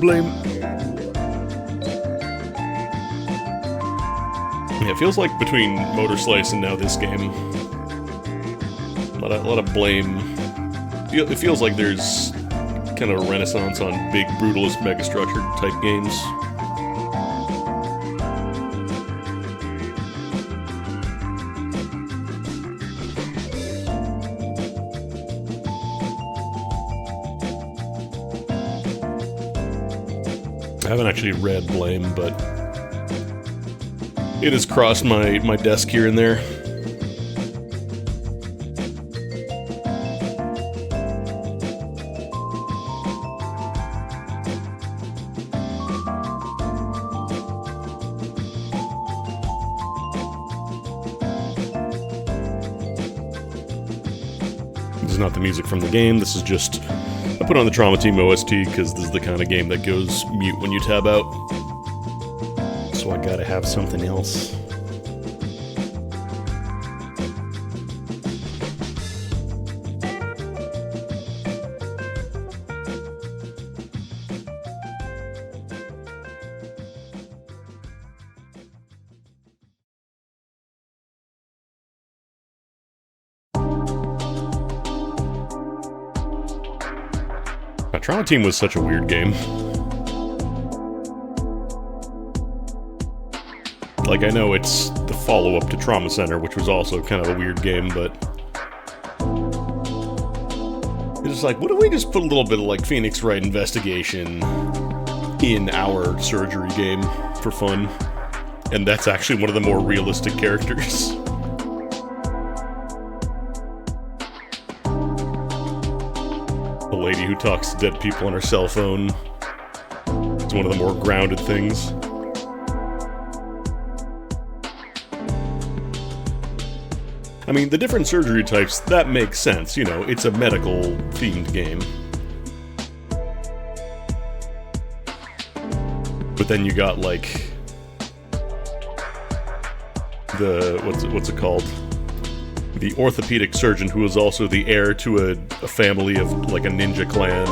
blame. Yeah, it feels like between Motor Slice and now this game, a lot of blame. It feels like there's kind of a renaissance on big brutalist megastructure type games. I haven't actually read Blame, but it has crossed my desk here and there. This is not the music from the game, this is just... I put on the Trauma Team OST because this is the kind of game that goes mute when you tab out. So I gotta have something else. Trauma Team was such a weird game. Like, I know it's the follow-up to Trauma Center, which was also kind of a weird game, but... it's just like, what if we just put a little bit of, like, Phoenix Wright investigation in our surgery game for fun? And that's actually one of the more realistic characters. A lady who talks to dead people on her cell phone. It's one of the more grounded things. I mean, the different surgery types, that makes sense, you know, it's a medical-themed game. But then you got, like... what's it called? The orthopedic surgeon who is also the heir to a family of, like, a ninja clan.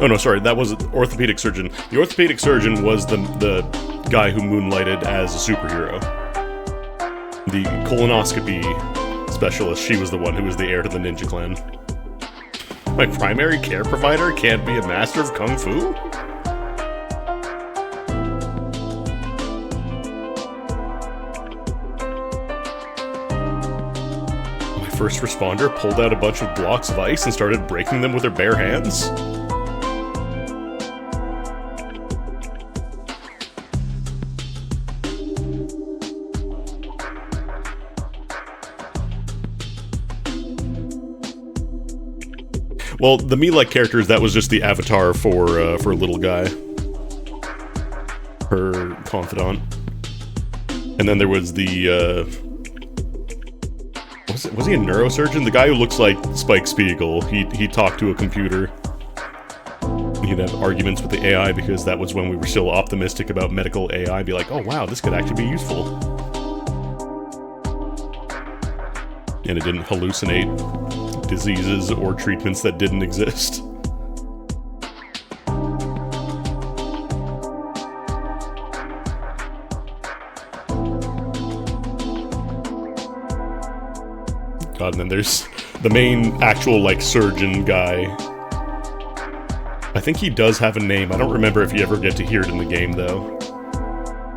Oh no, sorry, that was the orthopedic surgeon. The orthopedic surgeon was the guy who moonlighted as a superhero. The colonoscopy specialist, she was the one who was the heir to the ninja clan. My primary care provider can't be a master of kung fu? First responder pulled out a bunch of blocks of ice and started breaking them with her bare hands? Well, the me-like characters, that was just the avatar for little guy. Her confidant. And then there was the, was he a neurosurgeon? The guy who looks like Spike Spiegel. He talked to a computer. He'd have arguments with the AI because that was when we were still optimistic about medical AI. Be like, oh wow, this could actually be useful. And it didn't hallucinate diseases or treatments that didn't exist. God, and then there's the main actual, like, surgeon guy. I think he does have a name. I don't remember if you ever get to hear it in the game, though.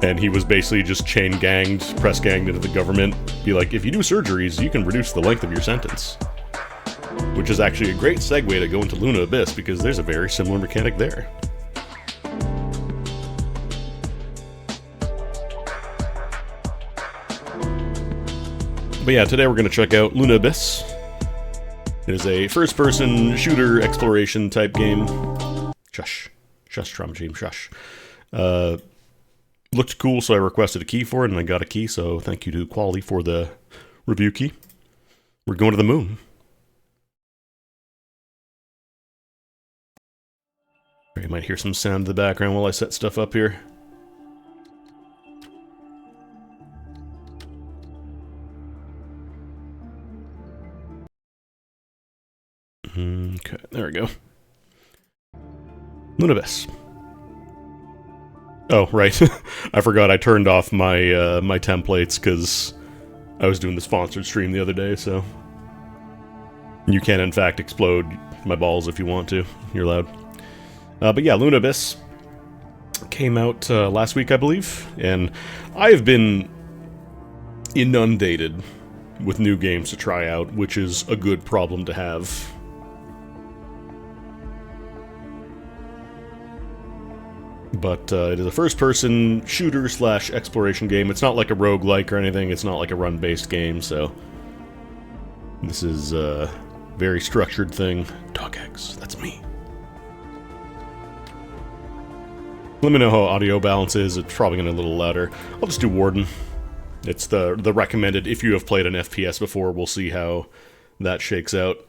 And he was basically just chain-ganged, press-ganged into the government. Be like, if you do surgeries, you can reduce the length of your sentence. Which is actually a great segue to go into Luna Abyss, because there's a very similar mechanic there. But yeah, today we're going to check out Luna Abyss. It is a first-person shooter exploration type game. Shush. Shush, Trauma Team, shush. Looked cool, so I requested a key for it, and I got a key, so thank you to Quality for the review key. We're going to the moon. You might hear some sound in the background while I set stuff up here. Okay, there we go. Lunabis. Oh, right. I forgot I turned off my my templates because I was doing the sponsored stream the other day, so... You can, in fact, explode my balls if you want to. You're allowed. But yeah, Lunabis came out last week, I believe, and I've been inundated with new games to try out, which is a good problem to have. But it is a first-person shooter/exploration game. It's not like a roguelike or anything. It's not like a run-based game, so... This is a very structured thing. DogX, that's me. Let me know how audio balance is. It's probably going to be a little louder. I'll just do Warden. It's the recommended. If you have played an FPS before, we'll see how that shakes out.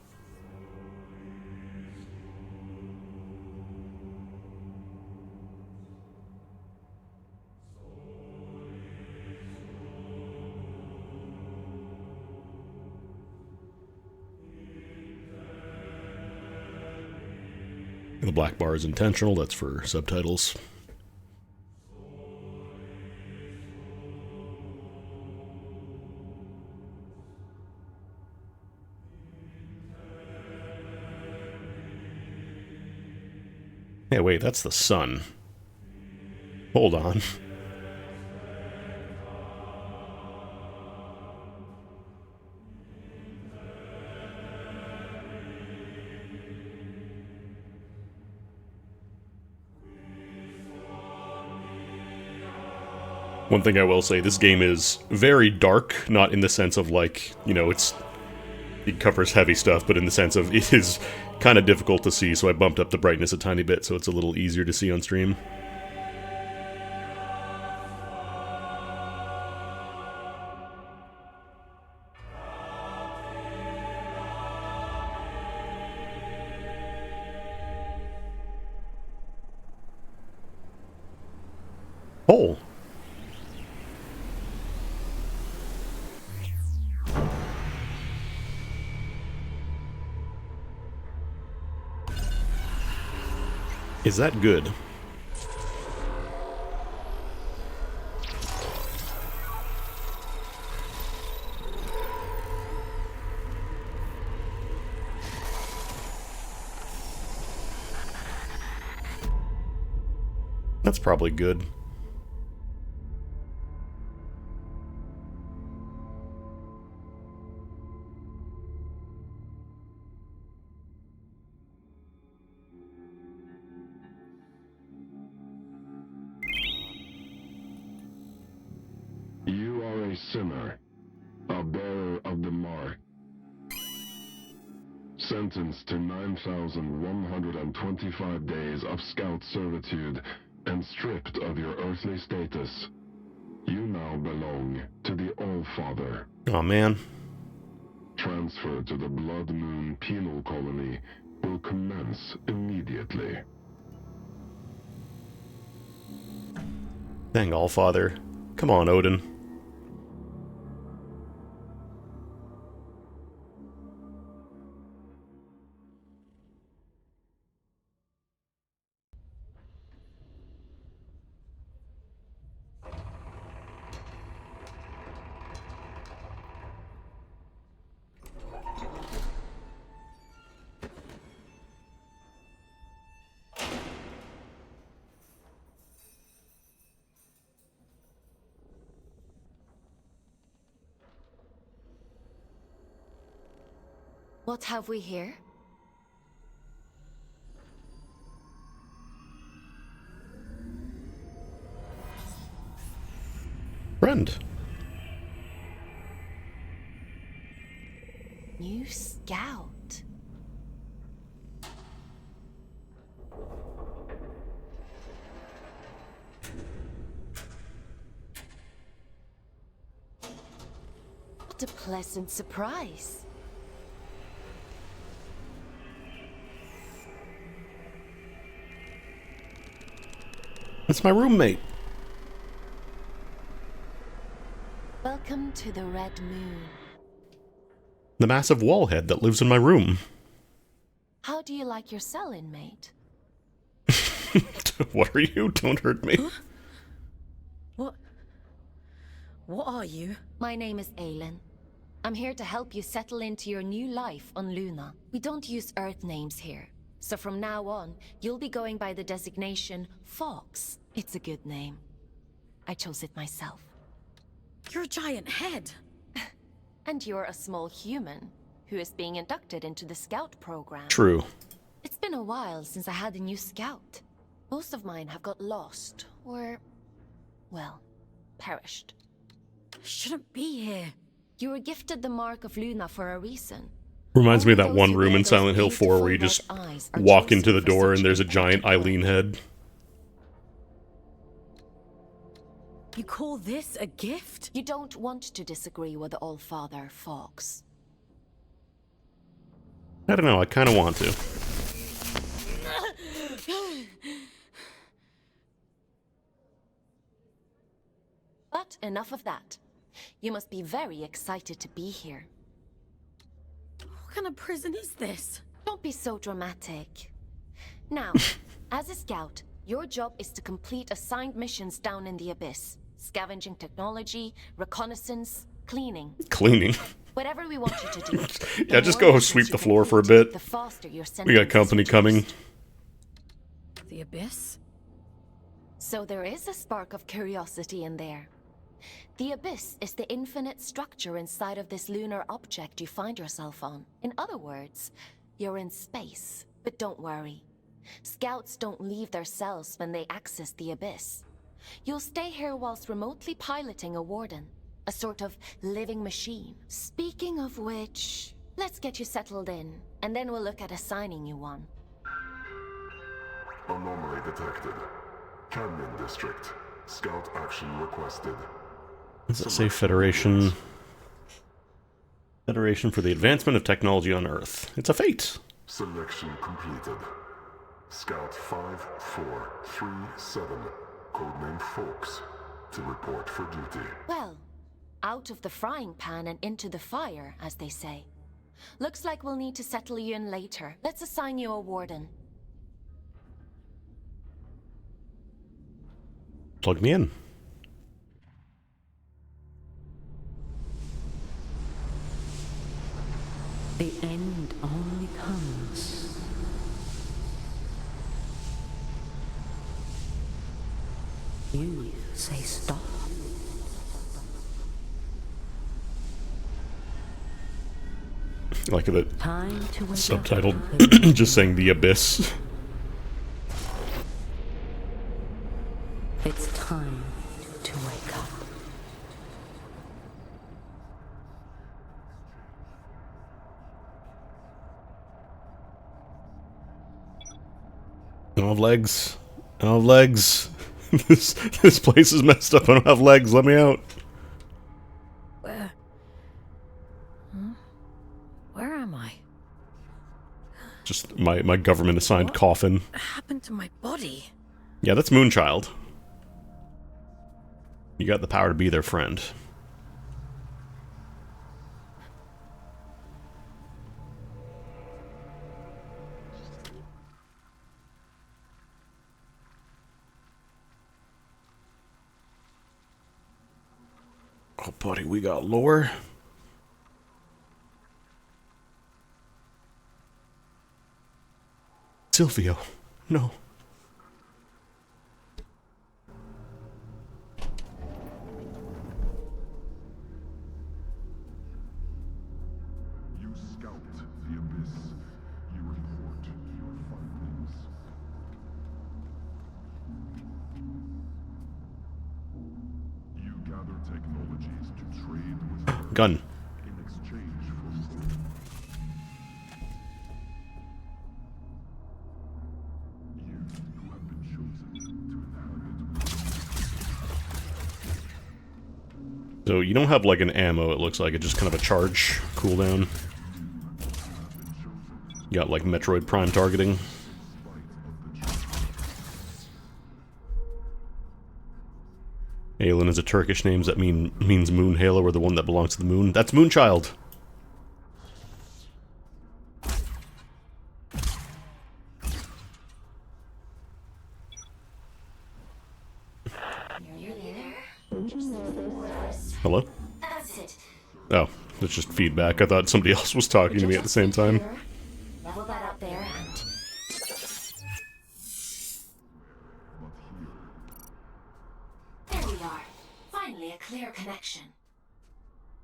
The black bar is intentional. That's for subtitles. Hey, wait, that's the sun. Hold on. One thing I will say, this game is very dark, not in the sense of like, you know, it covers heavy stuff, but in the sense of it is kind of difficult to see, so I bumped up the brightness a tiny bit so it's a little easier to see on stream. Oh! Is that good? That's probably good. You are a sinner, a bearer of the mark, sentenced to 9,125 days of scout servitude and stripped of your earthly status. You now belong to the All-Father. Oh man. Transfer to the Blood Moon Penal Colony will commence immediately. Dang, Allfather. Come on, Odin. What have we here? Friend. New scout. What a pleasant surprise. That's my roommate. Welcome to the Red Moon. The massive wallhead that lives in my room. you like your cell, inmate? What are you? Don't hurt me. What? What are you? My name is Aylin. I'm here to help you settle into your new life on Luna. We don't use Earth names here, so from now on, you'll be going by the designation Fox. It's a good name. I chose it myself. You're a giant head. And you're a small human who is being inducted into the Scout program. True. It's been a while since I had a new Scout. Most of mine have got lost, or, well, perished. Shouldn't be here. You were gifted the Mark of Luna for a reason. Reminds me of that Only one those who room wear in those Silent Hill 4 where you beautiful just red eyes are walk chosen into the for door such and there's a giant important work. Eileen head. You call this a gift? You don't want to disagree with the All-Father, Fox. I don't know, I kind of want to. But enough of that. You must be very excited to be here. What kind of prison is this? Don't be so dramatic. Now, as a scout, your job is to complete assigned missions down in the Abyss. Scavenging technology, reconnaissance, cleaning. Cleaning. Whatever we want you to do. Yeah, The just more go missions sweep you the floor for a complete, bit. The faster your We got sentence is company coming. reduced. The Abyss? So there is a spark of curiosity in there. The Abyss is the infinite structure inside of this lunar object you find yourself on. In other words, you're in space. But don't worry. Scouts don't leave their cells when they access the Abyss. You'll stay here whilst remotely piloting a warden. A sort of living machine. Speaking of which, let's get you settled in, and then we'll look at assigning you one. Anomaly detected. Canyon District. Scout action requested. Does it say Federation? Federation for the Advancement of Technology on Earth. It's a fate. Selection completed. Scout 5437, codename Fox, to report for duty. Well, out of the frying pan and into the fire, as they say. Looks like we'll need to settle you in later. Let's assign you a warden. Plug me in. The end only comes. You say stop. Like the Time to wake subtitled, just saying the Abyss. It's time to wake up. I don't have legs. I don't have legs. This place is messed up. I don't have legs. Let me out. Where? Huh? Where am I? Just my government assigned What? coffin. What happened to my body? Yeah, that's Moonchild. You got the power to be their friend. Oh, buddy, we got lore. Silvio, no. You scout the Abyss. You report your findings. You gather technologies to trade with Earth Gun. in exchange for food. You who have been chosen to inhabit. So you don't have like an ammo, it looks like. It's just kind of a charge cooldown. You got like Metroid Prime targeting. Aylin is a Turkish name that means moon halo, or the one that belongs to the moon. That's Moonchild. Hello? That's it. Oh, it's just feedback. I thought somebody else was talking to me at the same time. Level that up there and... There we are. Finally a clear connection.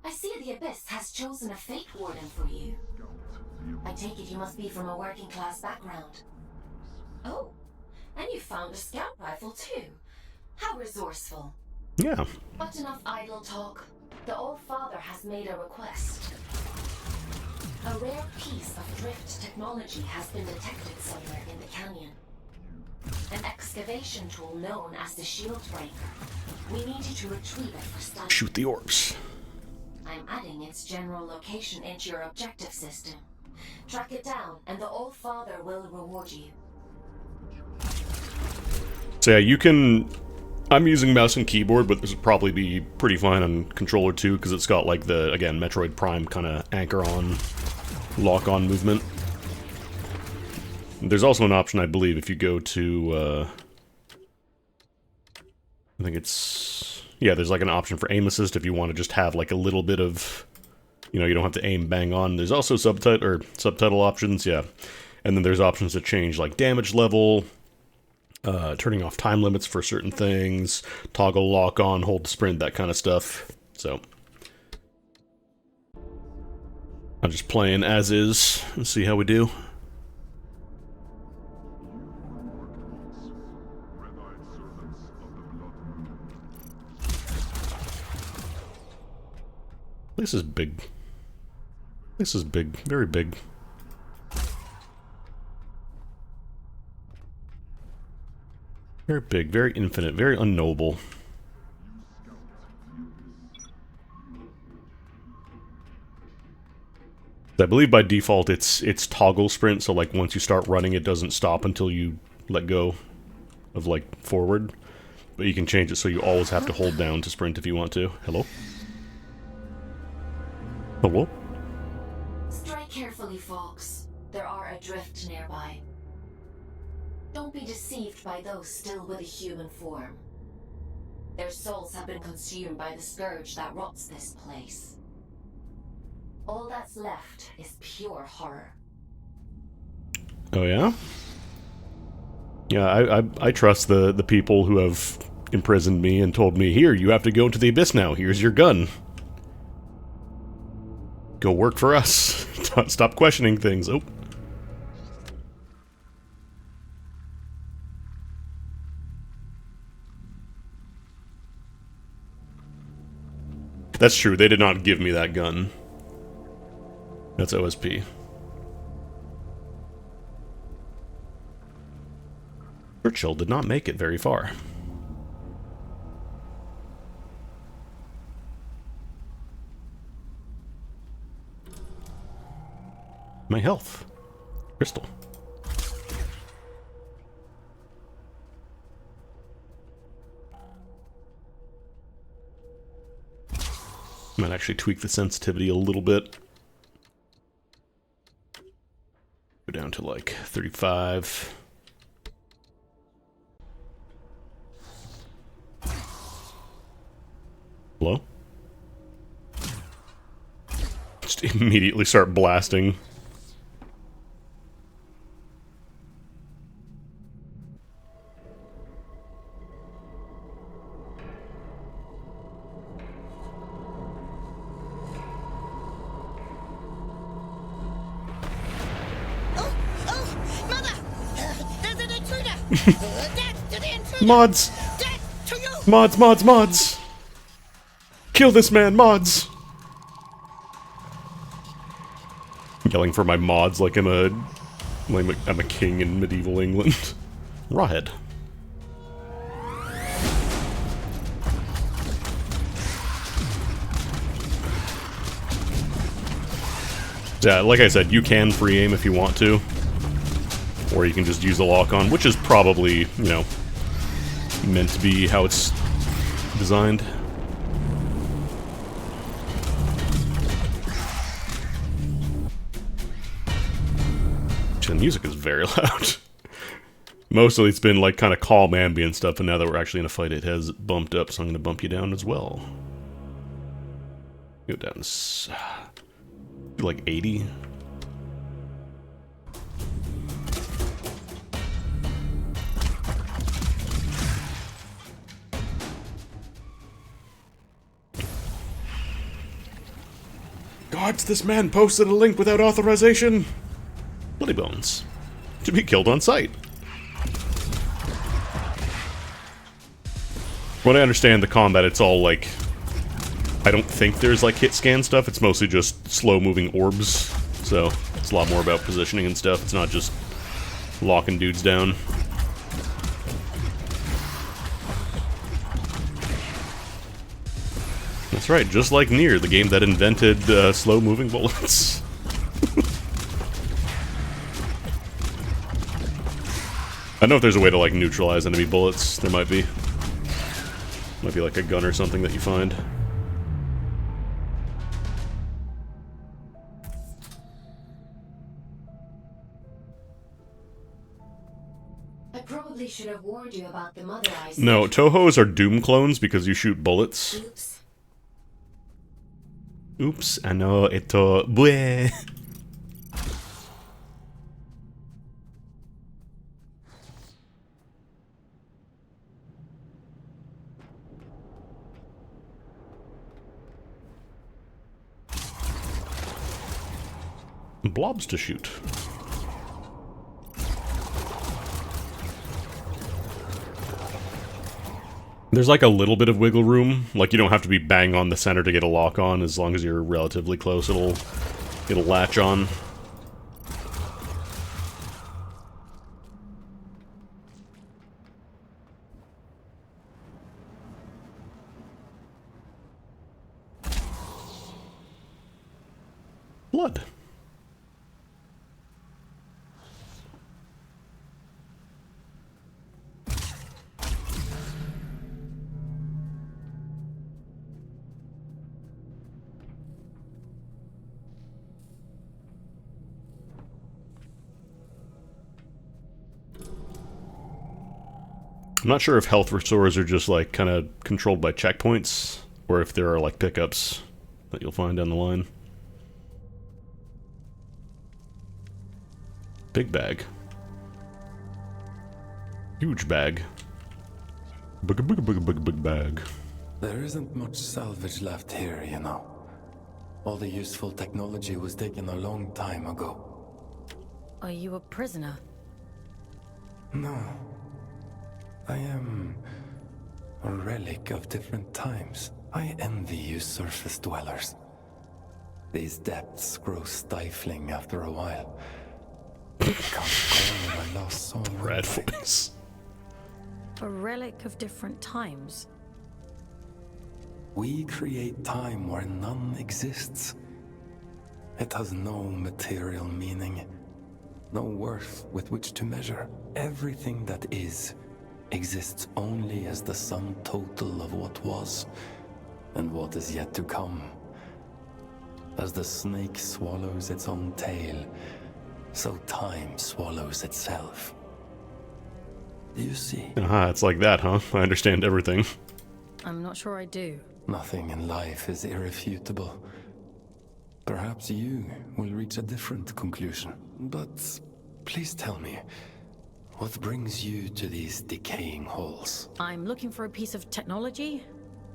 I see the Abyss has chosen a Fate Warden for you. I take it you must be from a working class background. Oh, and you found a scout rifle too. How resourceful. Yeah. But enough idle talk. The Old Father has made a request. A rare piece of drift technology has been detected somewhere in the canyon. An excavation tool known as the Shield Breaker. We need you to retrieve it for study. Shoot the orbs. I'm adding its general location into your objective system. Track it down, and the Old Father will reward you. So yeah, you can... I'm using mouse and keyboard, but this would probably be pretty fine on controller too, because it's got like the, again, Metroid Prime kind of anchor-on, lock-on movement. There's also an option, I believe, if you go to, I think it's... Yeah, there's like an option for aim assist if you want to just have like a little bit of... You know, you don't have to aim bang on. There's also subtitle options, yeah. And then there's options to change like damage level, turning off time limits for certain things, toggle lock on, hold sprint, that kind of stuff. So I'm just playing as is. Let's see how we do. This is big. This is big. Very big. Very big, very infinite, very unknowable. I believe by default it's toggle sprint, so like once you start running it doesn't stop until you let go of like forward. But you can change it so you always have to hold down to sprint if you want to. Hello? Hello? Strike carefully, folks. There are adrift nearby. Don't be deceived by those still with a human form. Their souls have been consumed by the scourge that rots this place. All that's left is pure horror. Oh yeah? Yeah, I trust the people who have imprisoned me and told me, here, you have to go into the Abyss now, here's your gun. Go work for us. Stop questioning things. Oh. That's true, they did not give me that gun. That's OSP. Churchill did not make it very far. My health. Crystal. Might actually tweak the sensitivity a little bit. Go down to like 35. Hello? Just immediately start blasting. Mods! Mods! Kill this man, mods! Yelling for my mods like I'm a king in medieval England. Rawhead. Yeah, like I said, you can free aim if you want to. Or you can just use the lock-on, which is probably, you know, meant to be how it's designed. The music is very loud. Mostly it's been like kind of calm ambient stuff, and now that we're actually in a fight it has bumped up, so I'm going to bump you down as well. Go down like 80. Guards, this man posted a link without authorization. Bloody bones. To be killed on sight. When I understand the combat, it's all like... I don't think there's like hit scan stuff, it's mostly just slow moving orbs. So, it's a lot more about positioning and stuff, it's not just locking dudes down. That's right, just like Nier, the game that invented slow-moving bullets. I don't know if there's a way to, like, neutralize enemy bullets. There might be. Might be like a gun or something that you find. I probably should have warned you about the Mother Eyes. No, Tohos are Doom clones because you shoot bullets. Oops. Oops, ano ito, bue. Blobs to shoot. There's like a little bit of wiggle room. Like you don't have to be bang on the center to get a lock on. As long as you're relatively close, it'll latch on. Blood. I'm not sure if health restores are just like kind of controlled by checkpoints, or if there are like pickups that you'll find down the line. Big bag. Huge bag. Big bag. There isn't much salvage left here, you know. All the useful technology was taken a long time ago. Are you a prisoner? No. I am a relic of different times. I envy you surface dwellers. These depths grow stifling after a while. I can't call my lost soul. Red voice. A relic of different times? We create time where none exists. It has no material meaning, no worth with which to measure. Everything that is exists only as the sum total of what was and what is yet to come. As the snake swallows its own tail, so time swallows itself. Do you see? Aha, it's like that, huh? I understand everything. I'm not sure I do. Nothing in life is irrefutable. Perhaps you will reach a different conclusion. But please tell me, what brings you to these decaying halls? I'm looking for a piece of technology.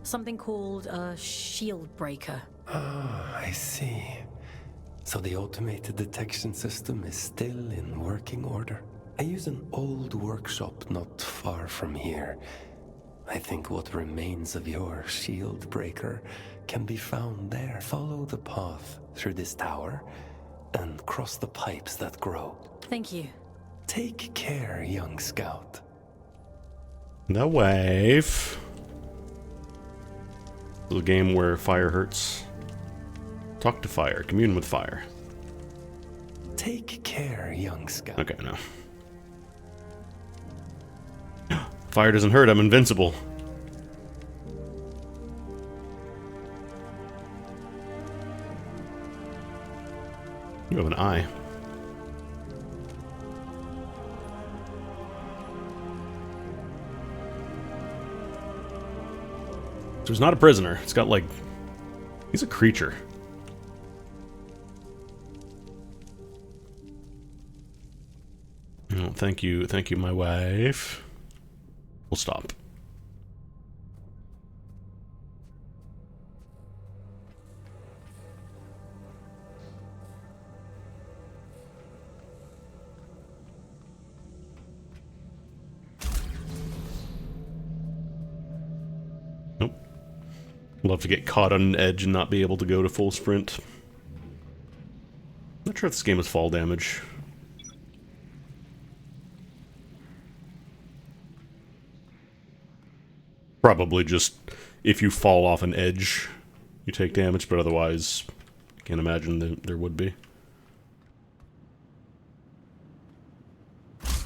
Something called a shield breaker. Ah, I see. So the automated detection system is still in working order. I use an old workshop not far from here. I think what remains of your shield breaker can be found there. Follow the path through this tower and cross the pipes that grow. Thank you. Take care, young scout. The wave. The game where fire hurts. Talk to fire. Commune with fire. Take care, young scout. Okay, no. Fire doesn't hurt, I'm invincible. You have an eye. So it's not a prisoner. It's got like He's a creature. Oh, thank you, my wife. We'll stop. Nope. Love to get caught on an edge and not be able to go to full sprint. Not sure if this game is fall damage. Probably just if you fall off an edge, you take damage, but otherwise, I can't imagine that there would be.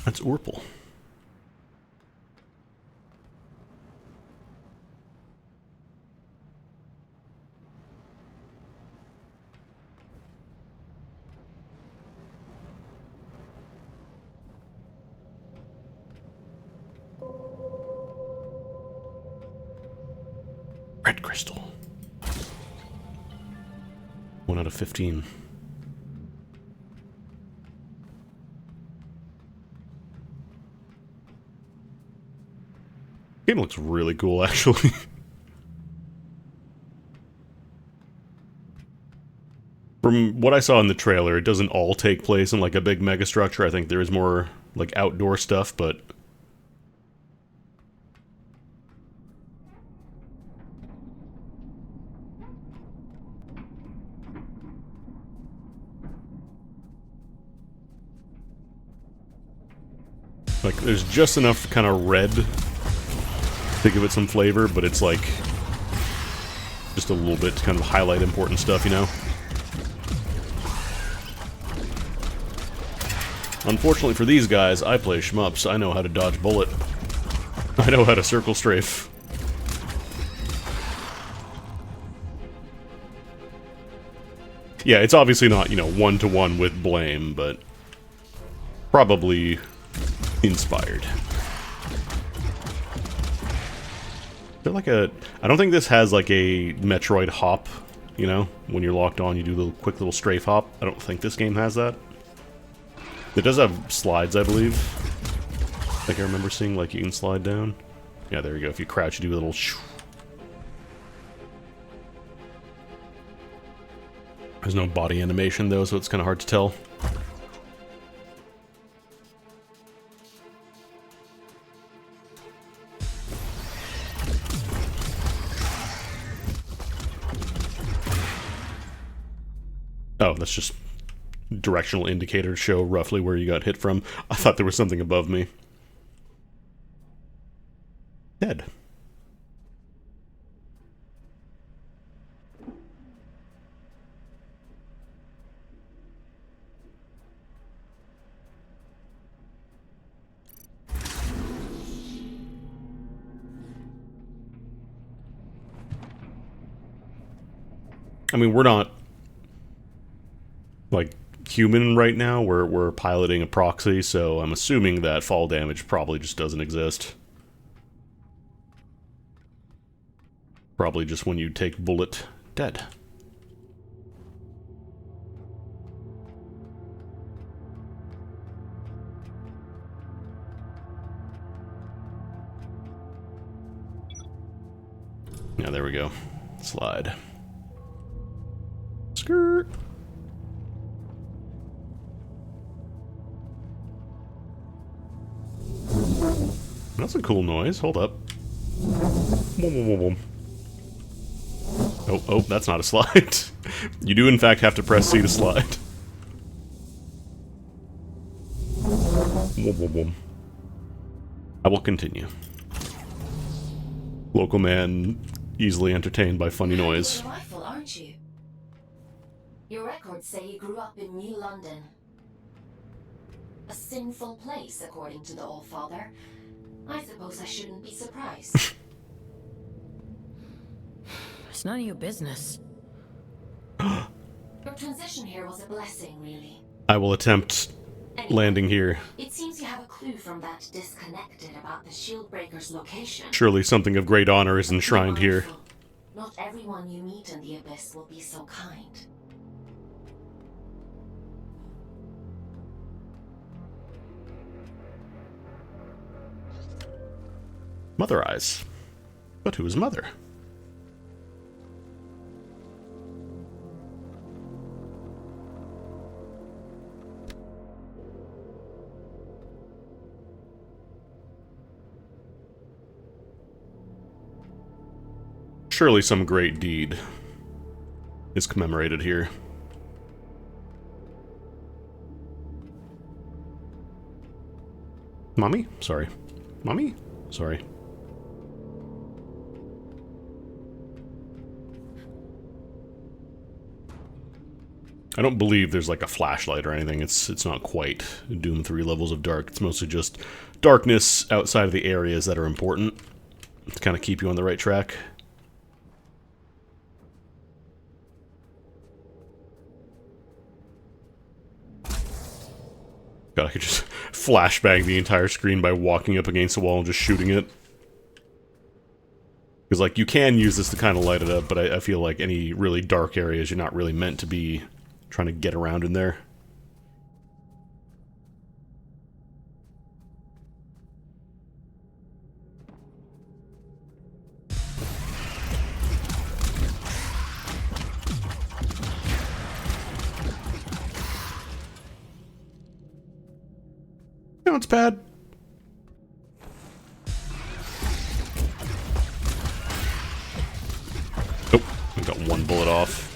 That's Orpal. Red crystal. 1 out of 15. Game looks really cool, actually. From what I saw in the trailer, it doesn't all take place in like a big megastructure. I think there is more like outdoor stuff, but like, there's just enough kind of red to give it some flavor, but it's like just a little bit to kind of highlight important stuff, you know? Unfortunately for these guys, I play shmups. I know how to dodge bullet. I know how to circle strafe. Yeah, it's obviously not, you know, one-to-one with Blame, but probably inspired. They're like a... I don't think this has like a Metroid hop, you know? When you're locked on, you do a little quick little strafe hop. I don't think this game has that. It does have slides, I believe. I think I remember seeing, like, you can slide down. Yeah, there you go. If you crouch, you do a little shoo. There's no body animation, though, so it's kind of hard to tell. Oh, that's just directional indicator to show roughly where you got hit from. I thought there was something above me. Dead. I mean, we're not like human right now. We're piloting a proxy, so I'm assuming that fall damage probably just doesn't exist. Probably just when you take bullet, dead. Yeah, there we go. Slide. Skirt. That's a cool noise. Hold up. Oh, that's not a slide. You do, in fact, have to press C to slide. I will continue. Local man easily entertained by funny noise. You're rifle, aren't you? Your records say you grew up in New London. A sinful place, according to the Allfather. I suppose I shouldn't be surprised. It's none of your business. Your transition here was a blessing, really. I will attempt landing here. It seems you have a clue from that disconnected about the Shieldbreaker's location. Surely something of great honor is enshrined here. Not everyone you meet in the Abyss will be so kind. Mother eyes. But who is Mother? Surely some great deed is commemorated here. Mommy? Sorry. Mommy? Sorry. I don't believe there's like a flashlight or anything. It's not quite Doom 3 levels of dark. It's mostly just darkness outside of the areas that are important to kind of keep you on the right track. God, I could just flashbang the entire screen by walking up against the wall and just shooting it. Because, like, you can use this to kind of light it up, but I feel like any really dark areas, you're not really meant to be trying to get around in there. No, it's bad. Oh, I got one bullet off.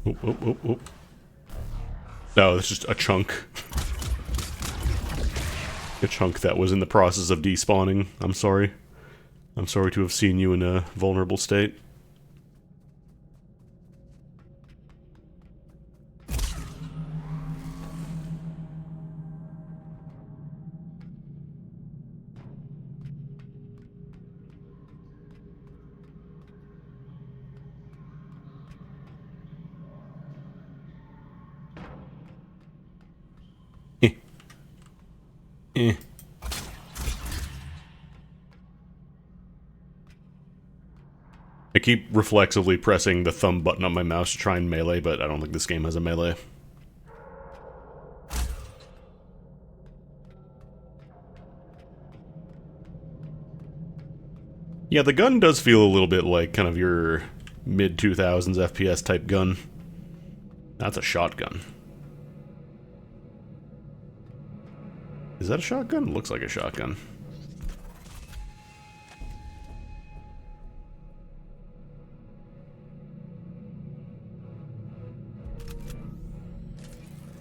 Oh, oh, oh, oh. No, that's just a chunk. A chunk that was in the process of despawning. I'm sorry. I'm sorry to have seen you in a vulnerable state. Eh. I keep reflexively pressing the thumb button on my mouse to try and melee, but I don't think this game has a melee. Yeah, the gun does feel a little bit like kind of your mid-2000s FPS type gun. That's a shotgun. Is that a shotgun? Looks like a shotgun.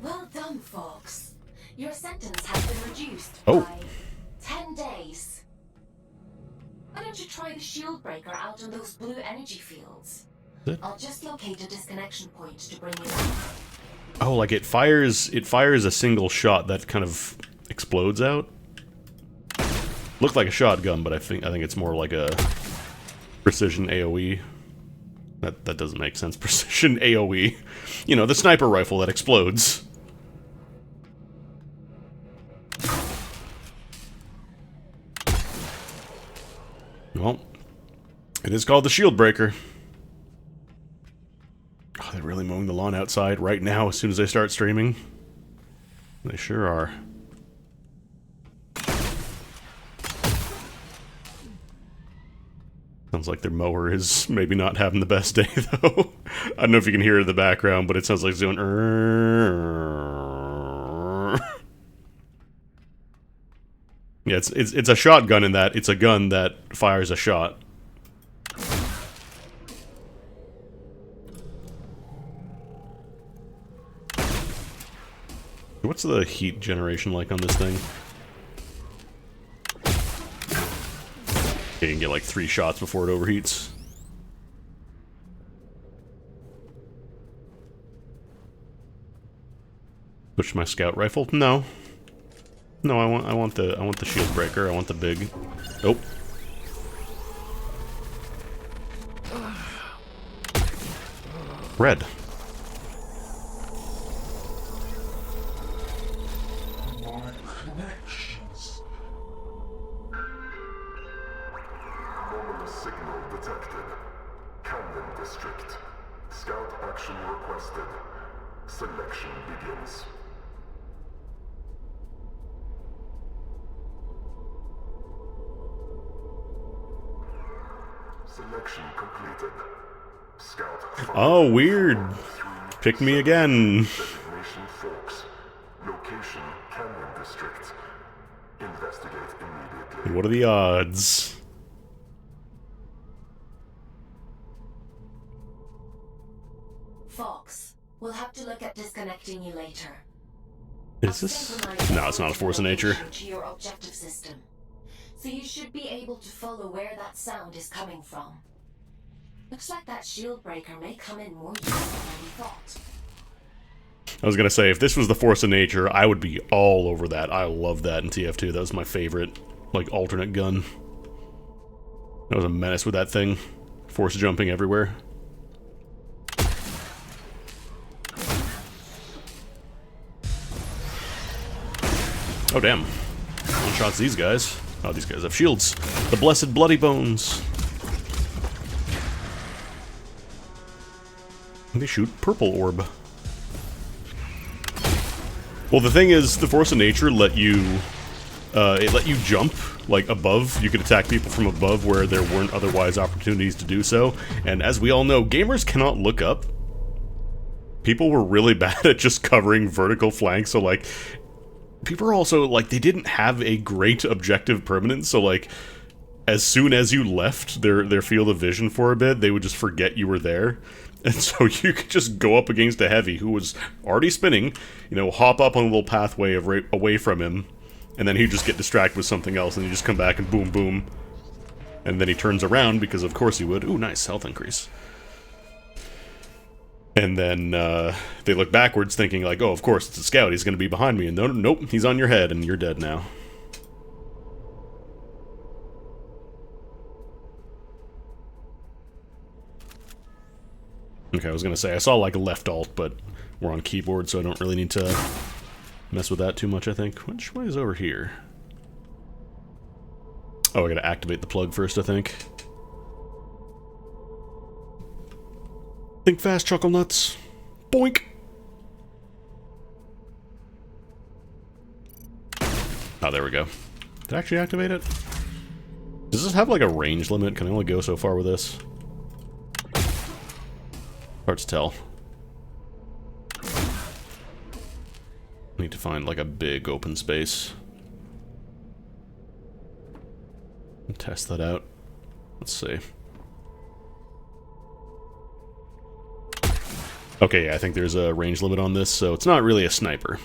Well done, Fox. Your sentence has been reduced by 10 days. Why don't you try the shield breaker out on those blue energy fields? I'll just locate a disconnection point to bring you up. Oh, like it fires a single shot that kind of explodes out. Looked like a shotgun, but I think it's more like a precision AoE. That doesn't make sense. Precision AoE. You know, the sniper rifle that explodes. Well, it is called the shield breaker. Oh, they're really mowing the lawn outside right now as soon as I start streaming. They sure are. Sounds like their mower is maybe not having the best day, though. I don't know if you can hear it in the background, but it sounds like it's doing... Yeah, it's a shotgun in that it's a gun that fires a shot. What's the heat generation like on this thing? You can get like 3 shots before it overheats. Push my scout rifle? No. No, I want the shield breaker. I want the big. Oh. Red. The signal detected. Camden District. Scout action requested. Selection begins. Selection completed. Scout. Oh, weird. Pick me again. Designation Forks. Location Camden District. Investigate immediately. What are the odds? Fox, we'll have to look at disconnecting you later. Is this? No, it's not a force of nature. To your objective system. So you should be able to follow where that sound is coming from. Looks like that shield breaker may come in more useful than we thought. I was gonna say, if this was the force of nature, I would be all over that. I love that in TF2. That was my favorite, like, alternate gun. That was a menace with that thing. Force jumping everywhere. Oh, damn. One shots these guys. Oh, these guys have shields. The blessed bloody bones. They shoot purple orb. Well, the thing is, the force of nature let you, it let you jump, like, above. You could attack people from above where there weren't otherwise opportunities to do so. And as we all know, gamers cannot look up. People were really bad at just covering vertical flanks, so, like, people are also, like, they didn't have a great objective permanence, so, like, as soon as you left their field of vision for a bit, they would just forget you were there. And so you could just go up against a heavy who was already spinning, you know, hop up on a little pathway away from him, and then he'd just get distracted with something else, and you just come back and boom, boom. And then he turns around, because of course he would. Ooh, nice, health increase. And then they look backwards thinking like, oh, of course, it's a scout, he's going to be behind me. And no, nope, he's on your head, and you're dead now. Okay, I was gonna say, I saw like a left alt, but we're on keyboard, so I don't really need to mess with that too much, I think. Which way is over here? Oh, I gotta activate the plug first, I think. Think fast, Chuckle Nuts. Boink! Oh, there we go. Did I actually activate it? Does this have like a range limit? Can I only go so far with this? Hard to tell. Need to find like a big open space. Test that out. Let's see. Okay, yeah, I think there's a range limit on this, so it's not really a sniper.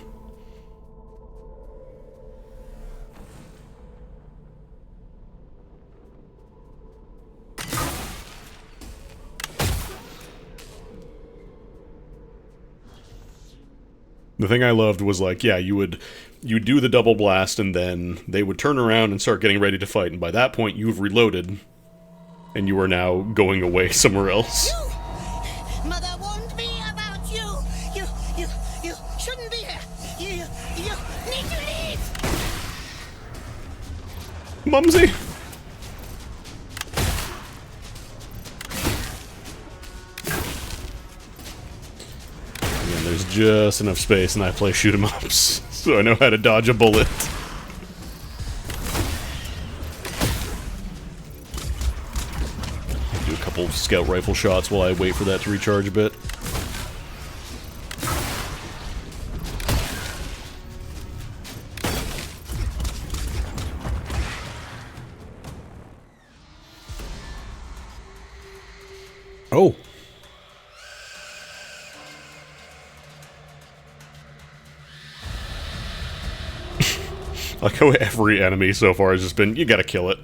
The thing I loved was like, yeah, you would do the double blast and then they would turn around and start getting ready to fight, and by that point you've reloaded and you are now going away somewhere else. Mother warned me about you. You shouldn't be here. You need to leave. Mumsy! And there's just enough space and I play shoot 'em ups, so I know how to dodge a bullet. Do a couple scout rifle shots while I wait for that to recharge a bit. Oh! Like how every enemy so far has just been, you gotta kill it.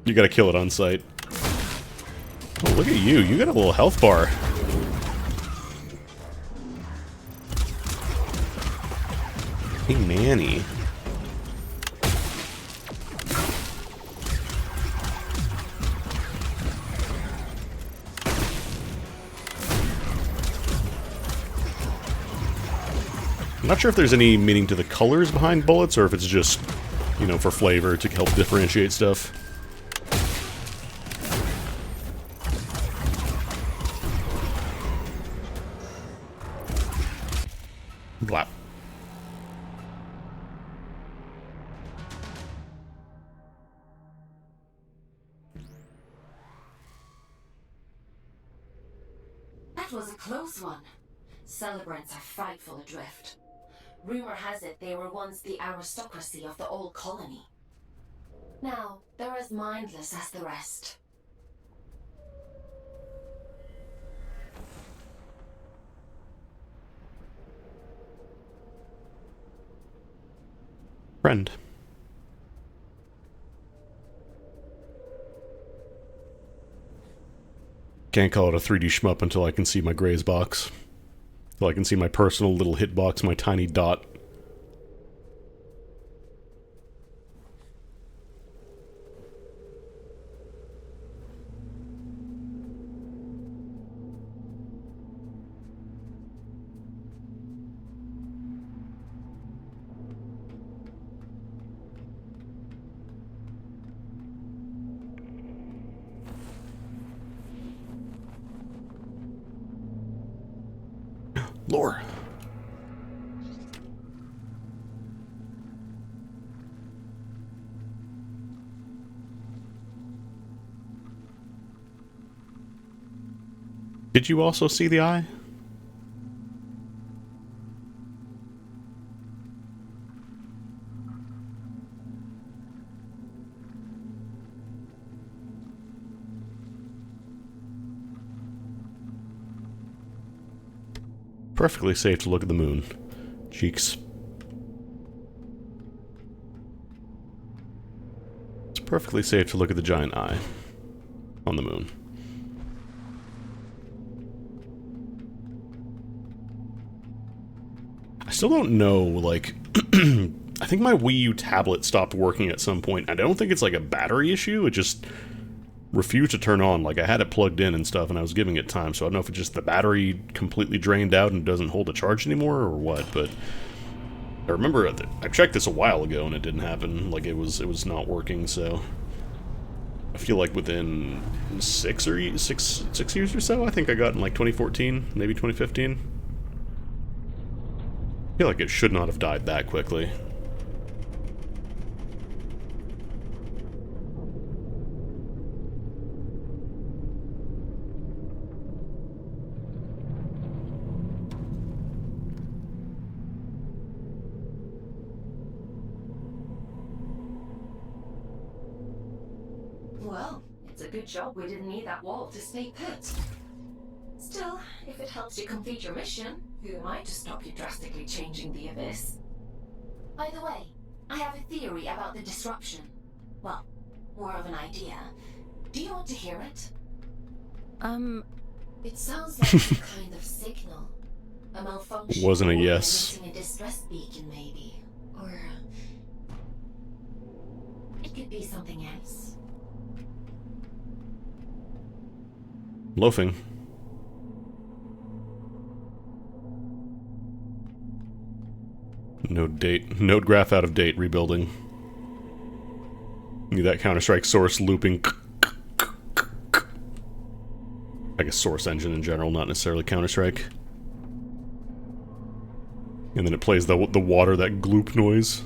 You gotta kill it on sight. Oh, look at you. You got a little health bar. Hey, Manny. I'm not sure if there's any meaning to the colors behind bullets, or if it's just, you know, for flavor to help differentiate stuff. That was a close one. Celebrants are frightful adrift. Rumor has it they were once the aristocracy of the old colony. Now, they're as mindless as the rest. Friend. Can't call it a 3D shmup until I can see my Grays box. Until I can see my personal little hitbox, my tiny dot. Lore. Did you also see the eye? Perfectly safe to look at the moon. Cheeks. It's perfectly safe to look at the giant eye on the moon. I still don't know, like, I think my Wii U tablet stopped working at some point. I don't think it's like a battery issue, it just refused to turn on. Like, I had it plugged in and stuff, and I was giving it time, so I don't know if it's just the battery completely drained out and doesn't hold a charge anymore, or what, but I remember I checked this a while ago, and it didn't happen. Like, it was not working, so I feel like within 6 years or so, I think I got in, like, 2014, maybe 2015. I feel like it should not have died that quickly. Well, it's a good job we didn't need that wall to stay put. Still, if it helps you complete your mission, who am I to stop you drastically changing the abyss? By the way, I have a theory about the disruption. Well, more of an idea. Do you want to hear it? It sounds like some kind of signal. A malfunction. Wasn't a or yes. missing a distress beacon, maybe. Or it could be something else. Loafing. Node date. Node graph out of date. Rebuilding. Need that Counter-Strike source looping. I guess source engine in general, not necessarily Counter-Strike. And then it plays the water, that gloop noise.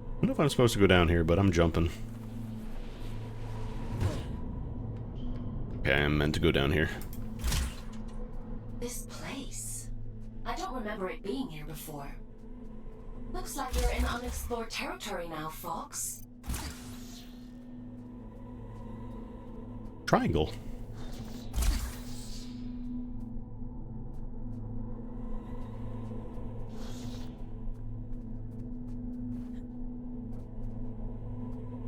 I don't know if I'm supposed to go down here, but I'm jumping. Okay, I'm meant to go down here. This place. I don't remember it being here before. Looks like you're in unexplored territory now, Fox. Triangle.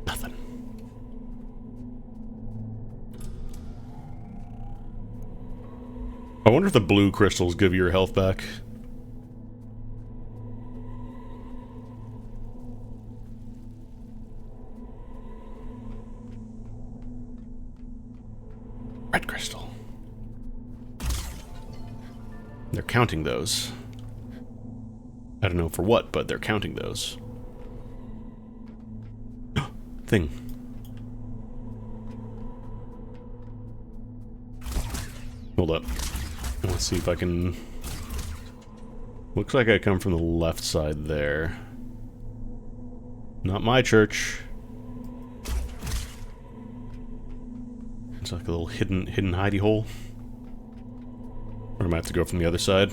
Nothing. I wonder if the blue crystals give you your health back. Red crystal. They're counting those. I don't know for what, but they're counting those. Thing. Hold up. Let's see if I can... Looks like I come from the left side there. Not my church. It's like a little hidden hidey hole. Or I might have to go from the other side.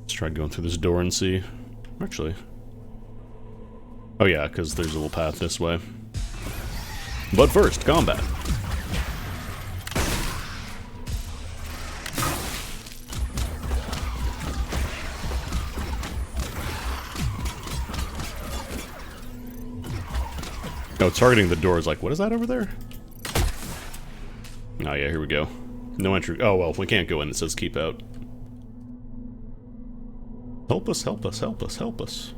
Let's try going through this door and see. Actually. Oh yeah, because there's a little path this way. But first, combat. Oh, targeting the door is like, what is that over there? Oh yeah, here we go. No entry. Oh well, we can't go in. It says keep out. Help us, help us, help us, help us.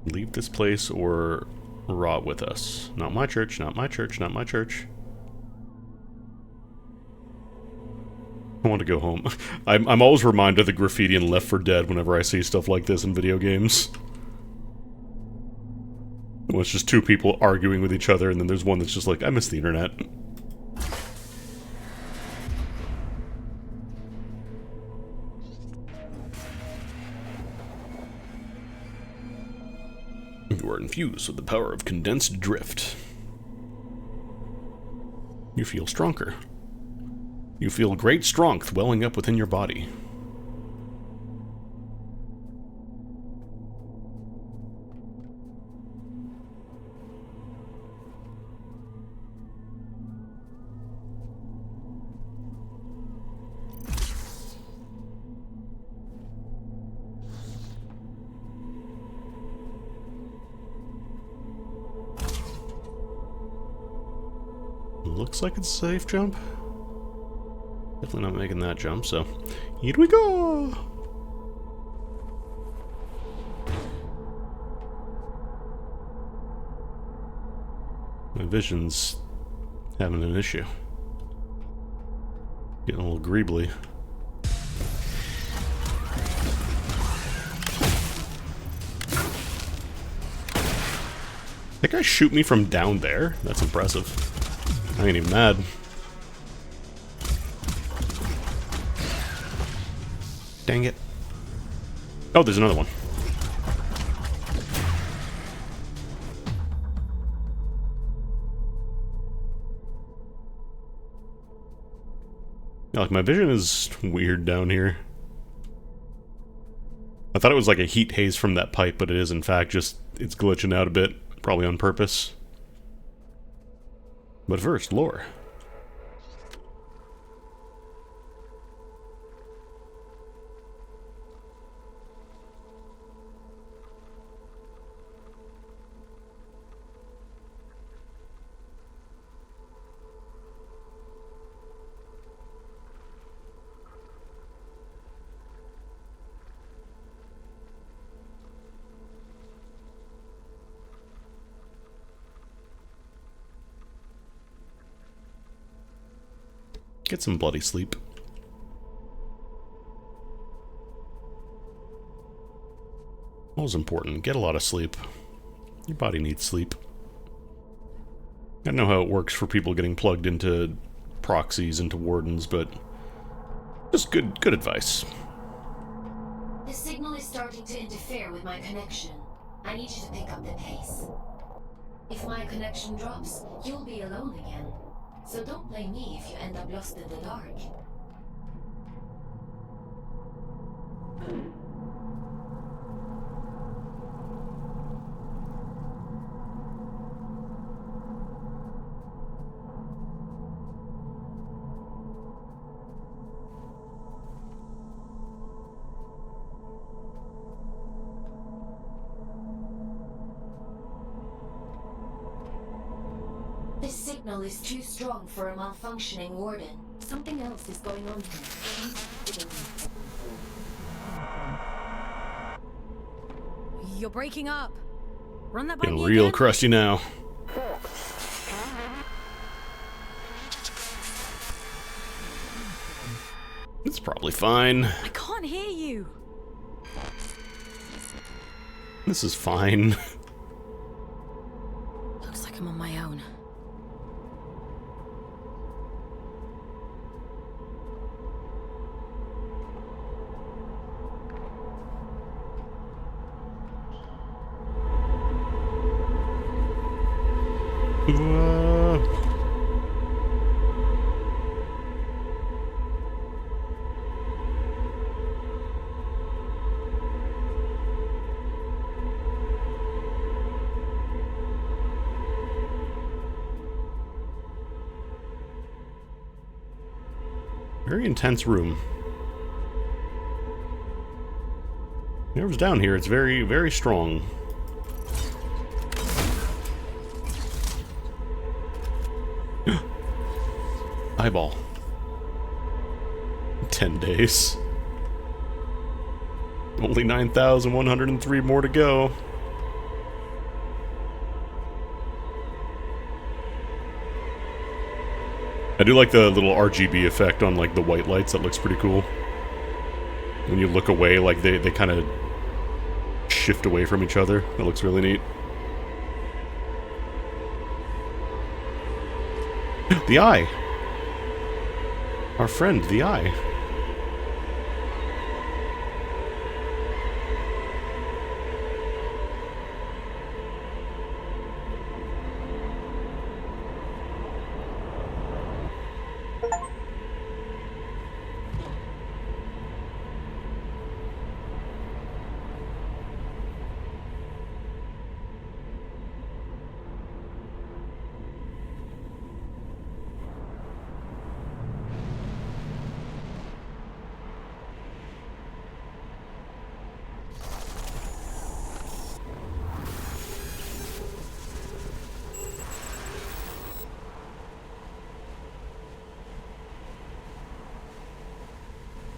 Leave this place or rot with us. Not my church, not my church, not my church. I want to go home. I'm always reminded of the graffiti in Left 4 Dead whenever I see stuff like this in video games. Well, it's just two people arguing with each other, and then there's one that's just like, I miss the internet. You are infused with the power of condensed drift. You feel stronger. You feel great strength welling up within your body. Looks like it's a safe jump. Definitely not making that jump, so here we go! My vision's having an issue. Getting a little greebly. That guy shoot me from down there? That's impressive. I ain't even mad. Dang it. Oh, there's another one. Yeah, like, my vision is weird down here. I thought it was like a heat haze from that pipe, but it is in fact just, it's glitching out a bit, probably on purpose. But first, lore. Get some bloody sleep. Always important. Get a lot of sleep. Your body needs sleep. I don't know how it works for people getting plugged into proxies, into wardens, but just good advice. The signal is starting to interfere with my connection. I need you to pick up the pace. If my connection drops, you'll be alone again. So don't blame me if you end up lost in the dark. This signal is too strong for a malfunctioning warden. Something else is going on here. You're breaking up. Run that by Getting me real again? crusty now. It's probably fine. I can't hear you. This is fine. Looks like I'm on my own. Very intense room. Whoever's down here, it's very, very strong. Eyeball. 10 days. Only 9,103 more to go. I do like the little RGB effect on like the white lights. That looks pretty cool. When you look away, like they kind of shift away from each other. That looks really neat. The eye. Our friend, the eye.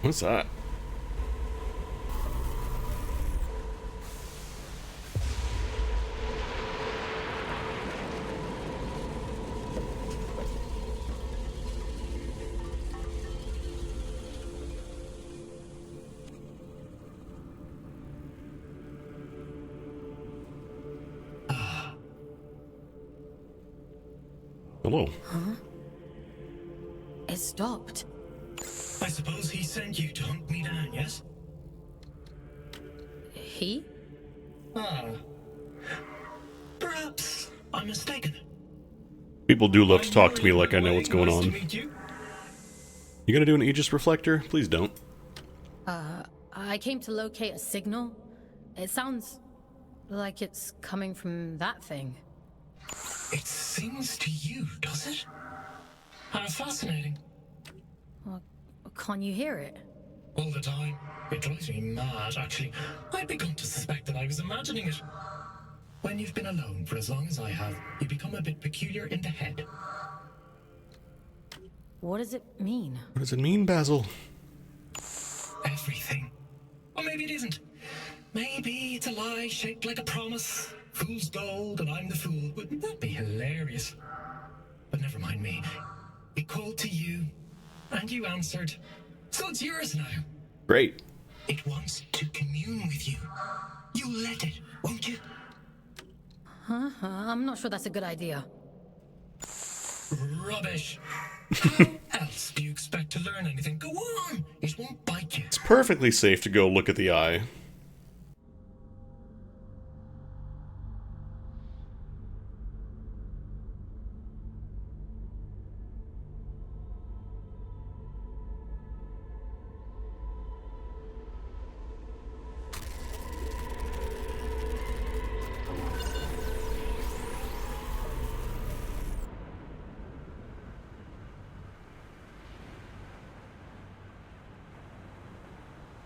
What's that? Hello. Huh? It stopped. I suppose he sent you to hunt me down, yes? He? Ah. Perhaps I'm mistaken. People do love to talk to me like I know what's going Nice to on. meet you. You gonna do an Aegis reflector? Please don't. I came to locate a signal. It sounds like it's coming from that thing. It sings to you, does it? How fascinating. Can't you hear it? All the time. It drives me mad, actually. I'd begun to suspect that I was imagining it. When you've been alone for as long as I have, you become a bit peculiar in the head. What does it mean? What does it mean, Basil? Everything. Or maybe it isn't. Maybe it's a lie shaped like a promise. Fool's gold and I'm the fool. Wouldn't that be hilarious? But never mind me. It called to you, and you answered. So it's yours now. Great. It wants to commune with you. You let it, won't you? I'm not sure that's a good idea. Rubbish. How else do you expect to learn anything? Go on. It won't bite you. It's perfectly safe to go look at the eye.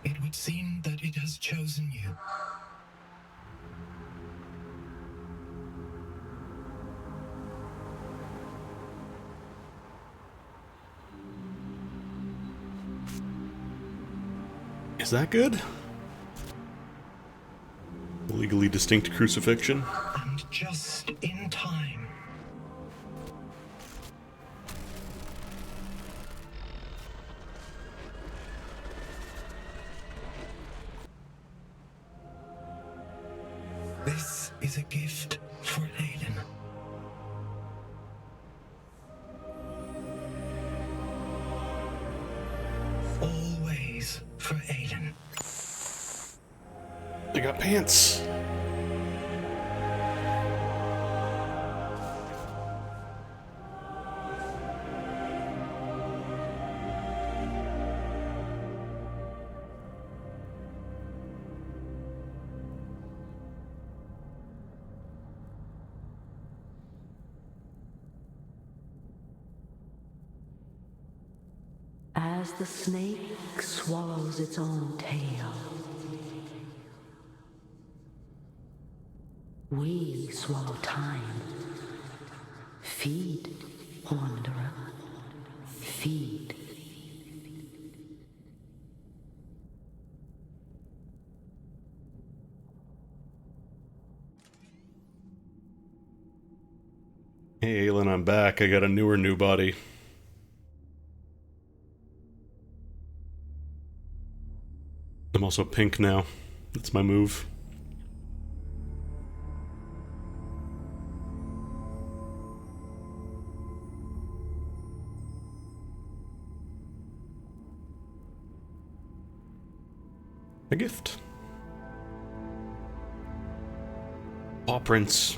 It would seem that it has chosen you. Is that good? Legally distinct crucifixion. And just in time. This is a gift for Aiden. Always for Aiden. They got pants. as the snake swallows its own tail. We swallow time. Feed, wanderer. Feed. Hey, Aelin, I'm back. I got a new body. I'm also pink now. That's my move. A gift. Paw prints.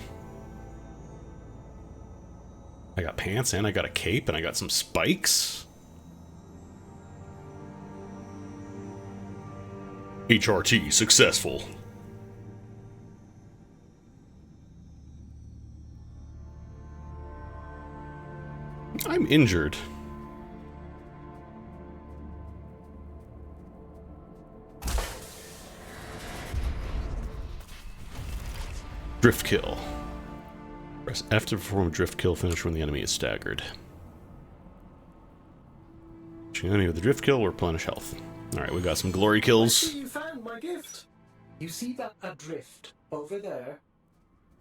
I got pants and I got a cape and I got some spikes. HRT successful. I'm injured. Drift kill. Press F to perform a drift kill, finish when the enemy is staggered. Choose the enemy with the drift kill or replenish health. Alright, we got some glory kills. I see you found my gift. You see that adrift over there?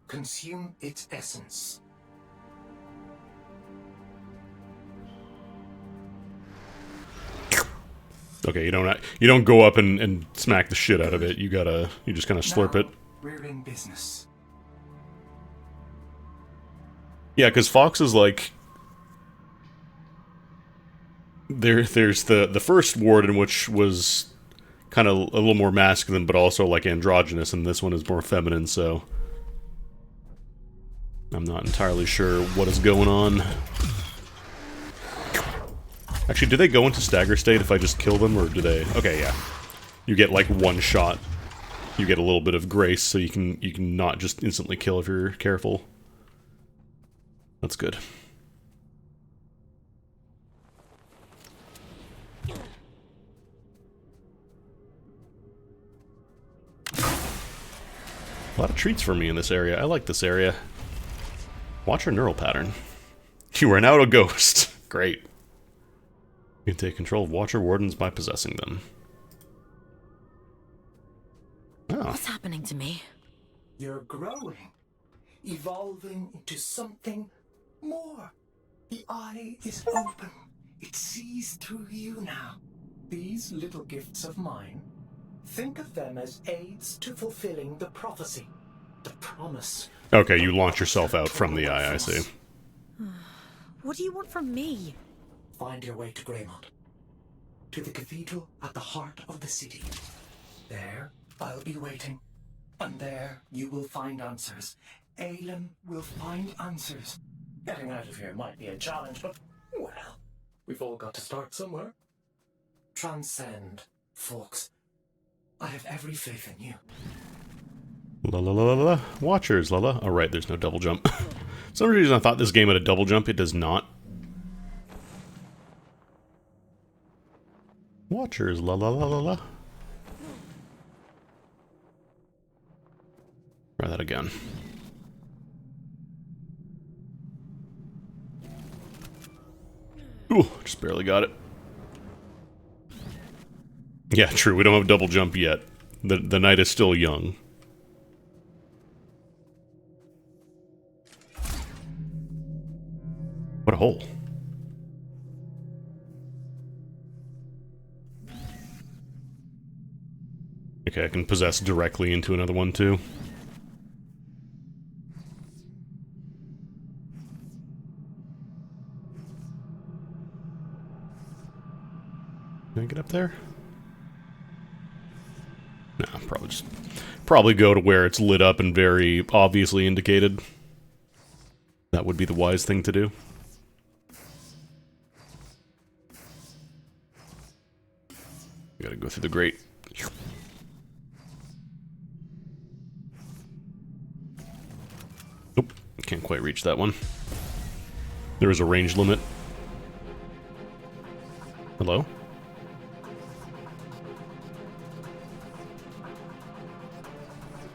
Consume its essence. Okay, you don't go up and smack the shit out of it. You just kind of slurp it. We're in business. Yeah, because Fox is like... There's the first warden, which was kind of a little more masculine, but also like androgynous, and this one is more feminine, so... I'm not entirely sure what is going on. Actually, do they go into stagger state if I just kill them, or do they... Okay, yeah. You get like one shot. You get a little bit of grace, so you can not just instantly kill if you're careful. That's good. A lot of treats for me in this area. I like this area. Watch your neural pattern. You are now a ghost. Great. You can take control of Watcher Wardens by possessing them. Oh. What's happening to me? You're growing, evolving into something more. The eye is open. It sees through you now. These little gifts of mine, think of them as aids to fulfilling the prophecy, the promise. Okay, you launch yourself out from the eye, I see. What do you want from me? Find your way to Greymont, to the cathedral at the heart of the city. There, I'll be waiting, and there you will find answers. Aelin will find answers. Getting out of here might be a challenge, but, well, we've all got to start somewhere. Transcend, folks. I have every faith in you. La la la la la. Watchers, la la. Oh, right, there's no double jump. For some reason I thought this game had a double jump. It does not. Watchers, la la la la la. Try that again. Ooh, just barely got it. Yeah, true, we don't have double jump yet. The night is still young. What a hole. Okay, I can possess directly into another one too. Can I get up there? No, probably go to where it's lit up and very obviously indicated. That would be the wise thing to do. We gotta go through the grate. Nope, can't quite reach that one. There is a range limit. Hello?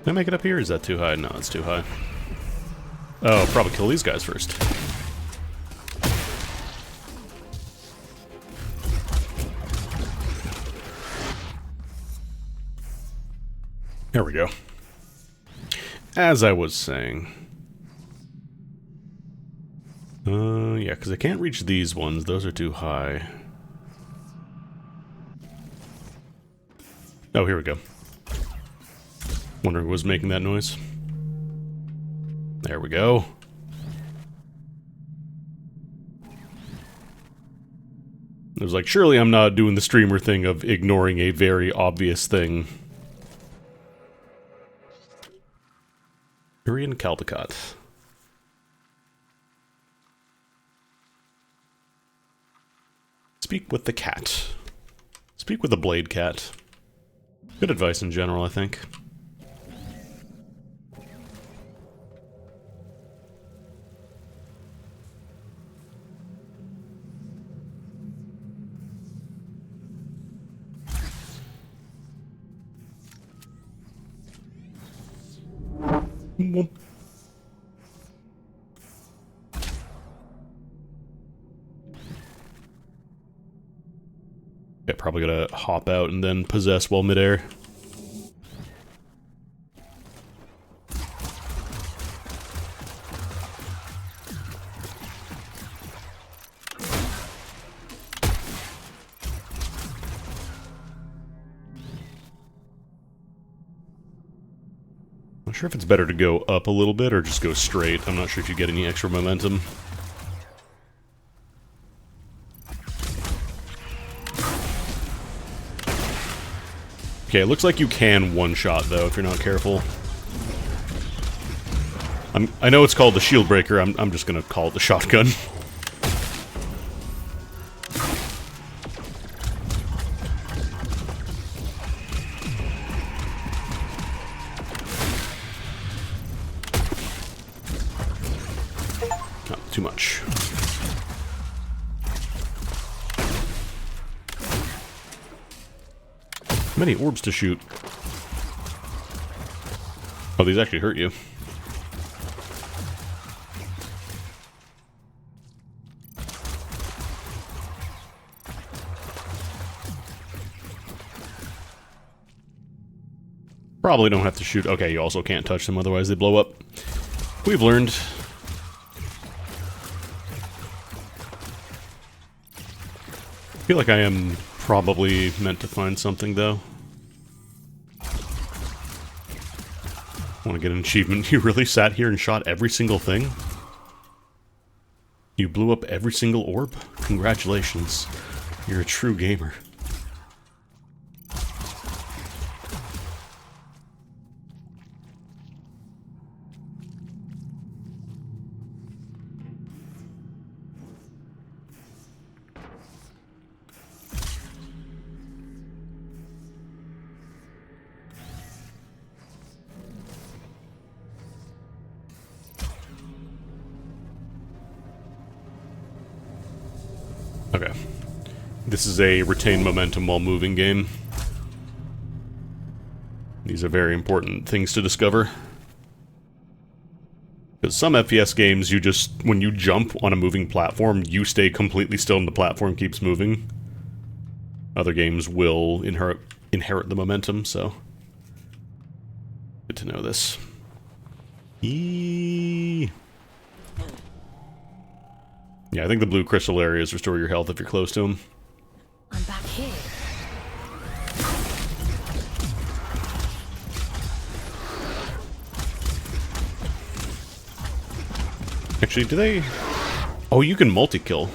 Can I make it up here? Is that too high? No, it's too high. Oh, probably kill these guys first. There we go. As I was saying. Yeah, because I can't reach these ones. Those are too high. Oh, here we go. Wondering what was making that noise. There we go. It was like, surely I'm not doing the streamer thing of ignoring a very obvious thing. Korean Caldecott. Speak with the cat. Speak with the blade cat. Good advice in general, I think. Whoop. Yeah, probably gotta hop out and then possess while midair. Not sure if it's better to go up a little bit or just go straight. I'm not sure if you get any extra momentum. Okay, it looks like you can one-shot, though, if you're not careful. I know it's called the shield breaker, I'm just gonna call it the shotgun. Not too much. Many orbs to shoot. Oh, these actually hurt you. Probably don't have to shoot. Okay, you also can't touch them, otherwise they blow up. We've learned. I feel like I am probably meant to find something, though. Want to get an achievement? You really sat here and shot every single thing? You blew up every single orb? Congratulations. You're a true gamer. Okay. This is a retain momentum while moving game. These are very important things to discover. Because some FPS games, you just, when you jump on a moving platform, you stay completely still and the platform keeps moving. Other games will inherit the momentum, so... Good to know this. Eeeeee. Yeah, I think the blue crystal areas restore your health if you're close to them. I'm back here. Actually, do they... Oh, you can multi-kill.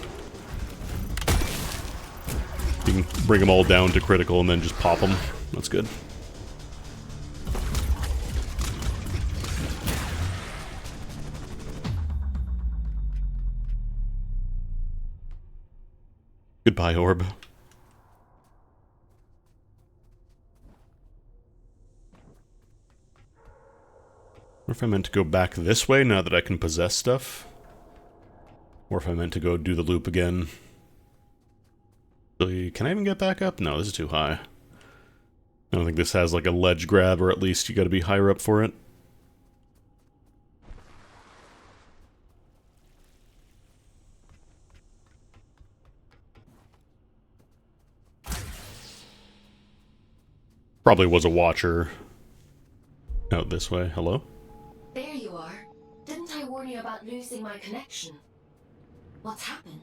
You can bring them all down to critical and then just pop them. That's good. Goodbye, orb. Or if I meant to go back this way now that I can possess stuff. Or if I meant to go do the loop again. Can I even get back up? No, this is too high. I don't think this has like a ledge grab, or at least you gotta be higher up for it. Probably was a watcher out this way. Hello? There you are. Didn't I warn you about losing my connection? What's happened?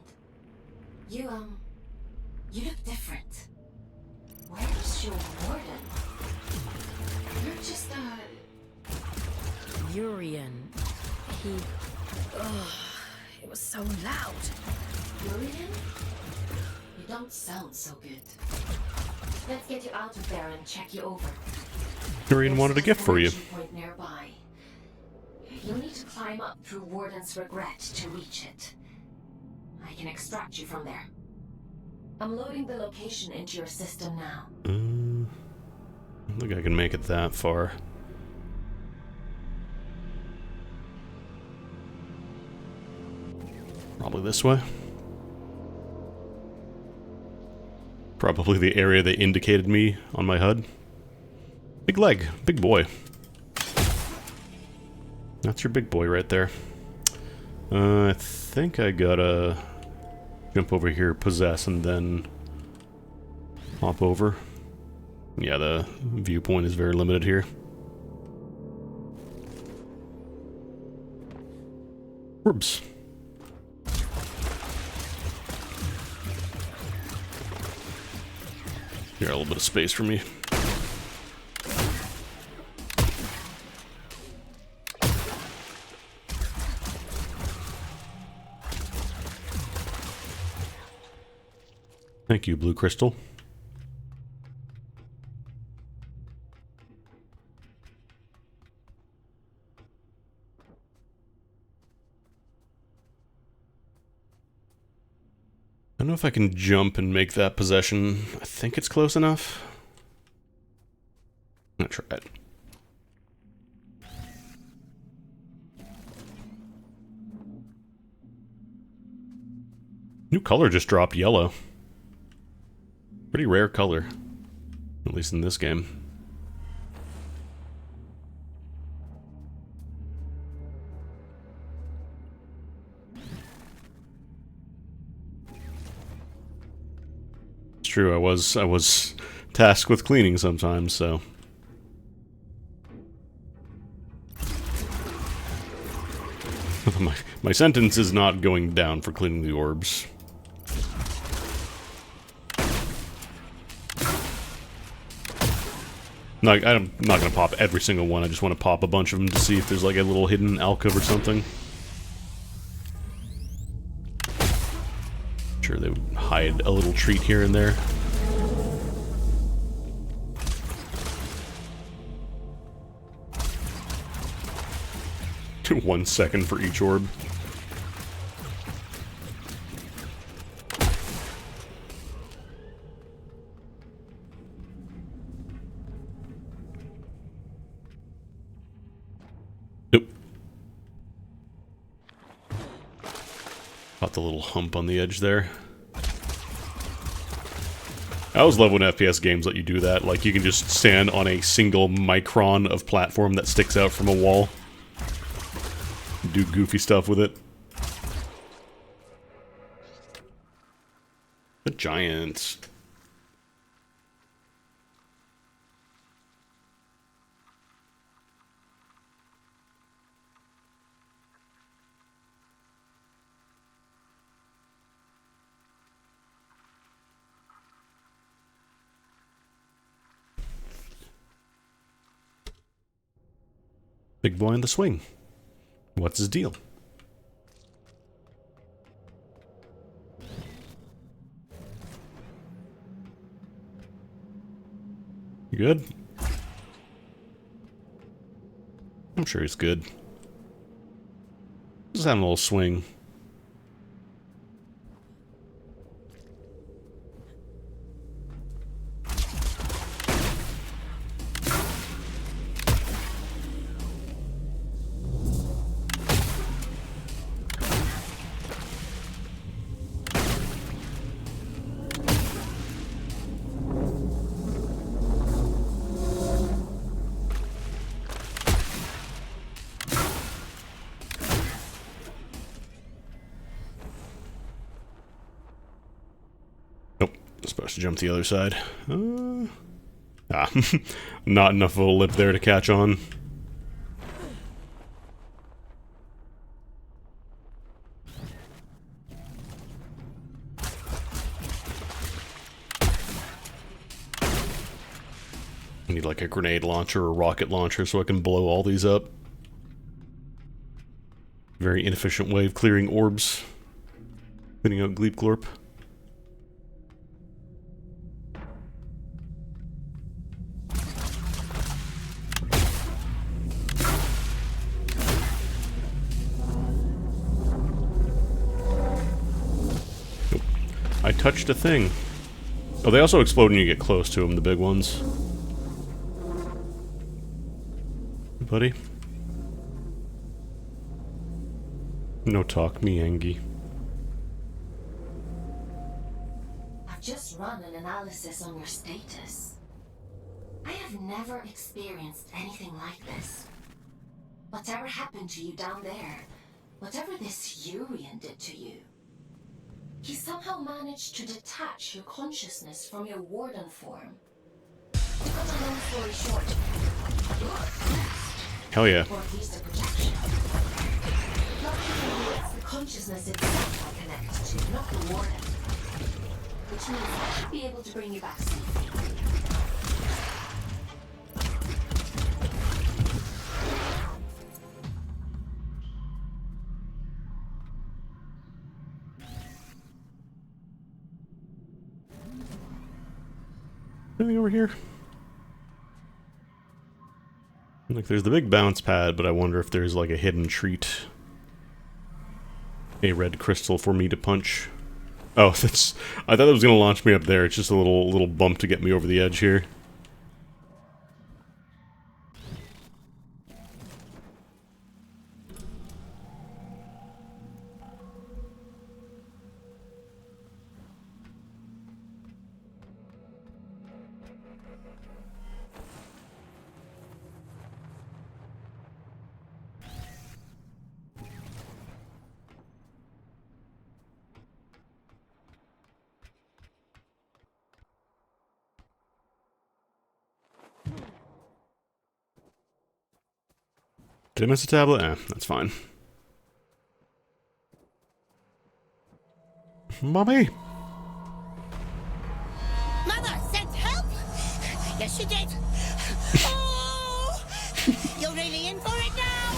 You look different. Where's your warden? You're just, Urian. He... Ugh. It was so loud. Urian? You don't sound so good. Let's get you out of there and check you over. Urian wanted a gift for you. Point nearby. You'll need to climb up through Warden's Regret to reach it. I can extract you from there. I'm loading the location into your system now. I don't think I can make it that far. Probably this way. Probably the area they indicated me on my HUD. Big leg, big boy. That's your big boy right there. I think I gotta jump over here, possess, and then hop over. Yeah, the viewpoint is very limited here. Orbs. Here, a little bit of space for me. Thank you, Blue Crystal. I don't know if I can jump and make that possession. I think it's close enough. I'm gonna try it. New color just dropped, yellow. Pretty rare color, at least in this game. It's true, I was tasked with cleaning sometimes, so. my sentence is not going down for cleaning the orbs. No, I'm not going to pop every single one, I just want to pop a bunch of them to see if there's like a little hidden alcove or something. Sure, they would hide a little treat here and there. One second for each orb. Nope. Got the little hump on the edge there. I always love when FPS games let you do that. Like, you can just stand on a single micron of platform that sticks out from a wall. Do goofy stuff with it. The giants. Big boy in the swing. What's his deal? You good? I'm sure he's good. Just having a little swing. Supposed to jump to the other side. Not enough of a lip there to catch on. I need like a grenade launcher or a rocket launcher so I can blow all these up. Very inefficient way of clearing orbs. Putting out Gleep Glorp. Nope. I touched a thing. Oh, they also explode when you get close to them, the big ones. Buddy? No talk, me Angie. I've just run an analysis on your status. I have never experienced anything like this. Whatever happened to you down there, whatever this Urian did to you, he somehow managed to detach your consciousness from your warden form. To cut a long story short, you're possessed. Hell yeah. Or at least a projection. Luckily, it's the consciousness itself I connect to, not the warden. Which means I should be able to bring you back safely. Anything over here? Like, there's the big bounce pad, but I wonder if there's like a hidden treat. A red crystal for me to punch. Oh, that's... I thought it was gonna launch me up there. It's just a little bump to get me over the edge here. Did I miss a tablet? Eh, that's fine. Mommy! Mother sent help? Yes, she did. Oh! You're really in for it now?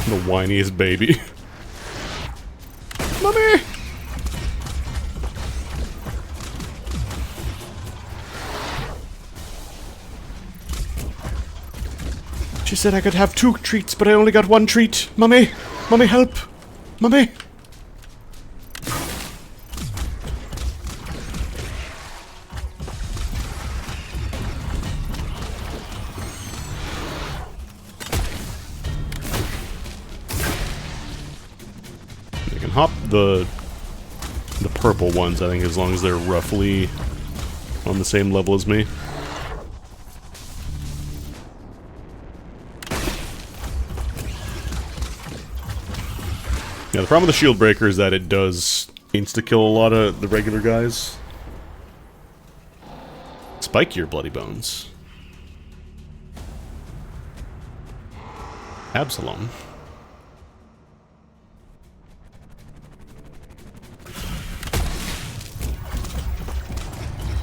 The whiniest baby. Mommy! She said I could have 2 treats, but I only got 1 treat. Mummy! Mummy, help! Mummy! I can hop the purple ones, I think, as long as they're roughly on the same level as me. Yeah, the problem with the shield breaker is that it does insta-kill a lot of the regular guys. Spike your bloody bones. Absalom.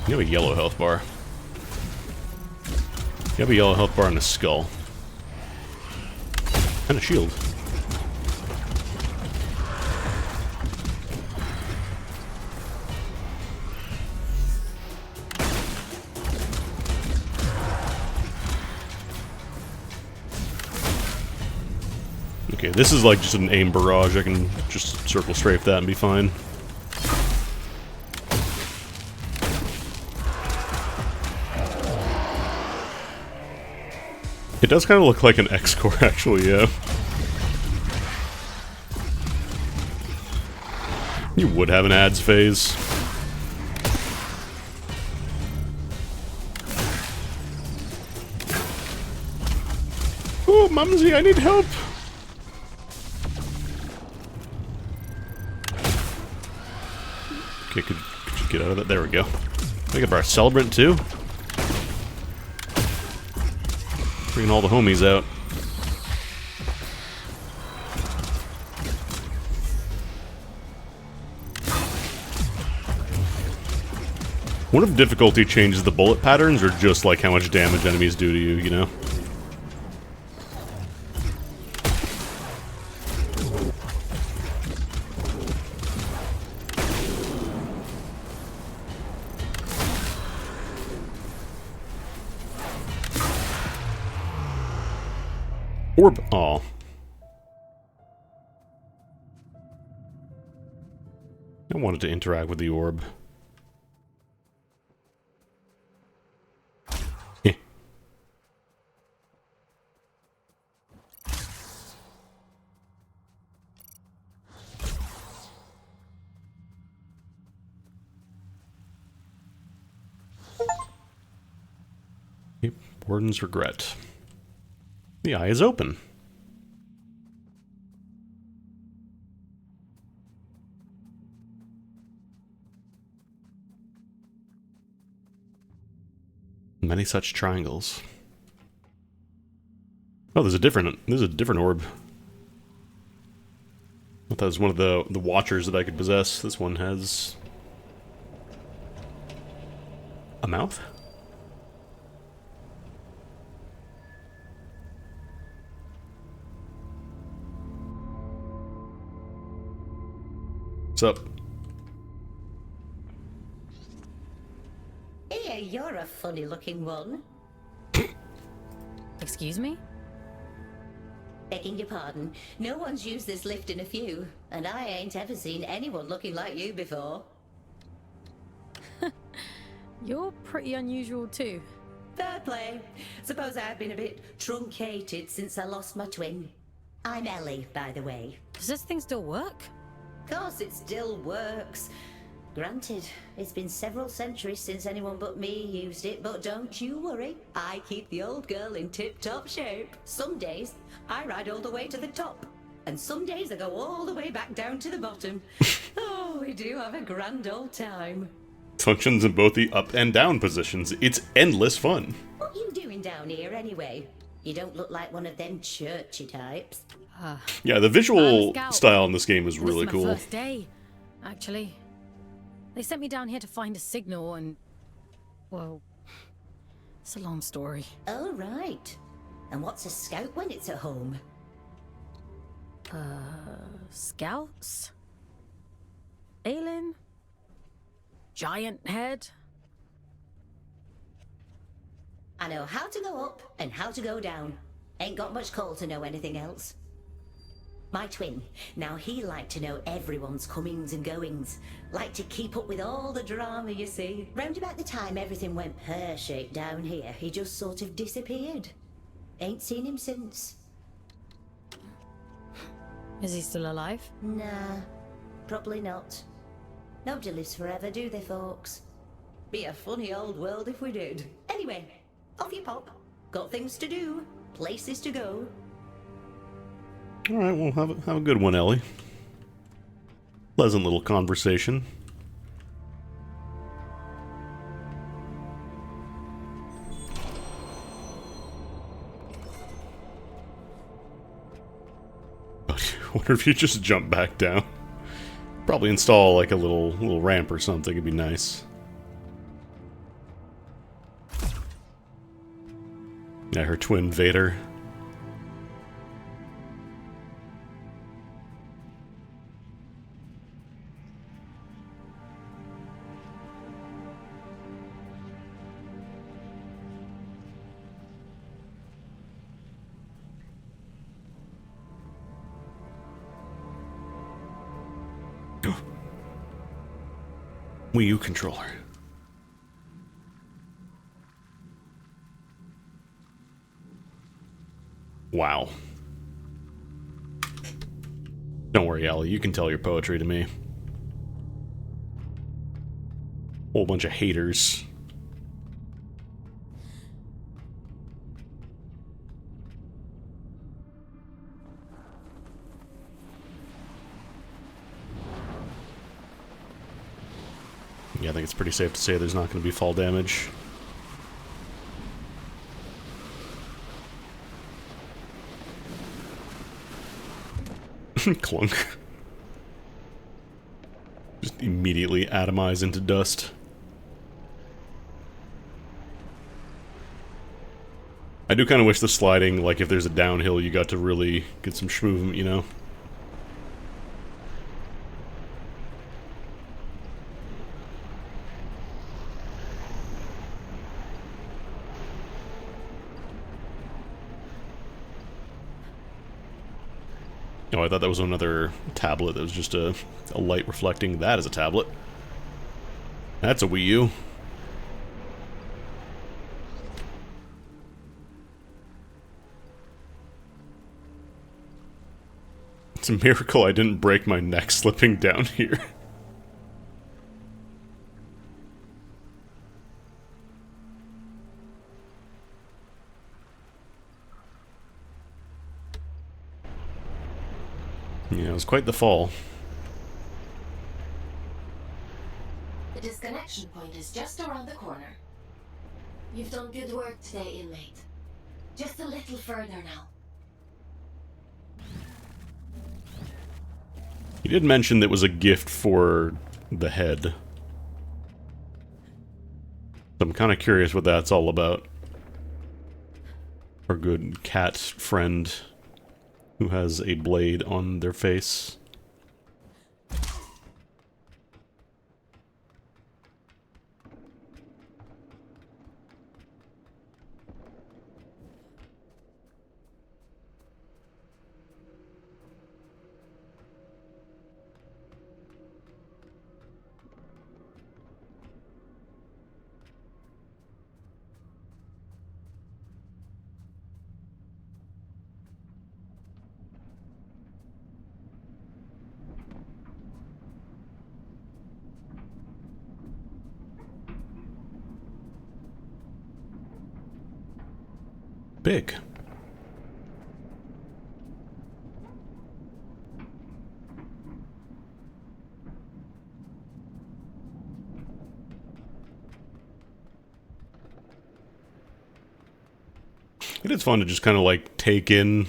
You have a yellow health bar. You have a yellow health bar and a skull. And a shield. Okay, this is like just an aim barrage. I can just circle strafe that and be fine. It does kind of look like an X-Core, actually, yeah. You would have an ads phase. Oh, Mumsy, I need help! Okay, could you get out of that? There we go. Pick up our celebrant too. Bringing all the homies out. Wonder if difficulty changes the bullet patterns or just like how much damage enemies do to you, you know? Orb. Aw. I wanted to interact with the orb. Warden's regret. The eye is open. Many such triangles. Oh, there's a different orb. I thought that was one of the watchers that I could possess. This one has a mouth? What's up? Here, you're a funny-looking one. Excuse me? Begging your pardon, no one's used this lift in a few, and I ain't ever seen anyone looking like you before. You're pretty unusual too. Fair play. Suppose I've been a bit truncated since I lost my twin. I'm Ellie, by the way. Does this thing still work? Course it still works. Granted, it's been several centuries since anyone but me used it, but don't you worry. I keep the old girl in tip-top shape. Some days, I ride all the way to the top. And some days I go all the way back down to the bottom. Oh, we do have a grand old time. Functions in both the up and down positions. It's endless fun. What you doing down here anyway? You don't look like one of them churchy types. Yeah, the visual style in this game is really This is my cool. first day, actually. They sent me down here to find a signal and... well... it's a long story. Oh, right. And what's a scout when it's at home? Scouts? Aelin? Giant head? I know how to go up and how to go down. Ain't got much call to know anything else. My twin, now he liked to know everyone's comings and goings. Liked to keep up with all the drama, you see. Round about the time everything went pear-shaped down here, he just sort of disappeared. Ain't seen him since. Is he still alive? Nah, probably not. Nobody lives forever, do they, folks? Be a funny old world if we did. Anyway, off you pop. Got things to do, places to go. Alright, well, have a good one, Ellie. Pleasant little conversation. I wonder if you just jump back down. Probably install like a little ramp or something, it'd be nice. Yeah, her twin Vader. Wii U controller. Wow. Don't worry, Ellie. You can tell your poetry to me. Whole bunch of haters. Yeah, I think it's pretty safe to say there's not going to be fall damage. Clunk. Just immediately atomize into dust. I do kind of wish the sliding, like if there's a downhill, you got to really get some schmoove, you know? Oh, I thought that was another tablet that was just a light reflecting. That is a tablet. That's a Wii U. It's a miracle I didn't break my neck slipping down here. Yeah, it was quite the fall. The disconnection point is just around the corner. You've done good work today, inmate. Just a little further now. He did mention that it was a gift for the head. So I'm kind of curious what that's all about. Our good cat friend who has a blade on their face. Big. It is fun to just kind of like take in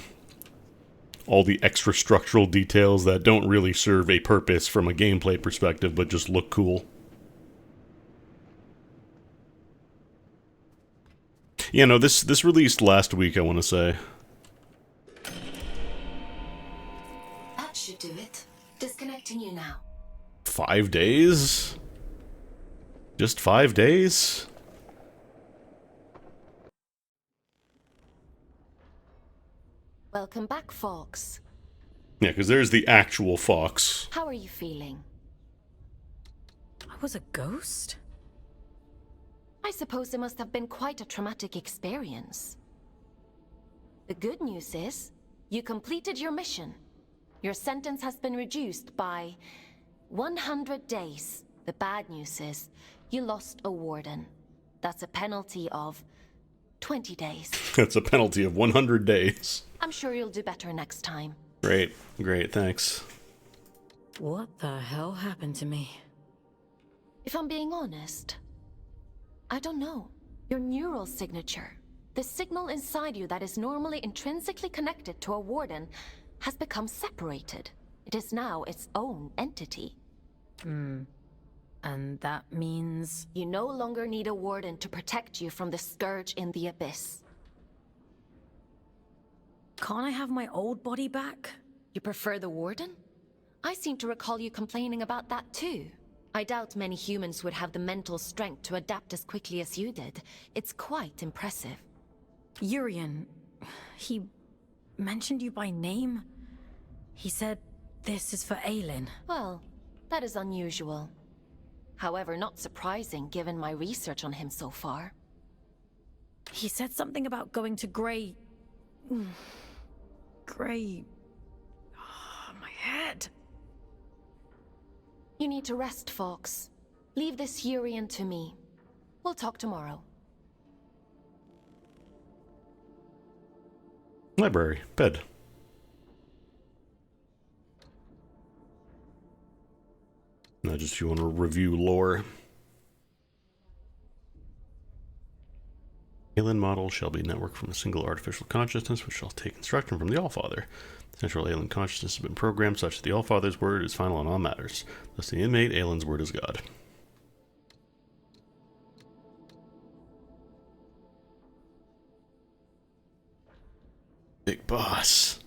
all the extra structural details that don't really serve a purpose from a gameplay perspective, but just look cool. Yeah, no, this released last week, I want to say. That should do it. Disconnecting you now. 5 days? Just 5 days? Welcome back, Fox. Yeah, because there's the actual Fox. How are you feeling? I was a ghost? I suppose it must have been quite a traumatic experience. The good news is, you completed your mission. Your sentence has been reduced by 100 days. The bad news is, you lost a warden. That's a penalty of 20 days. That's a penalty of 100 days. I'm sure you'll do better next time. Great, great, thanks. What the hell happened to me? If I'm being honest, I don't know. Your neural signature, the signal inside you that is normally intrinsically connected to a warden, has become separated. It is now its own entity. And that means... You no longer need a warden to protect you from the scourge in the abyss. Can't I have my old body back? You prefer the warden? I seem to recall you complaining about that too. I doubt many humans would have the mental strength to adapt as quickly as you did. It's quite impressive. Urian, he mentioned you by name? He said this is for Aelin. Well, that is unusual. However, not surprising given my research on him so far. He said something about going to Grey... Grey... Oh, my head. You need to rest, Fox. Leave this Urian to me. We'll talk tomorrow. Library, bed. Not just you want to review lore. Alien model shall be networked from a single artificial consciousness, which shall take instruction from the Allfather. The central alien consciousness has been programmed such that the Allfather's word is final on all matters. Thus the inmate alien's word is God. Big boss.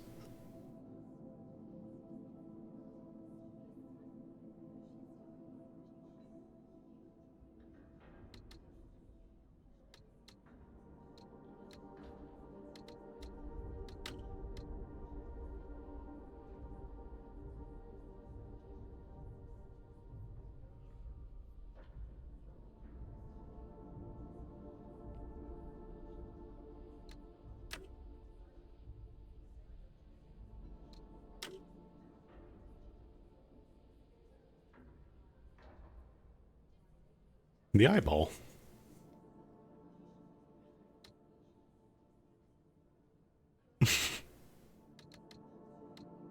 The eyeball.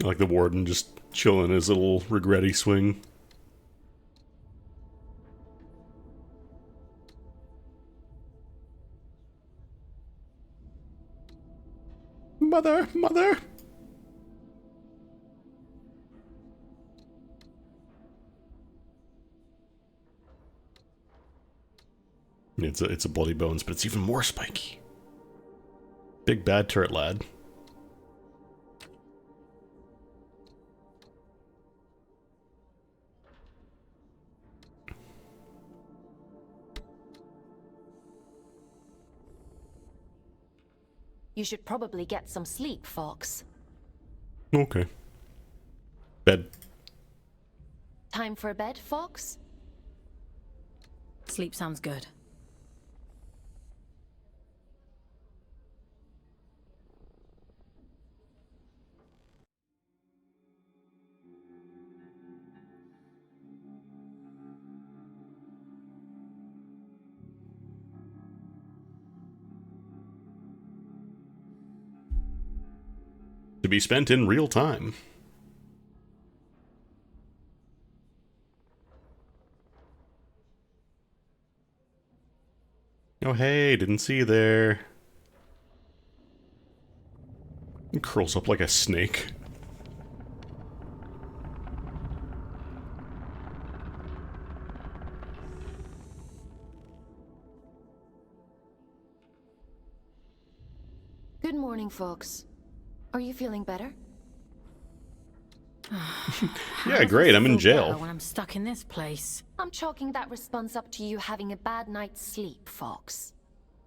Like the warden just chilling his little regretty swing. Mother, mother. It's a bloody bones, but it's even more spiky. Big bad turret lad. You should probably get some sleep, Fox. Okay. Bed. Time for bed, Fox? Sleep sounds good. To be spent in real time. Oh hey, didn't see you there. He curls up like a snake. Good morning, Fox. Are you feeling better? Yeah, great, I'm in jail. When I'm stuck in this place. I'm chalking that response up to you having a bad night's sleep, Fox.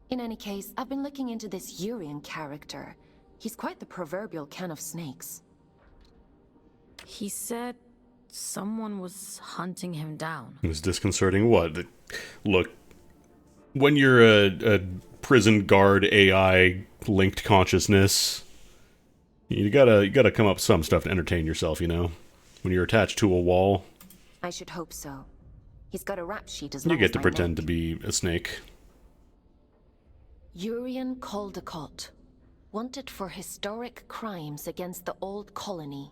In any case, I've been looking into this Urian character. He's quite the proverbial can of snakes. He said someone was hunting him down. It was disconcerting. What? Look, when you're a prison guard AI linked consciousness, you gotta come up with some stuff to entertain yourself, you know? When you're attached to a wall. I should hope so. He's got a rap sheet as long You get as to my pretend to neck. be a snake. Urian Caldecott, wanted for historic crimes against the old colony.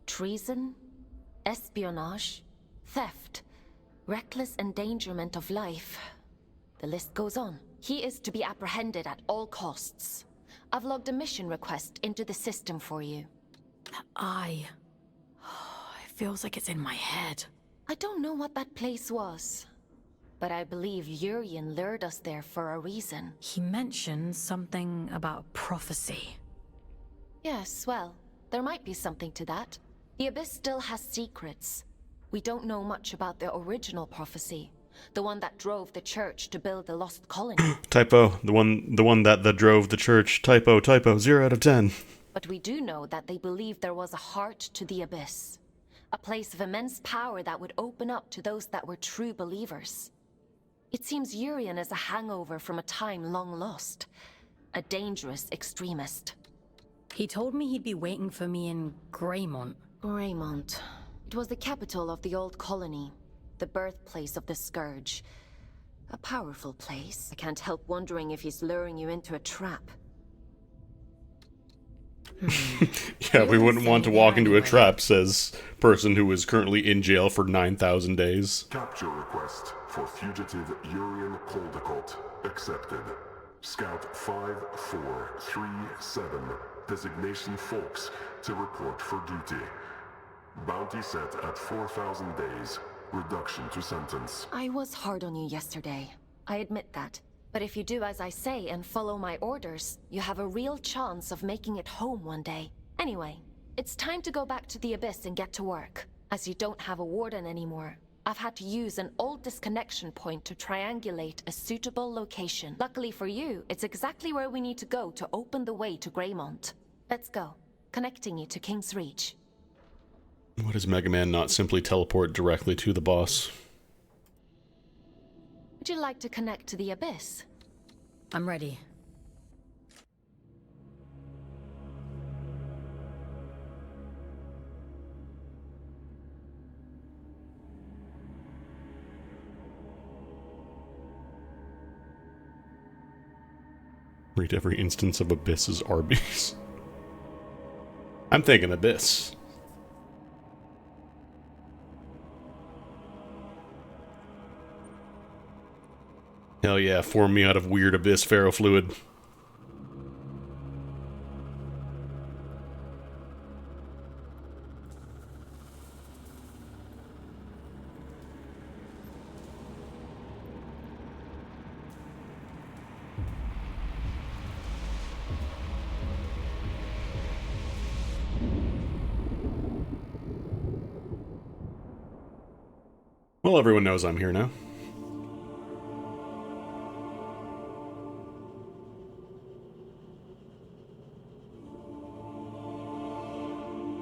Treason, espionage, theft, reckless endangerment of life. The list goes on. He is to be apprehended at all costs. I've logged a mission request into the system for you. That eye. It feels like it's in my head. I don't know what that place was, but I believe Urian lured us there for a reason. He mentioned something about prophecy. Yes, well, there might be something to that. The Abyss still has secrets. We don't know much about the original prophecy, the one that drove the church to build the lost colony. Typo. The one that drove the church. Typo. 0 out of 10. But we do know that they believed there was a heart to the Abyss. A place of immense power that would open up to those that were true believers. It seems Urian is a hangover from a time long lost. A dangerous extremist. He told me he'd be waiting for me in Greymont. Greymont. It was the capital of the old colony. The birthplace of the Scourge. A powerful place. I can't help wondering if he's luring you into a trap. Yeah, we wouldn't want to walk into a trap, says person who is currently in jail for 9,000 days. Capture request for fugitive Urian Caldecott accepted. Scout 5437, designation Folks, to report for duty. Bounty set at 4,000 days. Reduction to sentence. I was hard on you yesterday. I admit that. But if you do as I say and follow my orders, you have a real chance of making it home one day. Anyway, it's time to go back to the Abyss and get to work. As you don't have a warden anymore, I've had to use an old disconnection point to triangulate a suitable location. Luckily for you, it's exactly where we need to go to open the way to Greymont. Let's go, connecting you to King's Reach. Why does Mega Man not simply teleport directly to the boss? Would you like to connect to the Abyss? I'm ready. Read every instance of Abyss as Arby's. I'm thinking Abyss. Hell yeah, form me out of weird Abyss ferrofluid. Well, everyone knows I'm here now.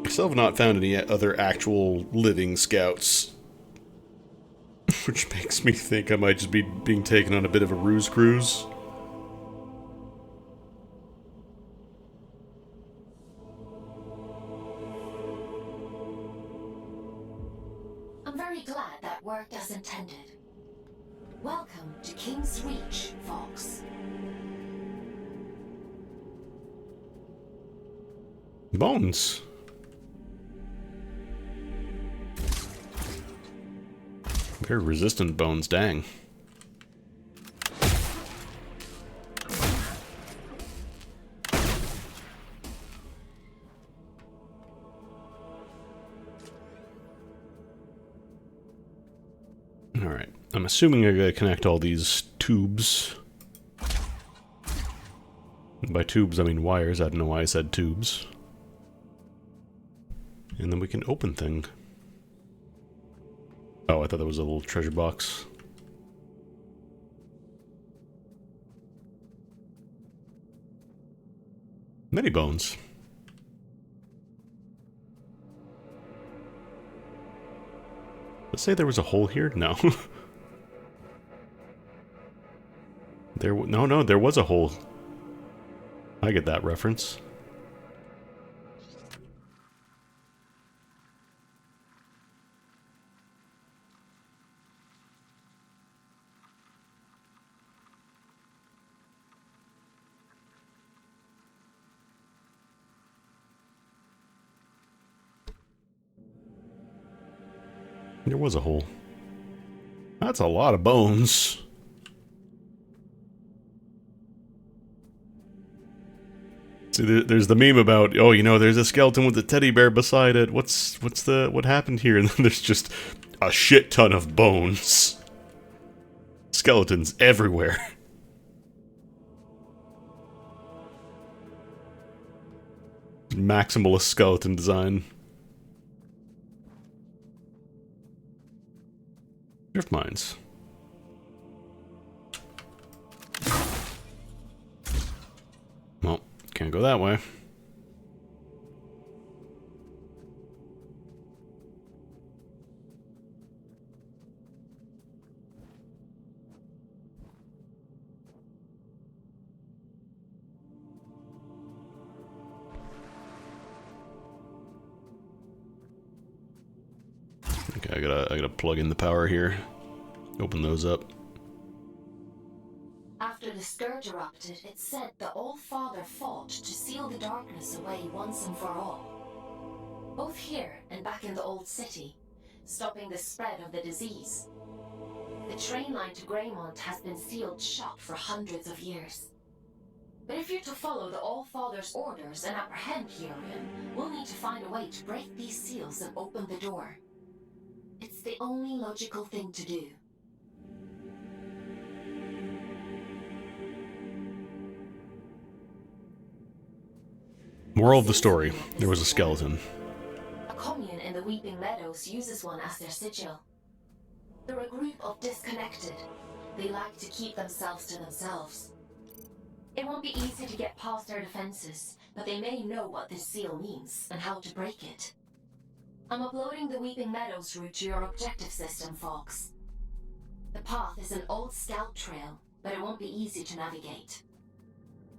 I still have not found any other actual living scouts. Which makes me think I might just be being taken on a bit of a ruse cruise. I'm very glad that worked as intended. Welcome to King's Reach, Fox. Bones. Very resistant bones, dang. Alright, I'm assuming I gotta connect all these tubes. And by tubes, I mean wires. I don't know why I said tubes. And then we can open thing. Oh, I thought that was a little treasure box. Many bones. Let's say there was a hole here? No. No, there was a hole. I get that reference. There was a hole. That's a lot of bones. See, there's the meme about, oh, you know, there's a skeleton with a teddy bear beside it. What happened here? And then there's just a shit ton of bones. Skeletons everywhere. Maximalist skeleton design. Drift mines. Well, can't go that way. Okay, I gotta plug in the power here. Open those up. After the Scourge erupted, it said the Old Father fought to seal the darkness away once and for all. Both here and back in the Old City, stopping the spread of the disease. The train line to Greymont has been sealed shut for hundreds of years. But if you're to follow the All-Father's orders and apprehend Kyrian, we'll need to find a way to break these seals and open the door. It's the only logical thing to do. Moral of the story, there was a skeleton. A commune in the Weeping Meadows uses one as their sigil. They're a group of disconnected. They like to keep themselves to themselves. It won't be easy to get past their defenses, but they may know what this seal means and how to break it. I'm uploading the Weeping Meadows route to your objective system, Fox. The path is an old scout trail, but it won't be easy to navigate.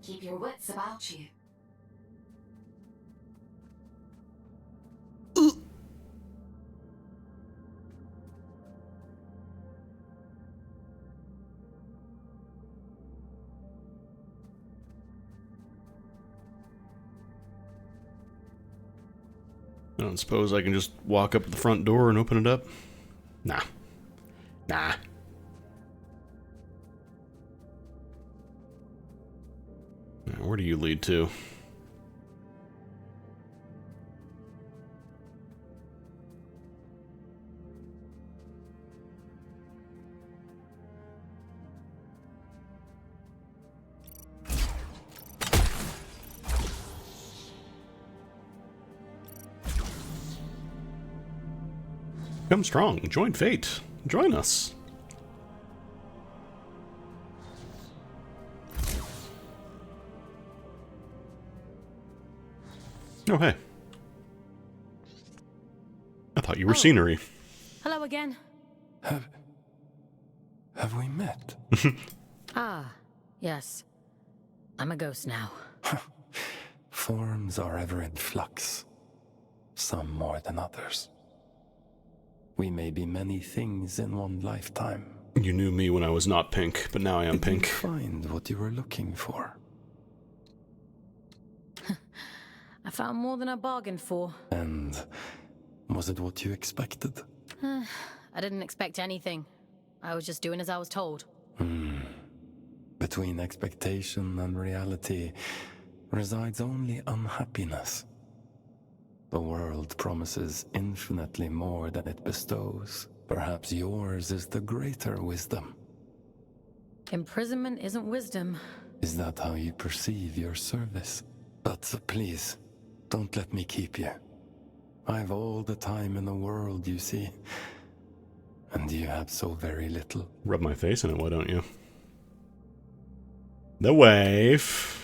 Keep your wits about you. I don't suppose I can just walk up to the front door and open it up? Nah. Nah. Now, where do you lead to? Come strong, join fate, join us. Oh, hey. I thought you were scenery. Hello again. Have we met? Ah, yes. I'm a ghost now. Forms are ever in flux, some more than others. We may be many things in one lifetime. You knew me when I was not pink, but now I am pink. Did you find what you were looking for? I found more than I bargained for. And was it what you expected? I didn't expect anything. I was just doing as I was told. Between expectation and reality resides only unhappiness. The world promises infinitely more than it bestows. Perhaps yours is the greater wisdom. Imprisonment isn't wisdom. Is that how you perceive your service? But please, don't let me keep you. I've all the time in the world, you see. And you have so very little. Rub my face in it, why don't you? The wave.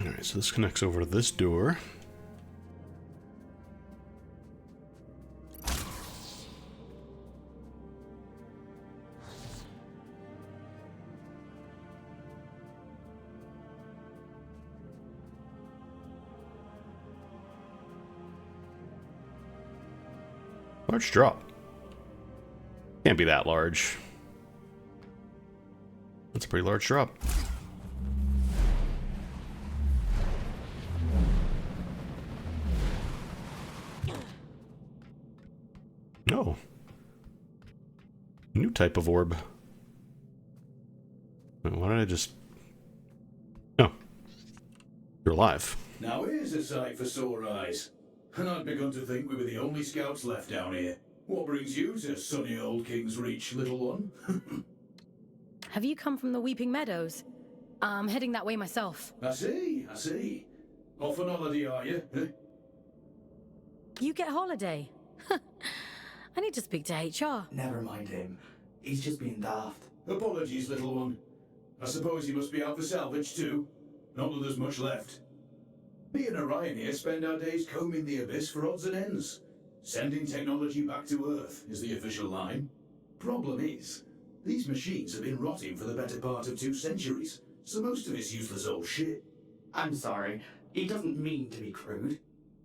Alright, so this connects over to this door. Large drop. Can't be that large. That's a pretty large drop. Oh. New type of orb. Why did I just... Oh. You're alive. Now here's a sight for sore eyes. And I'd begun to think we were the only scouts left down here. What brings you to sunny old King's Reach, little one? Have you come from the Weeping Meadows? I'm heading that way myself. I see. Off on holiday, are you? Eh? You get holiday? I need to speak to HR. Never mind him. He's just being daft. Apologies, little one. I suppose you must be out for salvage too. Not that there's much left. Me and Orion here spend our days combing the abyss for odds and ends. Sending technology back to Earth is the official line. Problem is, these machines have been rotting for the better part of 2 centuries, so most of it's useless old shit. I'm sorry. He doesn't mean to be crude.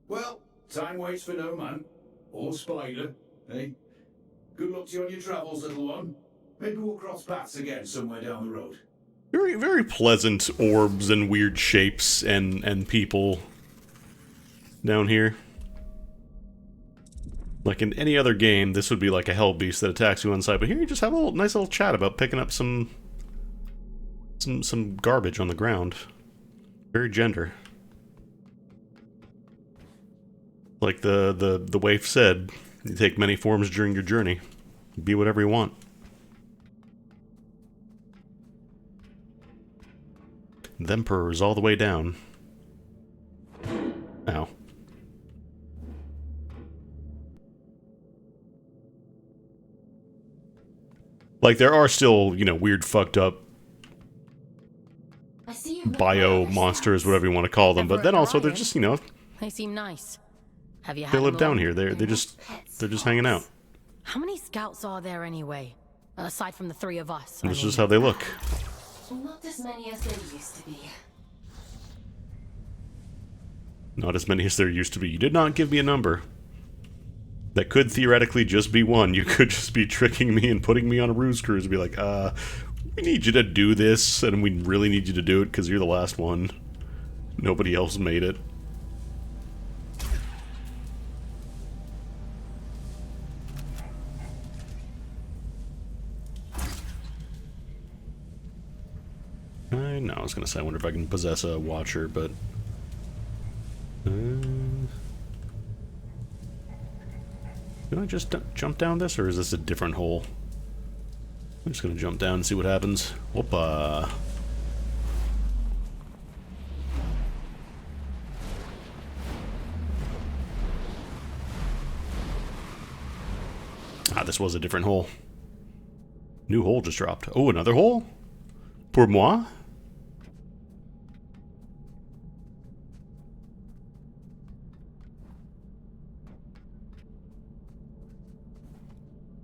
Well, time waits for no man. Or spider. Hey, good luck to you on your travels, little one. Maybe we'll cross paths again somewhere down the road. Very, very pleasant orbs and weird shapes and people down here. Like in any other game, this would be like a hell beast that attacks you on sight, but here you just have a nice little chat about picking up some garbage on the ground. Very gender. Like the waif said, you take many forms during your journey. Be whatever you want. The Emperor is all the way down. Ow. Like, there are still, you know, weird, fucked up bio monsters, whatever you want to call them, but then also they're just, you know, They seem nice. Have you had they live them down long? here. They're just hanging out. How many scouts are there anyway? Aside from the three of us. This is just how they look. Not as many as there used to be. Not as many as there used to be. You did not give me a number. That could theoretically just be one. You could just be tricking me and putting me on a ruse cruise and be like, we need you to do this, and we really need you to do it because you're the last one. Nobody else made it. I was gonna say, I wonder if I can possess a watcher, but... Can I just jump down this, or is this a different hole? I'm just gonna jump down and see what happens. Whoopa! Ah, this was a different hole. New hole just dropped. Oh, another hole? Pour moi?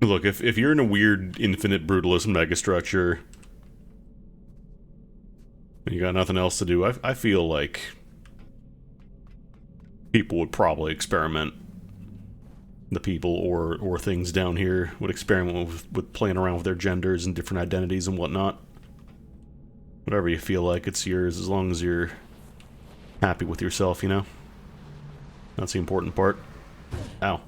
Look, if you're in a weird infinite brutalist megastructure and you got nothing else to do, I feel like people would probably experiment. The people or things down here would experiment with playing around with their genders and different identities and whatnot. Whatever you feel like, it's yours, as long as you're happy with yourself, you know? That's the important part. Ow.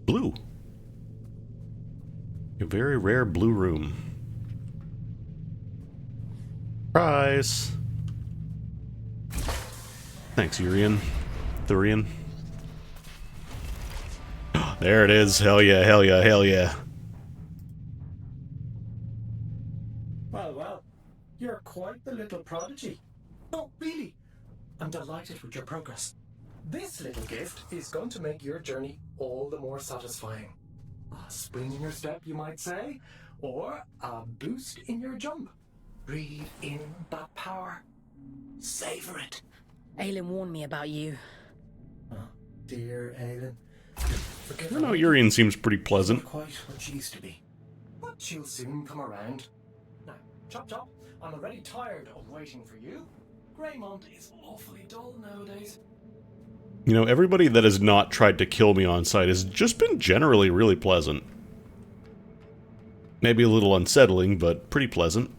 Blue. A very rare blue room. Prize. Thanks, Urian. Thurian. There it is. Hell yeah, hell yeah, hell yeah. Well, you're quite the little prodigy. No, really. I'm delighted with your progress. This little gift is going to make your journey all the more satisfying. A spring in your step, you might say, or a boost in your jump. Breathe in that power. Savor it. Aelin warned me about you. Oh, dear Aelin. I don't know, Urian seems pretty pleasant. Not quite what she used to be. But she'll soon come around. Now, chop chop, I'm already tired of waiting for you. Greymont is awfully dull nowadays. You know, everybody that has not tried to kill me on sight has just been generally really pleasant. Maybe a little unsettling, but pretty pleasant.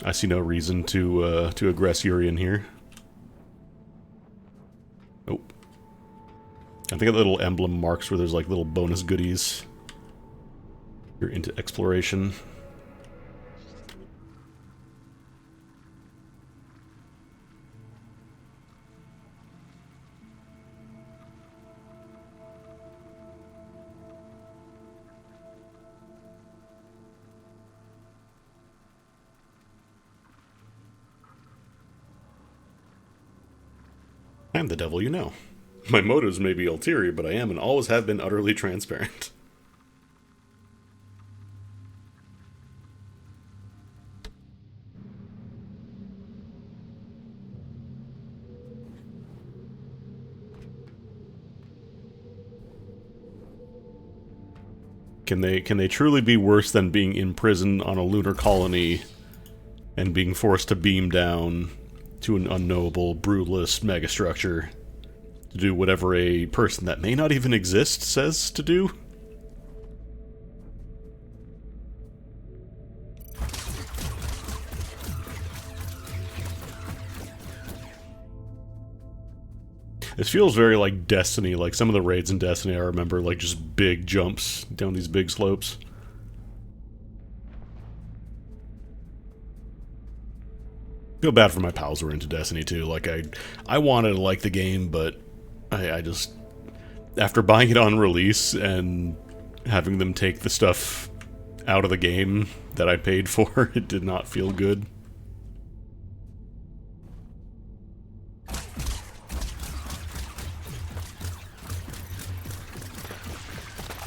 I see no reason to aggress Urian here. Oh. I think that little emblem marks where there's like little bonus goodies. You're into exploration. I'm the devil you know. My motives may be ulterior, but I am and always have been utterly transparent. Can they truly be worse than being imprisoned on a lunar colony and being forced to beam down to an unknowable, brutalist megastructure to do whatever a person that may not even exist says to do? This feels very like Destiny, like some of the raids in Destiny I remember, like just big jumps down these big slopes. Feel bad for my pals who are into Destiny too. Like I wanted to like the game, but I just, after buying it on release and having them take the stuff out of the game that I paid for, it did not feel good.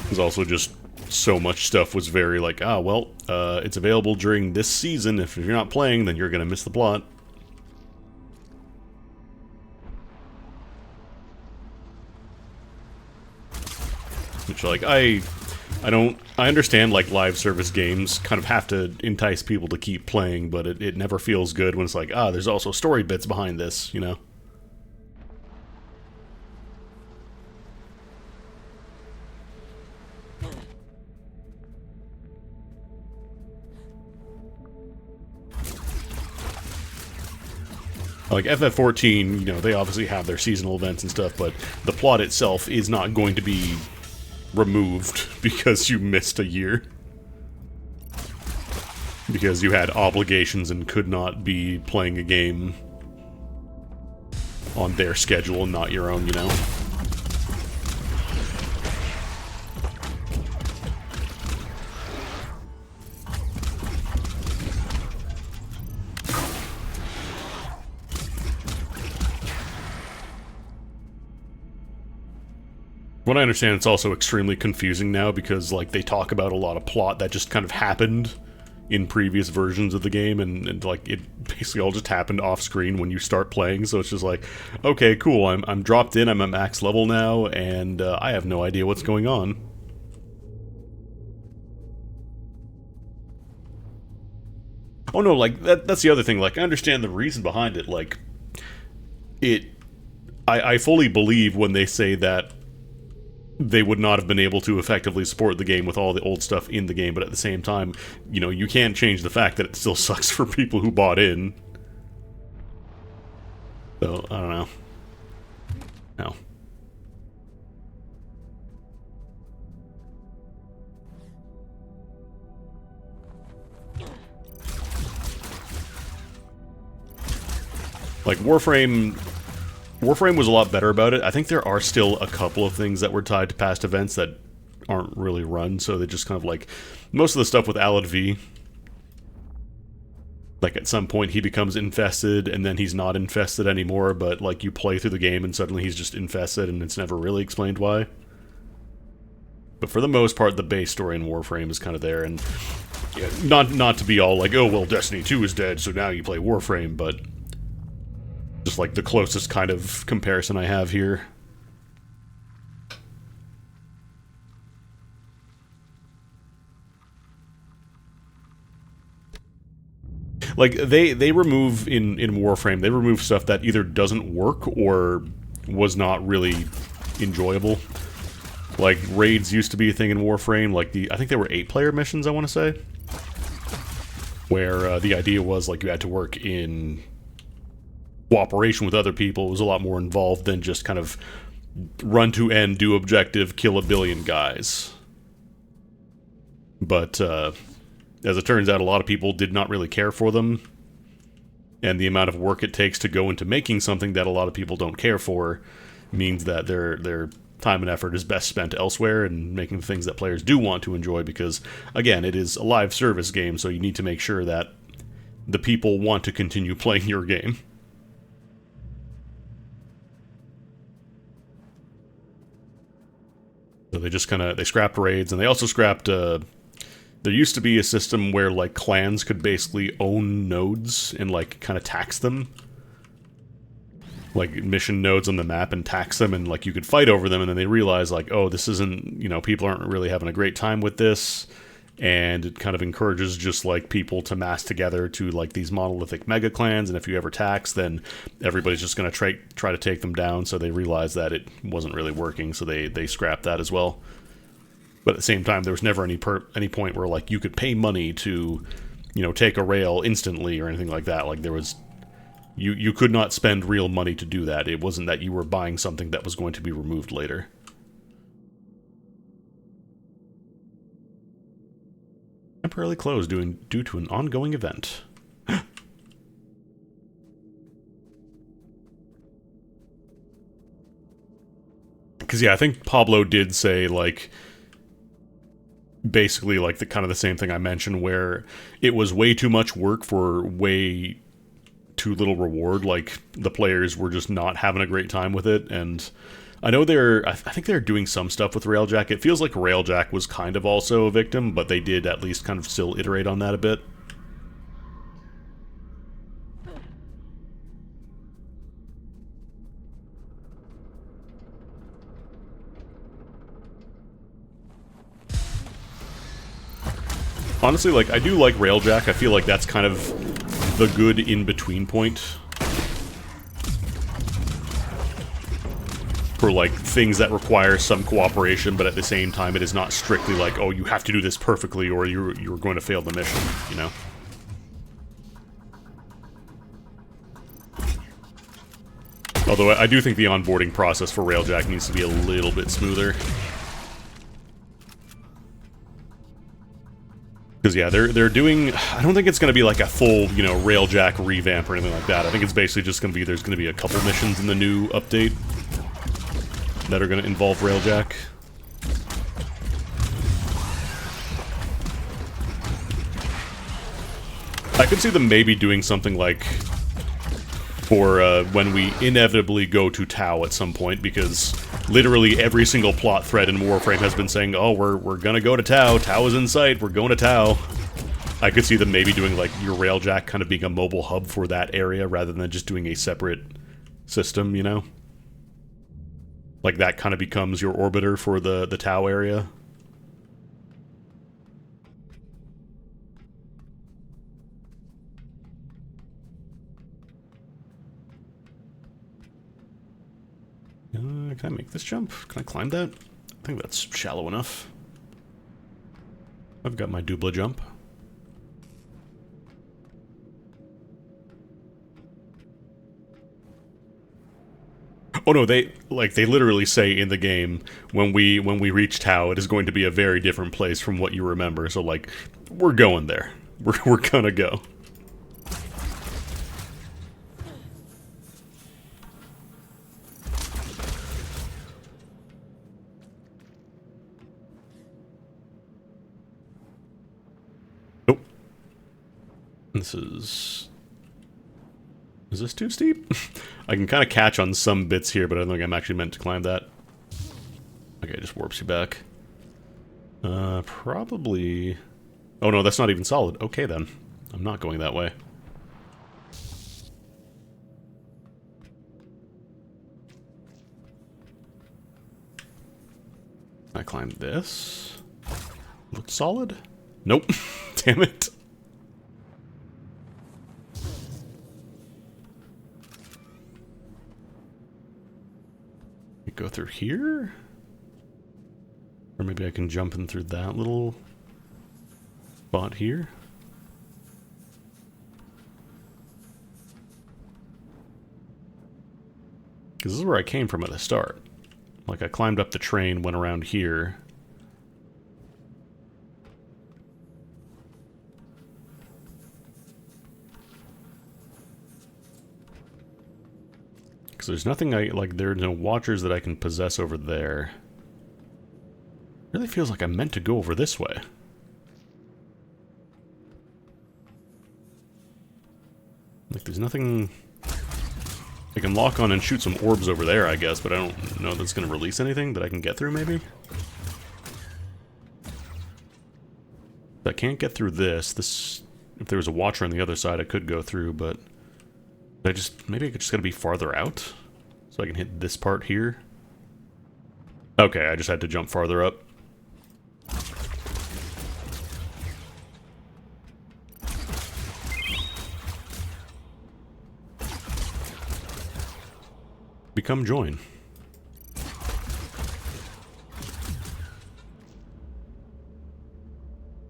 There's also just so much stuff was very like, ah, well, it's available during this season. If you're not playing, then you're gonna miss the plot. Which, like, I understand, like, live service games kind of have to entice people to keep playing, but it never feels good when it's like, ah, there's also story bits behind this, you know? Like, FF14, you know, they obviously have their seasonal events and stuff, but the plot itself is not going to be removed because you missed a year. Because you had obligations and could not be playing a game on their schedule and not your own, you know? What I understand, it's also extremely confusing now because, like, they talk about a lot of plot that just kind of happened in previous versions of the game, and like, it basically all just happened off-screen when you start playing, so it's just like, okay, cool, I'm dropped in, I'm at max level now, and I have no idea what's going on. Oh no, like, that's the other thing, like, I understand the reason behind it, like, I fully believe when they say that they would not have been able to effectively support the game with all the old stuff in the game, but at the same time, you know, you can't change the fact that it still sucks for people who bought in. So, I don't know. No. Like, Warframe was a lot better about it. I think there are still a couple of things that were tied to past events that aren't really run, so they just kind of like... Most of the stuff with Alad V, like at some point he becomes infested, and then he's not infested anymore, but like you play through the game and suddenly he's just infested and it's never really explained why. But for the most part, the base story in Warframe is kind of there, and yeah, not to be all like, oh, well, Destiny 2 is dead, so now you play Warframe, but... just like the closest kind of comparison I have here. Like, they remove, in Warframe, they remove stuff that either doesn't work or was not really enjoyable. Like, raids used to be a thing in Warframe, like I think there were 8-player missions, I want to say. Where the idea was, like, you had to work in cooperation with other people. It was a lot more involved than just kind of run to end, do objective, kill a billion guys. But as it turns out, a lot of people did not really care for them, and the amount of work it takes to go into making something that a lot of people don't care for means that their time and effort is best spent elsewhere and making things that players do want to enjoy, because again, it is a live service game, so you need to make sure that the people want to continue playing your game. So they just they scrapped raids, and they also scrapped, there used to be a system where, like, clans could basically own nodes and, like, kind of tax them. like mission nodes on the map and tax them, and like you could fight over them, and then they realize like, oh, this isn't, you know, people aren't really having a great time with this, and it kind of encourages just like people to mass together to like these monolithic mega clans, and if you ever tax, then everybody's just going to try to take them down. So they realized that it wasn't really working, so they scrapped that as well. But at the same time, there was never any point where like you could pay money to, you know, take a rail instantly or anything like that. Like there was, you could not spend real money to do that. It wasn't that you were buying something that was going to be removed later. Temporarily closed due to an ongoing event. Because yeah, I think Pablo did say like, basically like the kind of the same thing I mentioned, where it was way too much work for way too little reward. Like the players were just not having a great time with it, and I know I think they're doing some stuff with Railjack. It feels like Railjack was kind of also a victim, but they did at least kind of still iterate on that a bit. Honestly, like, I do like Railjack. I feel like that's kind of the good in-between point for, like, things that require some cooperation, but at the same time, it is not strictly like, oh, you have to do this perfectly or you're going to fail the mission, you know? Although I do think the onboarding process for Railjack needs to be a little bit smoother. Because, yeah, they're doing... I don't think it's going to be like a full, you know, Railjack revamp or anything like that. I think it's basically just going to be... There's going to be a couple missions in the new update that are going to involve Railjack. I could see them maybe doing something like... for when we inevitably go to Tau at some point, because literally every single plot thread in Warframe has been saying, oh, we're gonna go to Tau, Tau is in sight, we're going to Tau. I could see them maybe doing like your Railjack kind of being a mobile hub for that area rather than just doing a separate system, you know? Like that kind of becomes your orbiter for the Tau area. Can I make this jump? Can I climb that? I think that's shallow enough. I've got my Dubla jump. Oh no, they literally say in the game, when we reach Tau, it is going to be a very different place from what you remember. So like, we're going there. We're gonna go. This is this too steep? I can kind of catch on some bits here, but I don't think I'm actually meant to climb that. Okay, it just warps you back. Probably... Oh no, that's not even solid. Okay then. I'm not going that way. I climbed this. Looked solid? Nope. Damn it. Go through here? Or maybe I can jump in through that little spot here? Because this is where I came from at the start. Like, I climbed up the train, went around here. Because there's nothing there are no watchers that I can possess over there. It really feels like I'm meant to go over this way. Like, there's nothing... I can lock on and shoot some orbs over there, I guess, but I don't know that's going to release anything that I can get through, maybe? If I can't get through this... If there was a watcher on the other side, I could go through, but... maybe I just gotta be farther out? So I can hit this part here. Okay, I just had to jump farther up. Become join.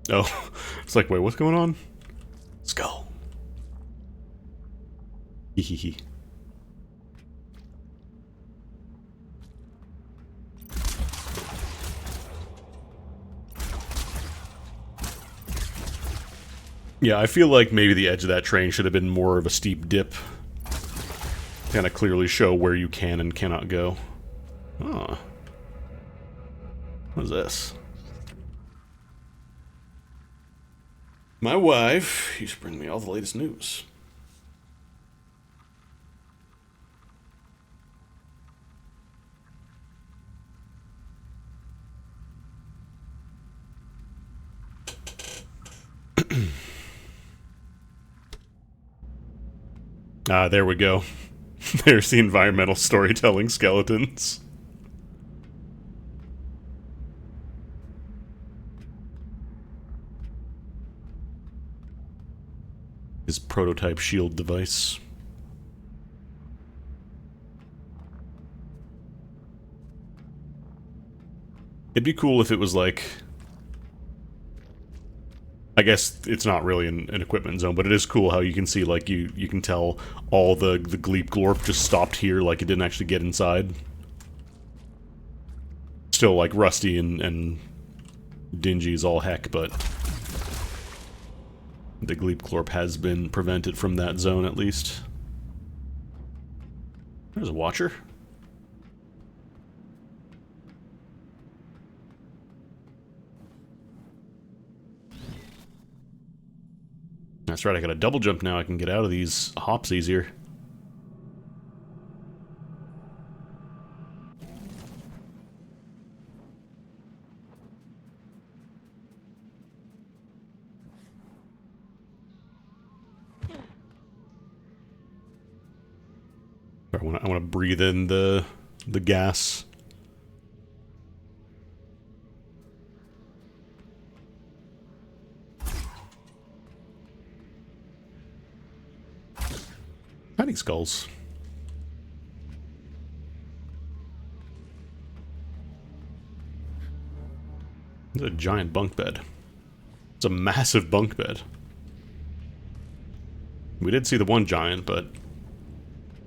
Oh, it's like, wait, what's going on? Skull. Hehehe. Yeah, I feel like maybe the edge of that train should have been more of a steep dip. Kind of clearly show where you can and cannot go. Oh. What is this? My wife used to bring me all the latest news. Ah, there we go. There's the environmental storytelling skeletons. His prototype shield device. It'd be cool if it was like... I guess it's not really an equipment zone, but it is cool how you can see, like, you can tell all the Gleep Glorp just stopped here, like it didn't actually get inside. Still, like, rusty and dingy as all heck, but... the Gleep Glorp has been prevented from that zone, at least. There's a Watcher. That's right, I got a double jump now. I can get out of these hops easier. I want to breathe in the gas. Hiding skulls. It's a giant bunk bed. It's a massive bunk bed. We did see the one giant, but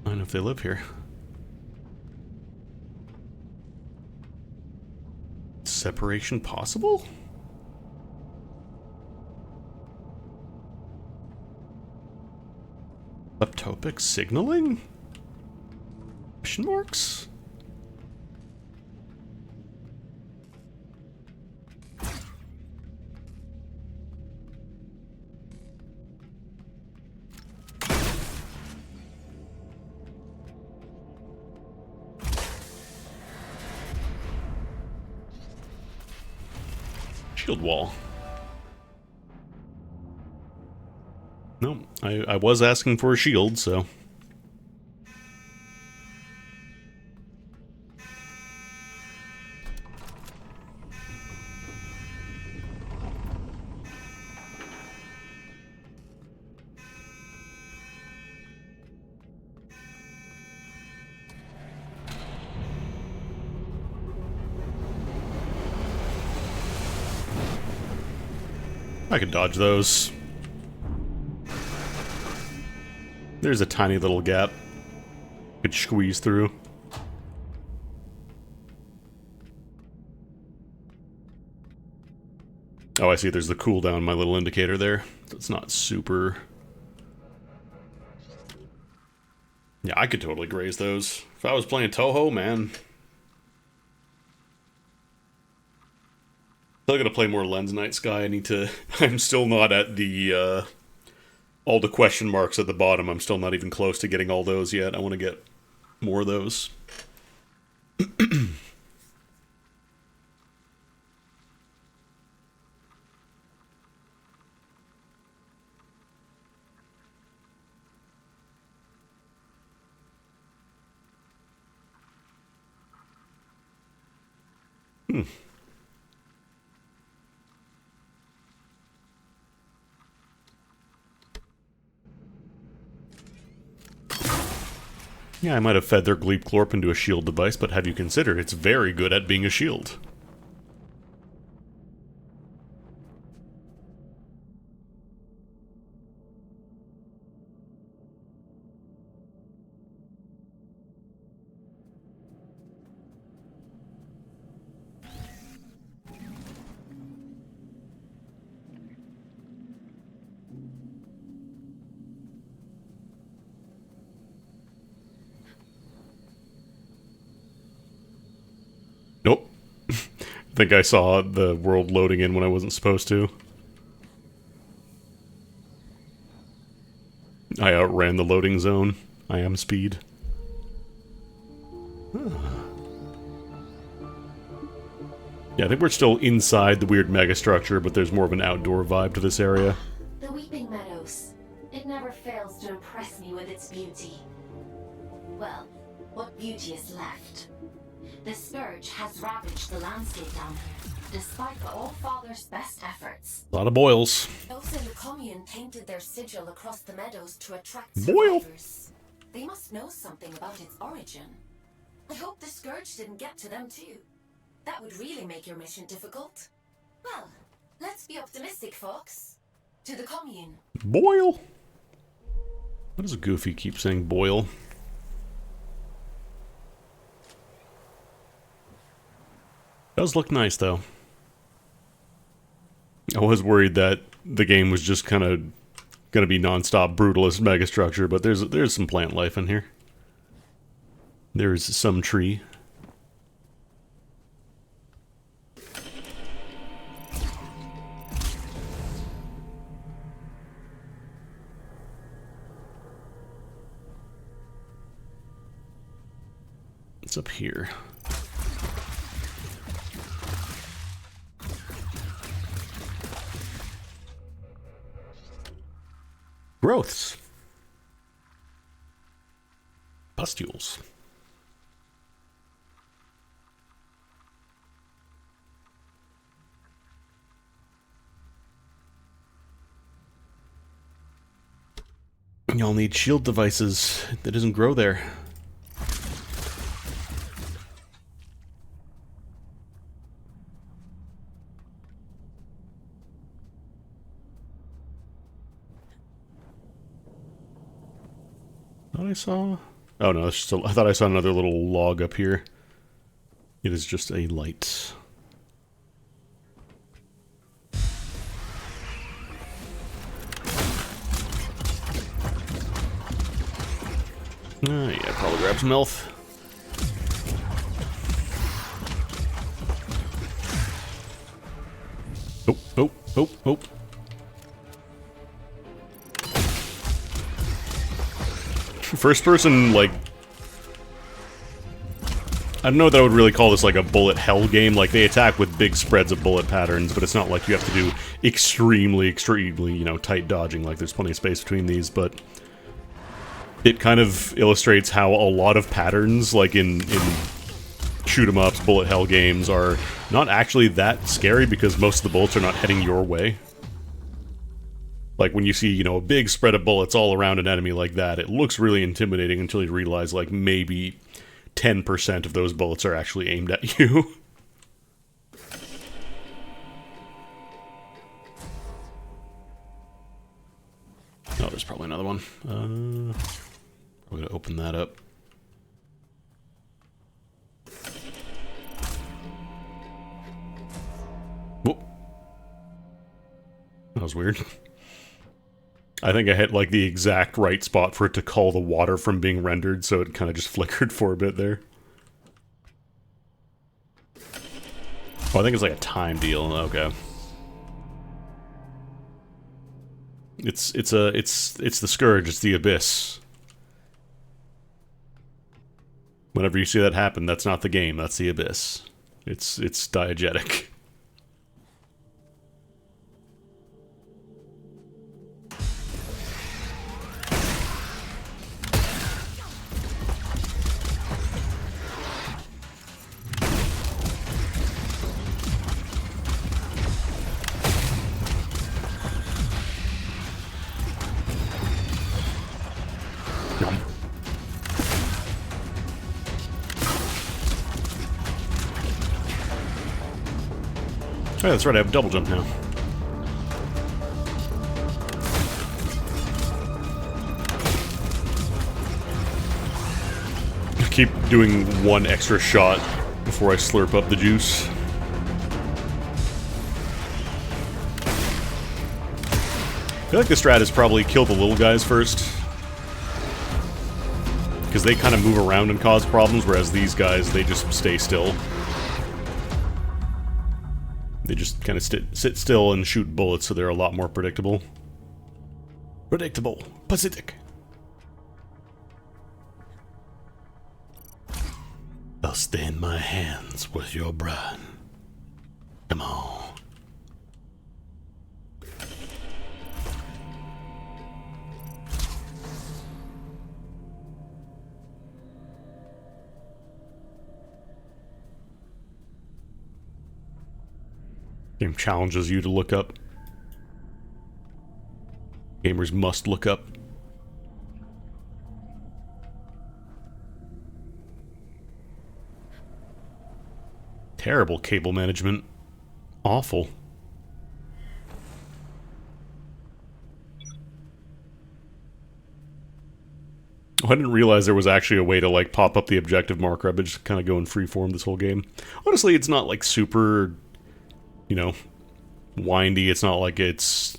I don't know if they live here. Separation possible? Uptopic signaling? Question marks? Shield wall. No, I was asking for a shield, so... I could dodge those. There's a tiny little gap. Could squeeze through. Oh, I see. There's the cooldown, my little indicator there. So it's not super... Yeah, I could totally graze those. If I was playing Toho, man. Still gotta play more Lens Night Sky. I need to... I'm still not at the, all the question marks at the bottom. I'm still not even close to getting all those yet. I want to get more of those. Yeah, I might have fed their Gleep Glorp into a shield device, but have you considered it's very good at being a shield? Nope. I think I saw the world loading in when I wasn't supposed to. I outran the loading zone. I am speed. Yeah, I think we're still inside the weird megastructure, but there's more of an outdoor vibe to this area. The Weeping Meadows. It never fails to impress me with its beauty. Well, what beauty is left? The Scourge has ravaged the landscape down here, despite the All-Father's best efforts. A lot of boils. Those in the commune painted their sigil across the meadows to attract Boil. survivors. They must know something about its origin. I hope the Scourge didn't get to them too. That would really make your mission difficult. Well, let's be optimistic, folks. To the commune. Boil? What does Goofy keep saying boil? Does look nice, though. I was worried that the game was just kind of going to be non-stop brutalist megastructure, but there's some plant life in here. There's some tree. It's up here. Growths. Pustules. Y'all need shield devices. That doesn't grow there. I saw... Oh no, it's just I thought I saw another little log up here. It is just a light. Yeah, probably grab some health. Oh, oh, oh, oh. First person, like... I don't know that I would really call this like a bullet hell game. Like, they attack with big spreads of bullet patterns, but it's not like you have to do extremely, you know, tight dodging. Like, there's plenty of space between these, but... It kind of illustrates how a lot of patterns, like in shoot-em-ups, bullet hell games, are not actually that scary because most of the bullets are not heading your way. Like, when you see, you know, a big spread of bullets all around an enemy like that, it looks really intimidating until you realize, like, maybe 10% of those bullets are actually aimed at you. Oh, there's probably another one. We're gonna open that up. Whoop. That was weird. I think I hit, like, the exact right spot for it to call the water from being rendered, so it kind of just flickered for a bit there. Oh, I think it's like a time deal. Okay. It's the Scourge, it's the Abyss. Whenever you see that happen, that's not the game, that's the Abyss. It's diegetic. Oh, that's right, I have double jump now. I keep doing one extra shot before I slurp up the juice. I feel like the strat is probably kill the little guys first. Because they kind of move around and cause problems, whereas these guys, they just stay still. They just kind of sit still and shoot bullets, so they're a lot more predictable. Predictable. Pacific. I'll stain my hands with your blood. Come on. Game challenges you to look up. Gamers must look up. Terrible cable management. Awful. Oh, I didn't realize there was actually a way to, like, pop up the objective marker. I've been just kind of going freeform this whole game. Honestly, it's not, like, super, you know, windy. It's not like it's...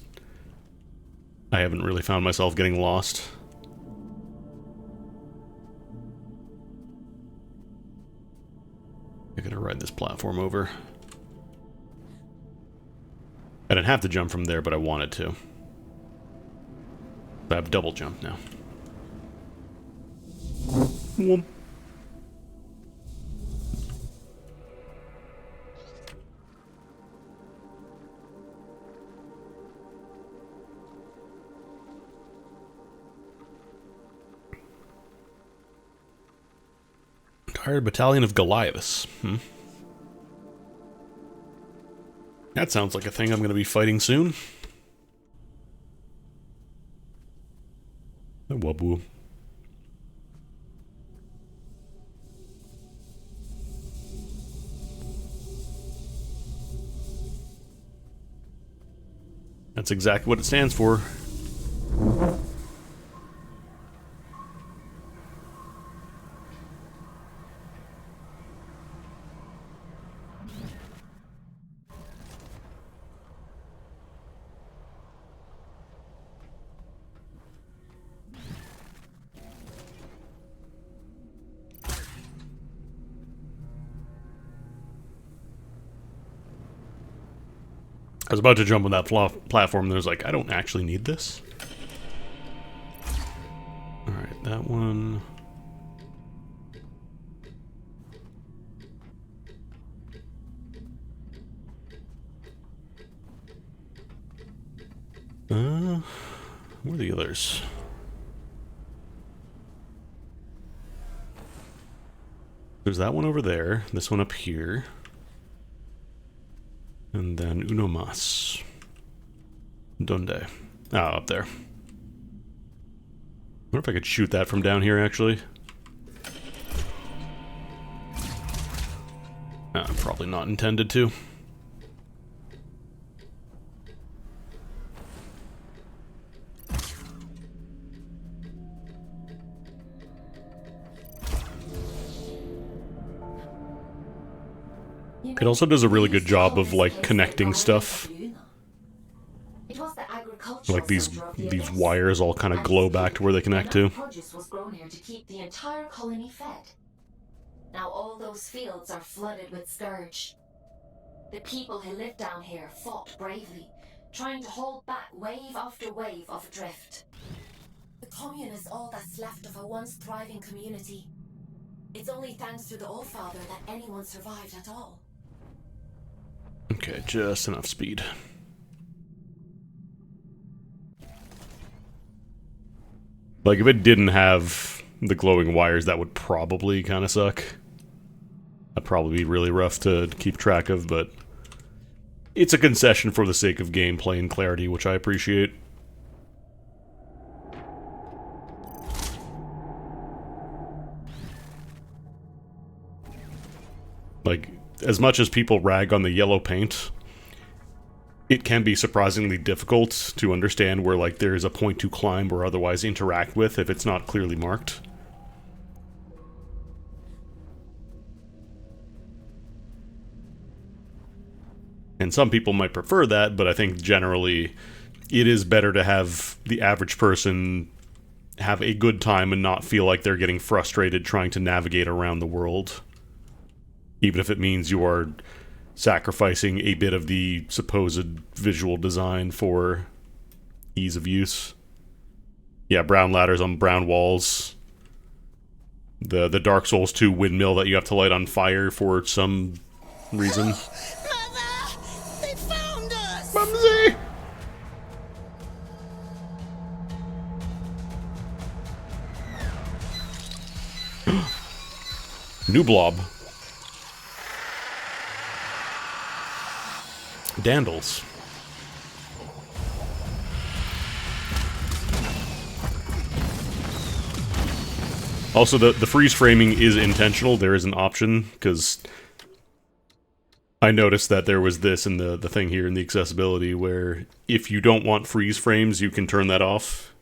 I haven't really found myself getting lost. I gotta ride this platform over. I didn't have to jump from there, but I wanted to. I have double jump now. Whoop. Entire battalion of Goliaths. That sounds like a thing I'm going to be fighting soon. Waboo. That's exactly what it stands for. I was about to jump on that platform and I was like, I don't actually need this. Alright, that one. Where are the others? There's that one over there, this one up here. And then uno más. Donde? Ah, up there. I wonder if I could shoot that from down here, actually. Probably not intended to. It also does a really good job of, like, connecting stuff. Like these wires all kind of glow back to where they connect to. Produce was grown here to keep the entire colony fed. Now all those fields are flooded with scourge. The people who live down here fought bravely, trying to hold back wave after wave of drift. The commune is all that's left of a once thriving community. It's only thanks to the Allfather that anyone survived at all. Okay, just enough speed. Like, if it didn't have the glowing wires, that would probably kind of suck. That'd probably be really rough to keep track of, but it's a concession for the sake of gameplay and clarity, which I appreciate. Like, as much as people rag on the yellow paint, it can be surprisingly difficult to understand where, like, there is a point to climb or otherwise interact with if it's not clearly marked. And some people might prefer that, but I think generally it is better to have the average person have a good time and not feel like they're getting frustrated trying to navigate around the world. Even if it means you are sacrificing a bit of the supposed visual design for ease of use. Yeah, brown ladders on brown walls. The Dark Souls 2 windmill that you have to light on fire for some reason. Mother! They found us! Mumsy! New blob. Dandles. Also, the freeze framing is intentional. There is an option, because I noticed that there was this in the thing here in the accessibility, where if you don't want freeze frames, you can turn that off.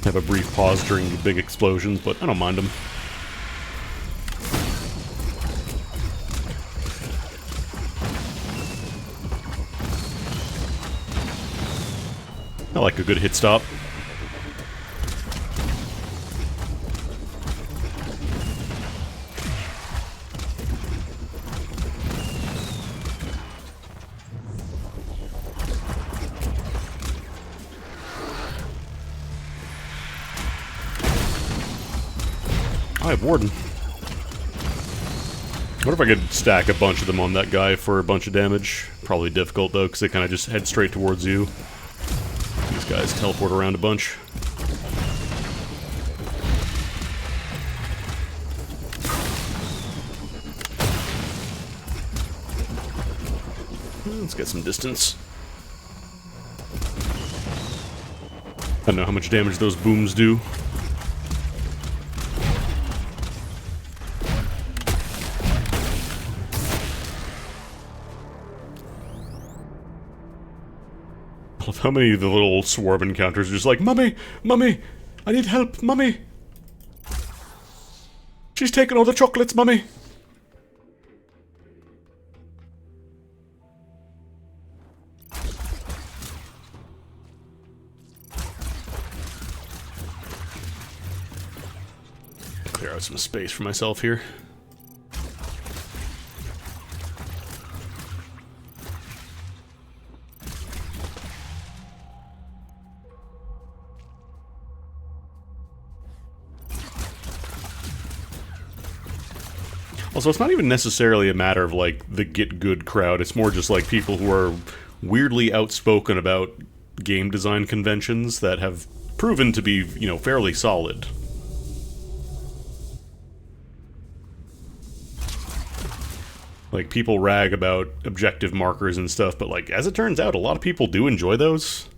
Have a brief pause during the big explosions, but I don't mind them. I like a good hit stop. I have Warden. What if I could stack a bunch of them on that guy for a bunch of damage? Probably difficult though, because they kind of just head straight towards you. These guys teleport around a bunch. Let's get some distance. I don't know how much damage those booms do. I love how many of the little swarm encounters are just like, Mummy! Mummy! I need help! Mummy! She's taken all the chocolates, Mummy! Clear out some space for myself here. Also, it's not even necessarily a matter of, like, the get good crowd. It's more just, like, people who are weirdly outspoken about game design conventions that have proven to be, you know, fairly solid. Like, people rag about objective markers and stuff, but, like, as it turns out, a lot of people do enjoy those.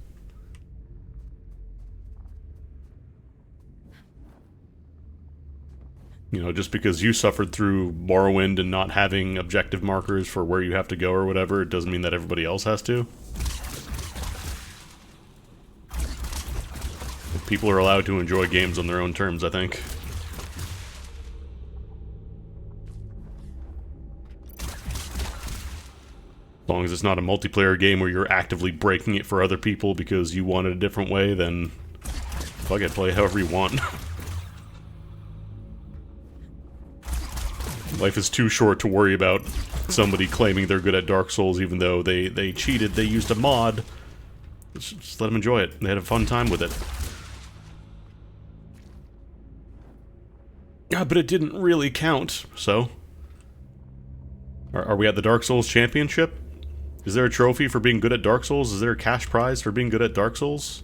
You know, just because you suffered through Morrowind and not having objective markers for where you have to go or whatever, it doesn't mean that everybody else has to. People are allowed to enjoy games on their own terms, I think. As long as it's not a multiplayer game where you're actively breaking it for other people because you want it a different way, then fuck it, play however you want. Life is too short to worry about somebody claiming they're good at Dark Souls even though they cheated, they used a mod. Just let them enjoy it. They had a fun time with it. Yeah, but it didn't really count, so... Are we at the Dark Souls Championship? Is there a trophy for being good at Dark Souls? Is there a cash prize for being good at Dark Souls?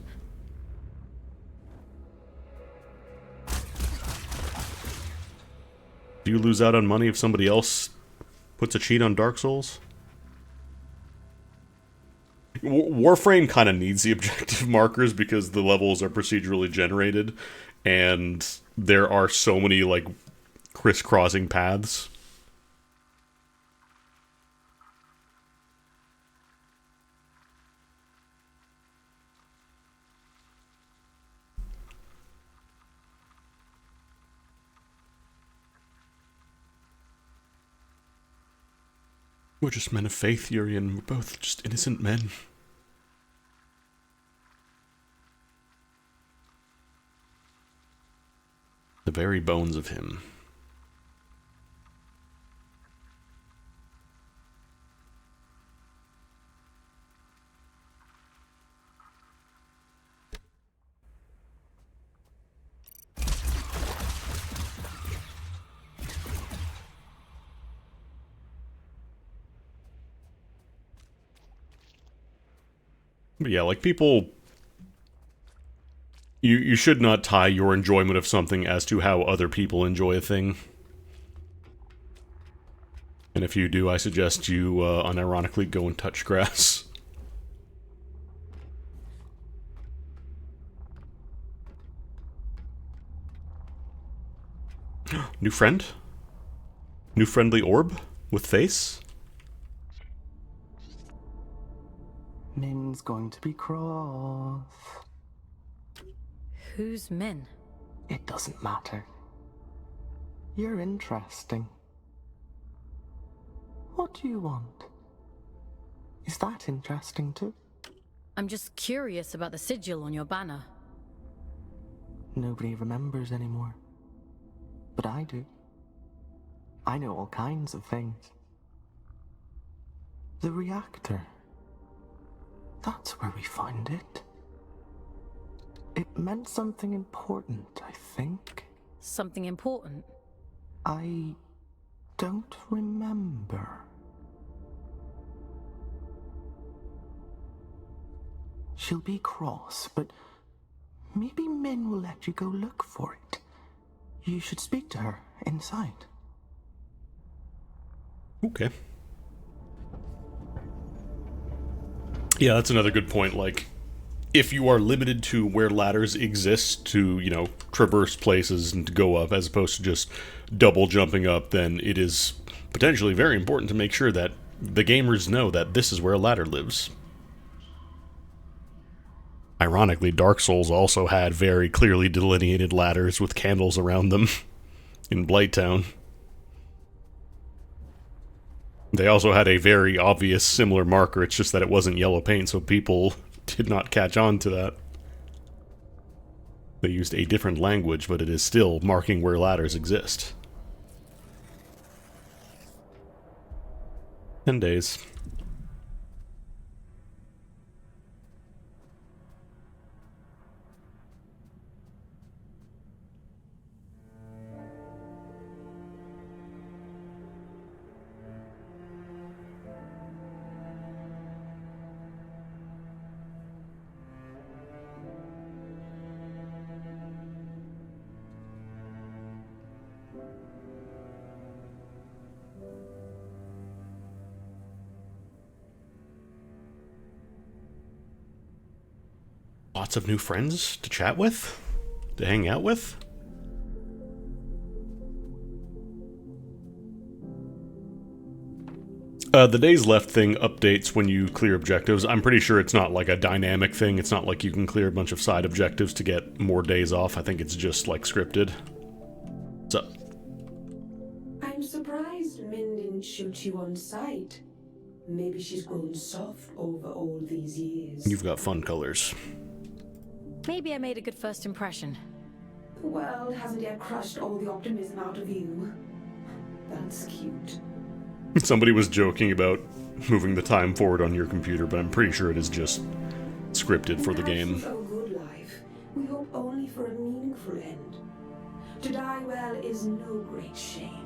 Do you lose out on money if somebody else puts a cheat on Dark Souls? Warframe kind of needs the objective markers because the levels are procedurally generated, and there are so many, like, crisscrossing paths. We're just men of faith, Urian. We're both just innocent men. The very bones of him. But yeah, like people... You should not tie your enjoyment of something as to how other people enjoy a thing. And if you do, I suggest you unironically go and touch grass. New friend? New friendly orb? With face? Min's going to be cross. Who's Min? It doesn't matter. You're interesting. What do you want? Is that interesting too? I'm just curious about the sigil on your banner. Nobody remembers anymore. But I do. I know all kinds of things. The reactor. That's where we found it. It meant something important, I think. Something important? I don't remember. She'll be cross, but maybe Min will let you go look for it. You should speak to her inside. Okay. Yeah, that's another good point. Like, if you are limited to where ladders exist to, you know, traverse places and to go up, as opposed to just double jumping up, then it is potentially very important to make sure that the gamers know that this is where a ladder lives. Ironically, Dark Souls also had very clearly delineated ladders with candles around them in Blighttown. They also had a very obvious similar marker, it's just that it wasn't yellow paint, so people did not catch on to that. They used a different language, but it is still marking where ladders exist. 10 days. Lots of new friends to chat with? To hang out with? The days left thing updates when you clear objectives. I'm pretty sure it's not like a dynamic thing. It's not like you can clear a bunch of side objectives to get more days off. I think it's just like scripted. What's up? I'm surprised Min didn't shoot you on sight. Maybe she's grown soft over all these years. You've got fun colors. Maybe I made a good first impression. The world hasn't yet crushed all the optimism out of you. That's cute. Somebody was joking about moving the time forward on your computer, but I'm pretty sure it is just scripted for the game. A good life. We hope only for a meaningful end. To die well is no great shame.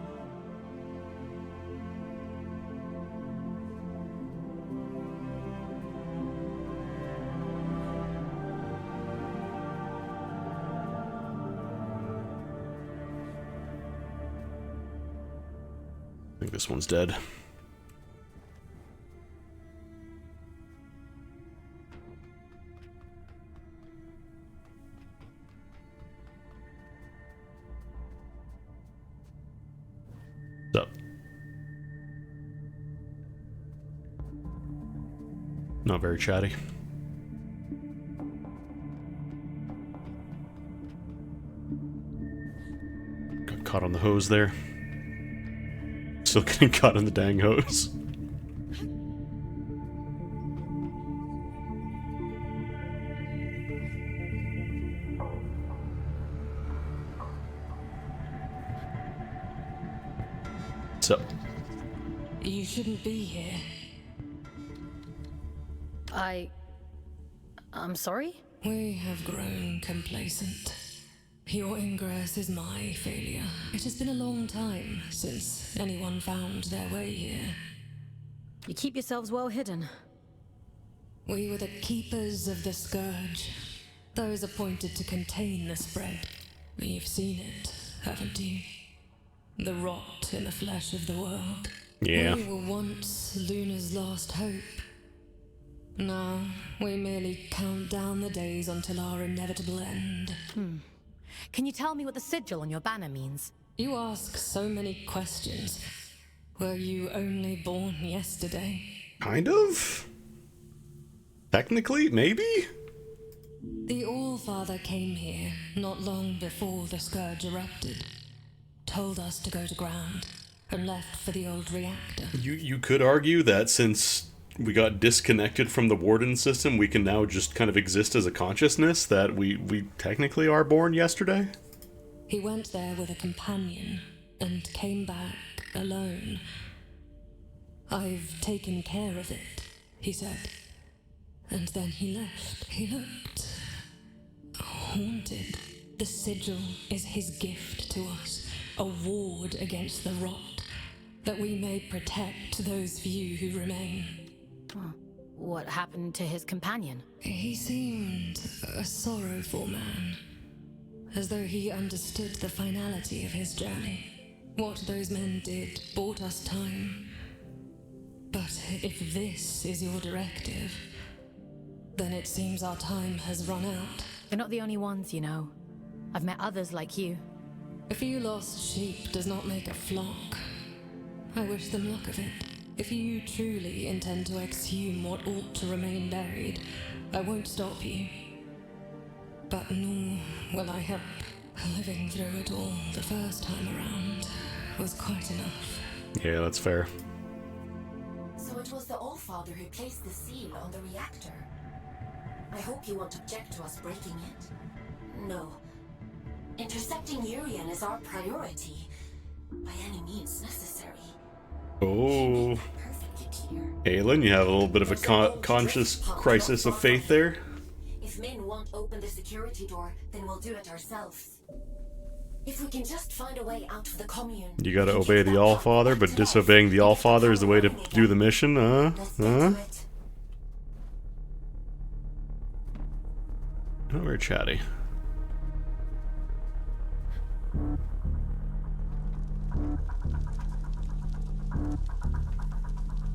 I think this one's dead. What's up? Not very chatty. Got caught on the hose there. Still getting caught in the dang hose. You shouldn't be here. I'm sorry? We have grown complacent. Your ingress is my failure. It has been a long time since anyone found their way here. You keep yourselves well hidden. We were the keepers of the Scourge, those appointed to contain the spread. You've seen it, haven't you? The rot in the flesh of the world. Yeah. We were once Luna's last hope. Now, we merely count down the days until our inevitable end. Can you tell me what the sigil on your banner means? You ask so many questions. Were you only born yesterday? Kind of? Technically, maybe? The All-Father came here not long before the Scourge erupted. Told us to go to ground, and left for the old reactor. You could argue that since we got disconnected from the Warden system, we can now just kind of exist as a consciousness, that we technically are born yesterday? He went there with a companion, and came back alone. I've taken care of it, he said. And then he left. He looked haunted. The sigil is his gift to us, a ward against the rot, that we may protect those few who remain. What happened to his companion? He seemed a sorrowful man, as though he understood the finality of his journey. What those men did bought us time. But if this is your directive, then it seems our time has run out. You're not the only ones, you know. I've met others like you. A few lost sheep does not make a flock. I wish them luck of it. If you truly intend to exhume what ought to remain buried, I won't stop you. But nor will I help. Living through it all the first time around was quite enough. Yeah, that's fair. So it was the All-Father who placed the seal on the reactor. I hope you won't object to us breaking it. No. Intercepting Urian is our priority, by any means necessary. Oh. Aelin, you have a little bit of a conscious crisis of faith there. If Min won't open the security door, then we'll do it ourselves. If we can just find a way out of the commune... You gotta obey the All-Father, but disobeying the All-Father is the way to do the mission, Huh? Oh, we're chatty.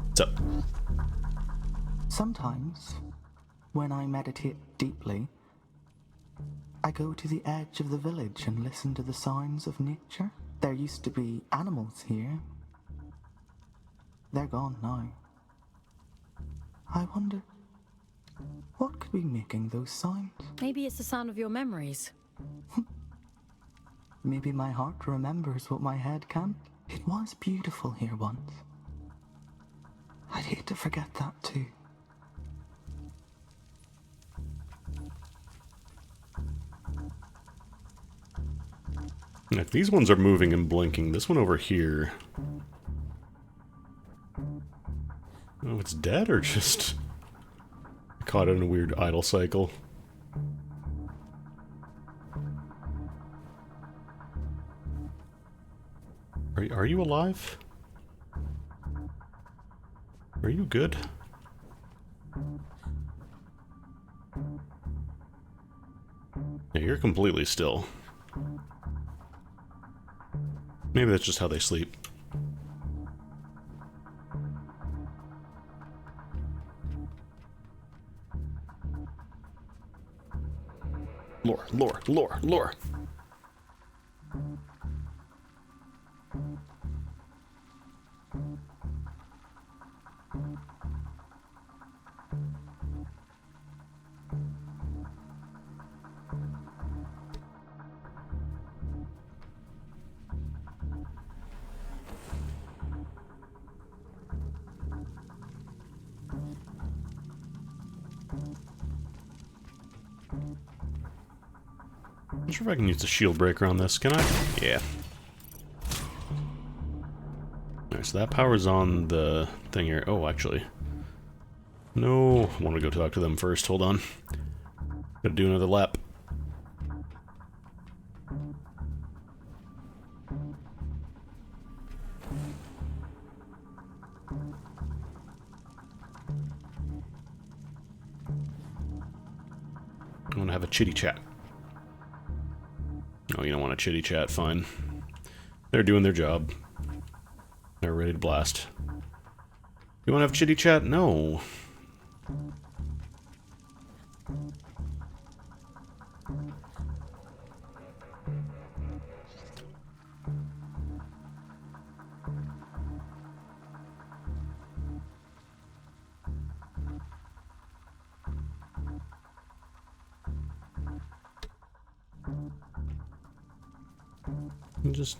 What's up? Sometimes, when I meditate deeply, I go to the edge of the village and listen to the sounds of nature. There used to be animals here. They're gone now. I wonder, what could be making those sounds? Maybe it's the sound of your memories. Maybe my heart remembers what my head can't. It was beautiful here once. I'd hate to forget that too. If these ones are moving and blinking, this one over here... Oh, it's dead or just... caught in a weird idle cycle. Are you alive? Are you good? Yeah, you're completely still. Maybe that's just how they sleep. Lore. I'm sure if I can use the shield breaker on this, can I? Yeah. Nice. So that power's on the thing here. Oh, actually. No, I want to go talk to them first. Hold on. Gotta do another lap. I want to have a chitty chat. Oh, you don't want a chitty chat? Fine. They're doing their job. They're ready to blast. You want to have chitty chat? No.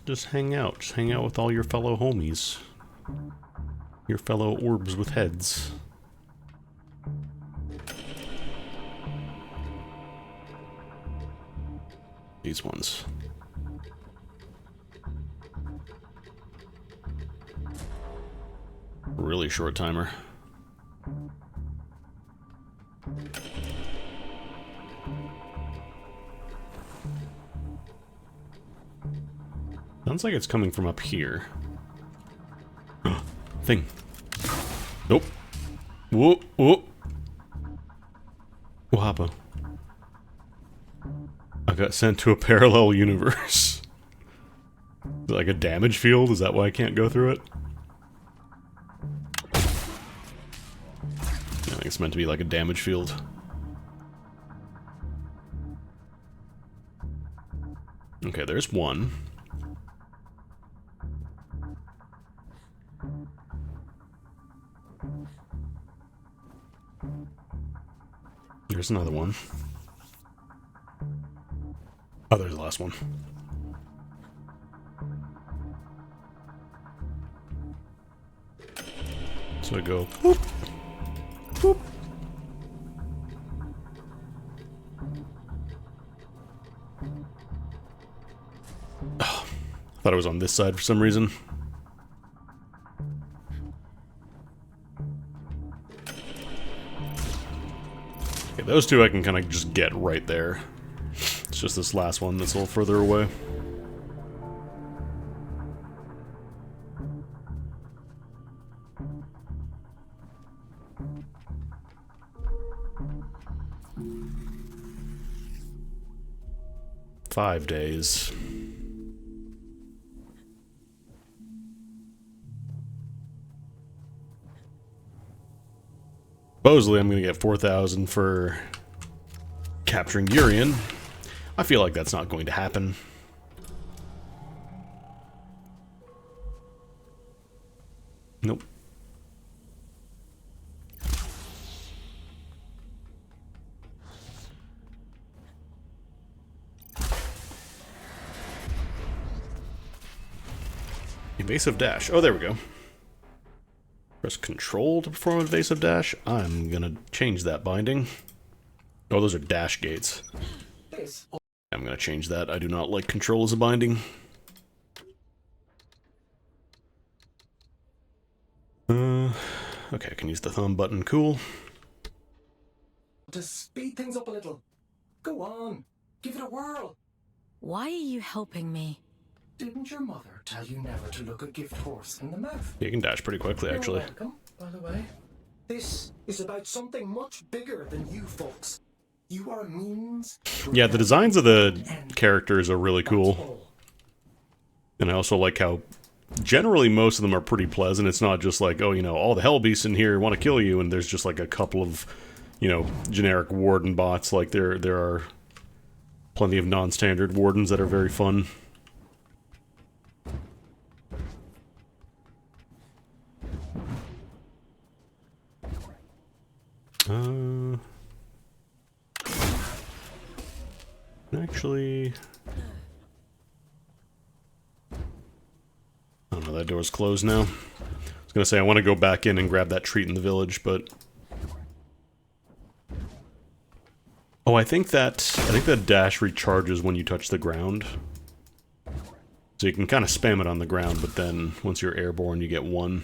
Just hang out. Just hang out with all your fellow homies. Your fellow orbs with heads. These ones. Really short timer. Sounds like it's coming from up here. Thing. Nope. Whoop, whoop. What happened? I got sent to a parallel universe. Is it like a damage field? Is that why I can't go through it? I think it's meant to be like a damage field. Okay, there's one. There's another one. Oh, there's the last one. So I go, boop, boop. Oh, I thought it was on this side for some reason. Okay, those two I can kind of just get right there. It's just this last one that's a little further away. "5 days. Supposedly I'm gonna get 4,000 for capturing Urian. I feel like that's not going to happen. Nope. Evasive dash. Oh, there we go. Press control to perform evasive dash. I'm gonna change that binding. Oh, those are dash gates. I'm gonna change that. I do not like control as a binding. Okay, I can use the thumb button. Cool. To speed things up a little. Go on, give it a whirl. Why are you helping me? Didn't your mother tell you never to look a gift horse in the mouth? You can dash pretty quickly, actually. You're welcome, by the way. This is about something much bigger than you folks. You are a means. Yeah, the designs of the characters are really cool. And I also like how generally most of them are pretty pleasant. It's not just like, oh, you know, all the hell beasts in here want to kill you, and there's just like a couple of, you know, generic warden bots. Like there are plenty of non-standard wardens that are very fun. Actually, oh no, that door's closed now. I was gonna say I want to go back in and grab that treat in the village, but oh, I think that dash recharges when you touch the ground. So you can kind of spam it on the ground, but then once you're airborne, you get one.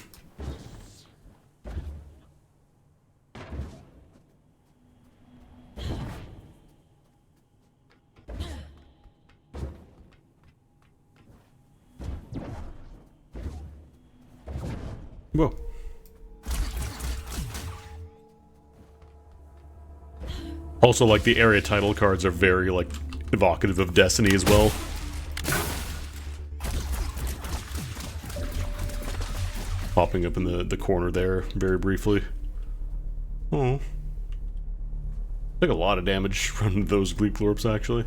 Whoa. Also, like, the area title cards are very, like, evocative of Destiny as well. Popping up in the corner there, very briefly. Oh. Took a lot of damage from those bleak glorps, actually.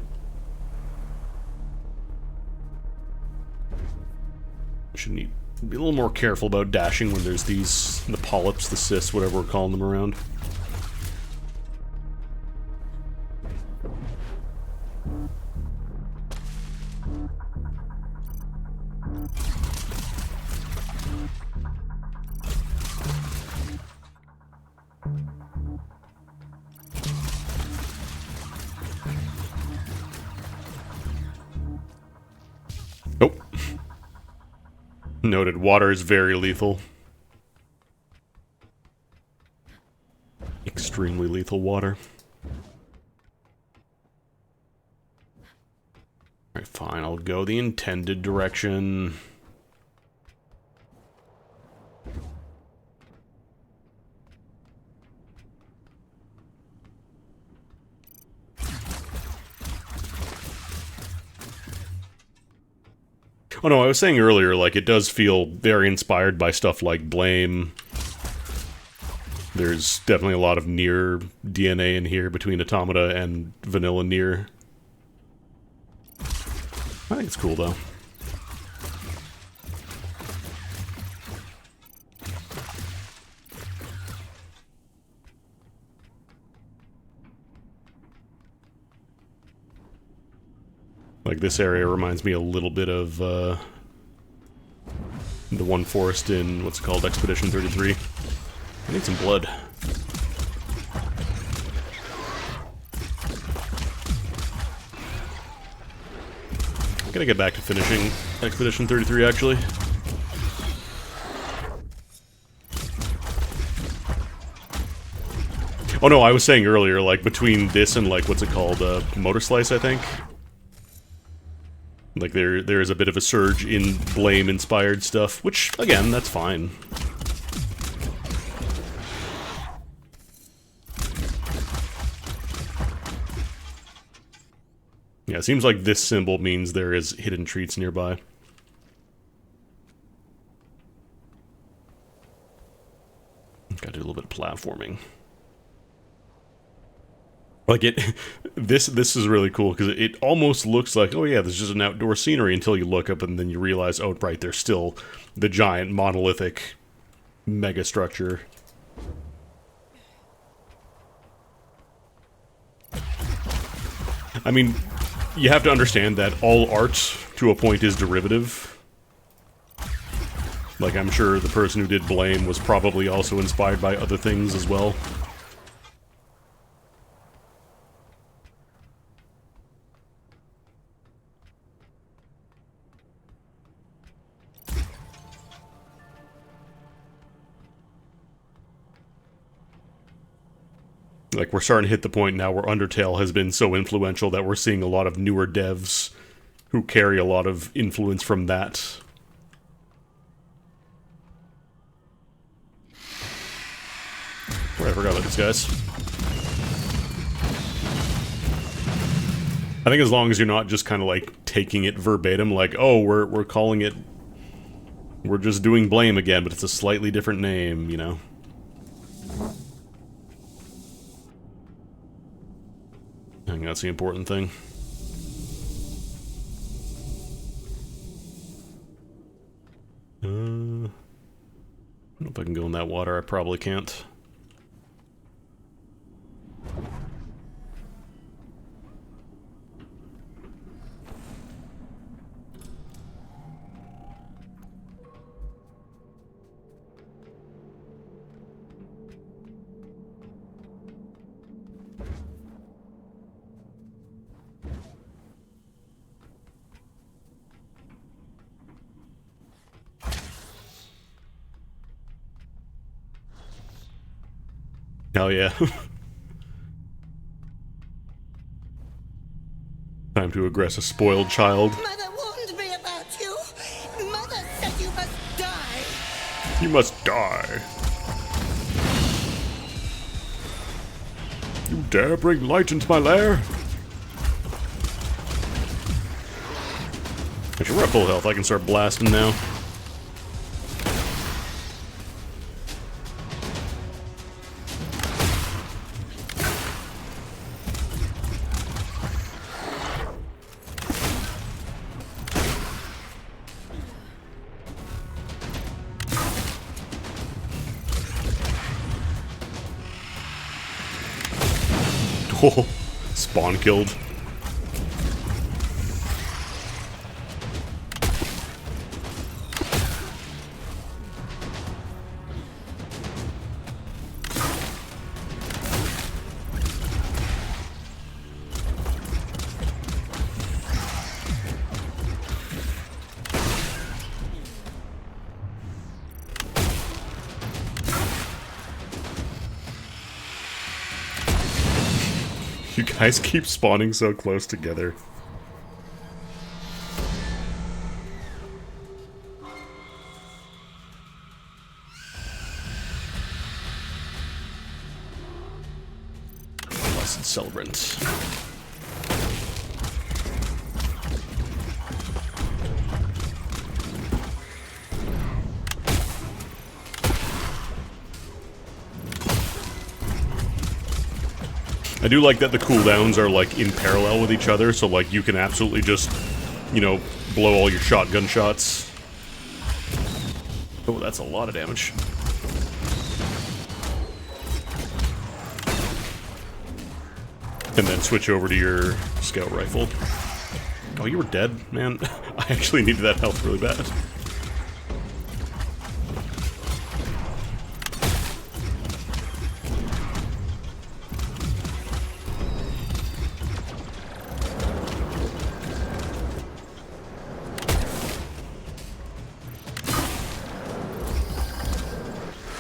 Should need be a little more careful about dashing when there's these, the polyps, the cysts, whatever we're calling them around. Oh. Noted, water is very lethal. Extremely lethal water. Alright, fine, I'll go the intended direction. Oh no, I was saying earlier, like, it does feel very inspired by stuff like Blame. There's definitely a lot of Nier DNA in here between Automata and Vanilla Nier. I think it's cool, though. Like, this area reminds me a little bit of, the one forest in, what's it called, Expedition 33. I need some blood. I gotta get back to finishing Expedition 33, actually. Oh no, I was saying earlier, like, between this and, like, what's it called, Motor Slice, I think? Like, there is a bit of a surge in Blame-inspired stuff, which, again, that's fine. Yeah, it seems like this symbol means there is hidden treats nearby. Gotta do a little bit of platforming. Like, this is really cool, because it almost looks like, oh yeah, there's just an outdoor scenery until you look up and then you realize, oh right, there's still the giant monolithic megastructure. I mean, you have to understand that all art, to a point, is derivative. Like, I'm sure the person who did Blame was probably also inspired by other things as well. Like, we're starting to hit the point now where Undertale has been so influential that we're seeing a lot of newer devs who carry a lot of influence from that. Wait, I forgot about these guys. I think as long as you're not just kind of like taking it verbatim, like, oh, we're calling it, we're just doing Blame again, but it's a slightly different name, you know? I think that's the important thing. I don't know if I can go in that water. I probably can't. Hell yeah. Time to aggress a spoiled child. Mother warned me about you. Mother said you must die. You must die. You dare bring light into my lair? Actually, we're at full health. I can start blasting now. Oh, spawn killed. You guys keep spawning so close together. Blessed Celebrant. I do like that the cooldowns are, like, in parallel with each other, so, like, you can absolutely just, you know, blow all your shotgun shots. Oh, that's a lot of damage. And then switch over to your scout rifle. Oh, you were dead, man. I actually needed that health really bad.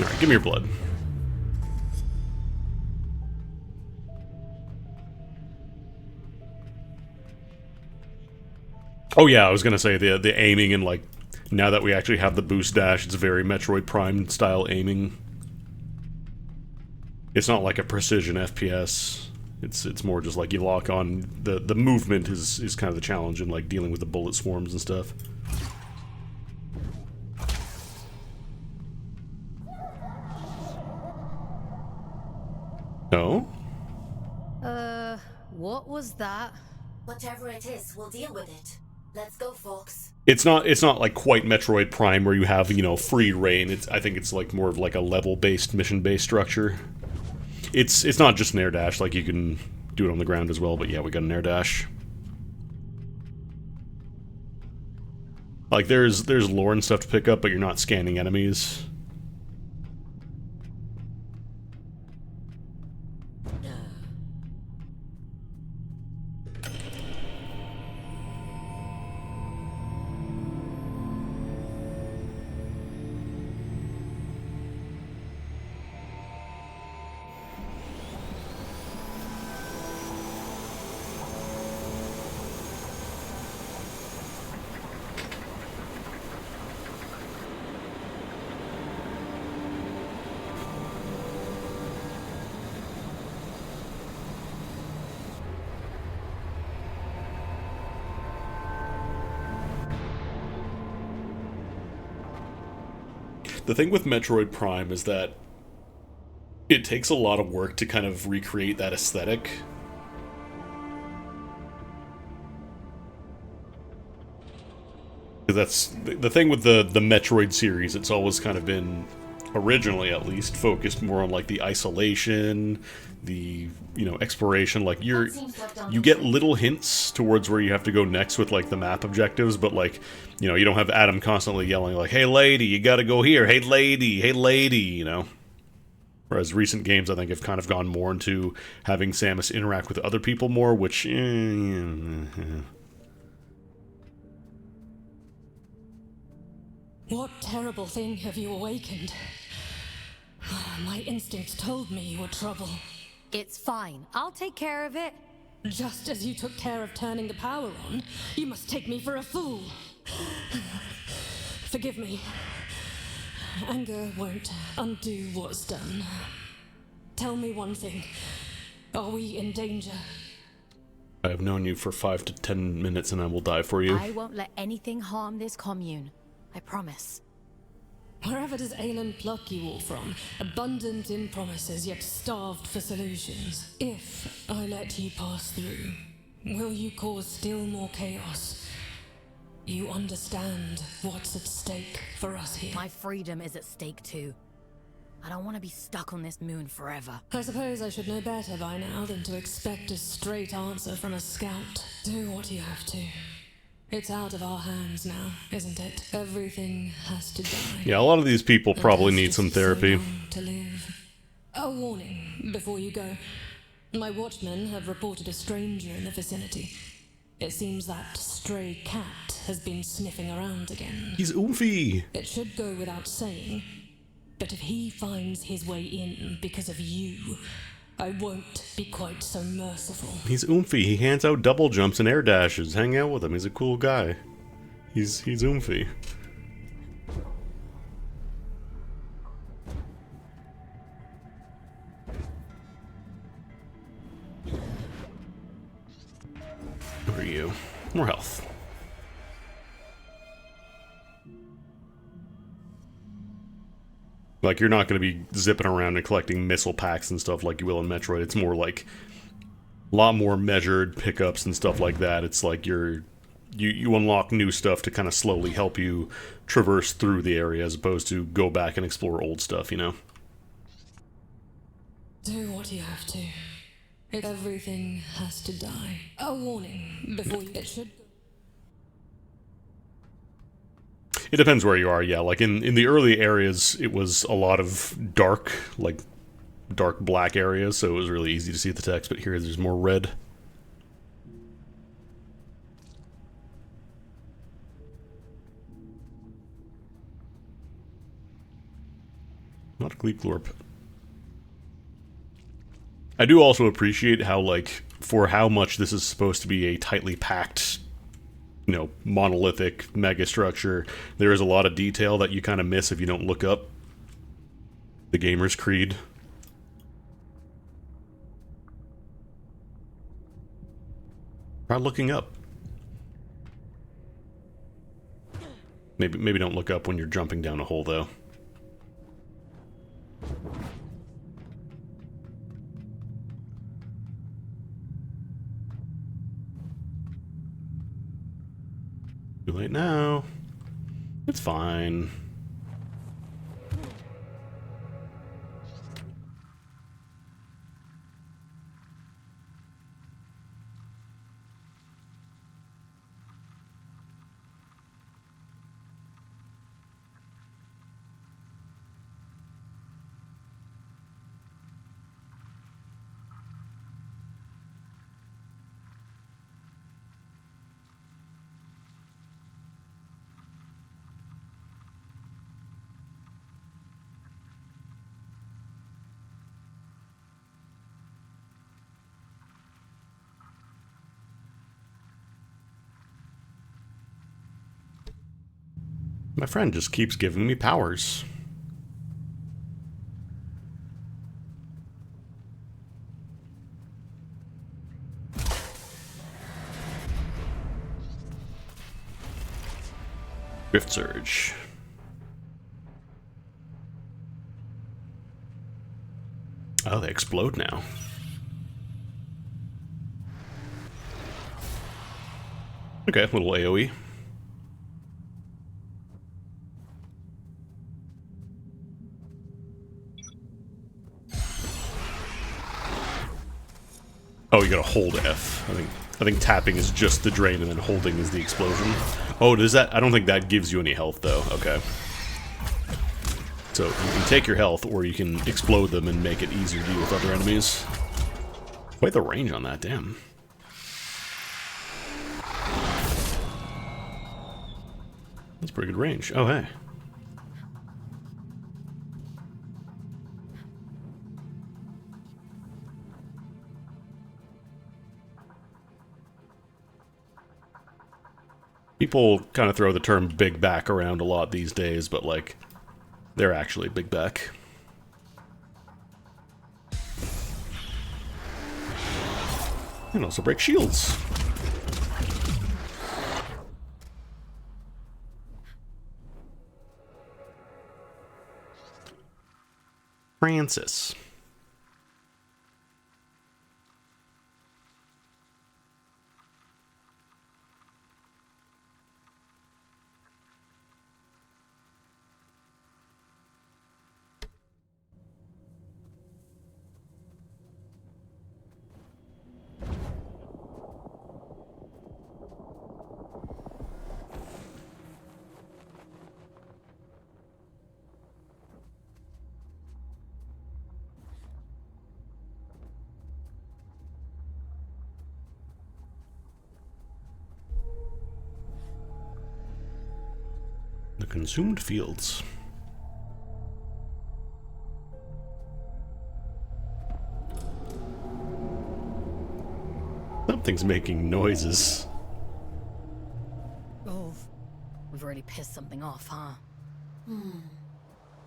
Alright, give me your blood. Oh yeah, I was gonna say the aiming and, like, now that we actually have the boost dash, it's very Metroid Prime style aiming. It's not like a precision FPS. It's more just like you lock on the movement is kind of the challenge in, like, dealing with the bullet swarms and stuff. No? What was that? Whatever it is, we'll deal with it. Let's go, folks. It's not like quite Metroid Prime where you have, you know, free reign. I think it's like more of like a level-based, mission-based structure. It's not just an air dash, like you can do it on the ground as well, but yeah, we got an air dash. Like there's lore and stuff to pick up, but you're not scanning enemies. The thing with Metroid Prime is that it takes a lot of work to kind of recreate that aesthetic. That's the thing with the Metroid series. It's always kind of been, originally at least, focused more on like the isolation, the, you know, exploration. Like you get little hints towards where you have to go next with like the map objectives, but like, you know, you don't have Adam constantly yelling like, "Hey lady, you gotta go here. Hey lady," you know. Whereas recent games, I think, have kind of gone more into having Samus interact with other people more, which. What terrible thing have you awakened? My instincts told me you were trouble. It's fine. I'll take care of it. Just as you took care of turning the power on, you must take me for a fool. Forgive me. Anger won't undo what's done. Tell me one thing. Are we in danger? I have known you for 5 to 10 minutes and I will die for you. I won't let anything harm this commune. I promise. Wherever does Aelin pluck you all from? Abundant in promises, yet starved for solutions. If I let you pass through, will you cause still more chaos? You understand what's at stake for us here. My freedom is at stake too. I don't want to be stuck on this moon forever. I suppose I should know better by now than to expect a straight answer from a scout. Do what you have to. It's out of our hands now, isn't it? Everything has to die. Yeah, a lot of these people probably need some therapy. So long to live. A warning before you go. My watchmen have reported a stranger in the vicinity. It seems that stray cat has been sniffing around again. He's oofy. It should go without saying, but if he finds his way in because of you, I won't be quite so merciful. He's oomphy. He hands out double jumps and air dashes. Hang out with him. He's a cool guy. He's oomphy. Who are you? More health. Like, you're not going to be zipping around and collecting missile packs and stuff like you will in Metroid. It's more like a lot more measured pickups and stuff like that. It's like you unlock new stuff to kind of slowly help you traverse through the area as opposed to go back and explore old stuff, you know? Do what you have to. Everything has to die. A warning before you... It should... It depends where you are, yeah. Like, in the early areas, it was a lot of dark, like, dark black areas, so it was really easy to see the text, but here there's more red. Not a Gleep Glorp. I do also appreciate how, like, for how much this is supposed to be a tightly packed, you know, monolithic megastructure, there is a lot of detail that you kind of miss if you don't look up the gamer's creed. Try looking up. Maybe don't look up when you're jumping down a hole, though. Too late now. It's fine. My friend just keeps giving me powers. Drift Surge. Oh, they explode now. Okay, little AoE. Oh, you gotta hold F. I think tapping is just the drain and then holding is the explosion. Oh, does that? I don't think that gives you any health though. Okay. So you can take your health or you can explode them and make it easier to deal with other enemies. Quite the range on that, damn. That's pretty good range. Oh, hey. People kind of throw the term big back around a lot these days, but like, they're actually big back. And also break shields. Francis. The consumed fields. Something's making noises. Oh, we've already pissed something off, huh?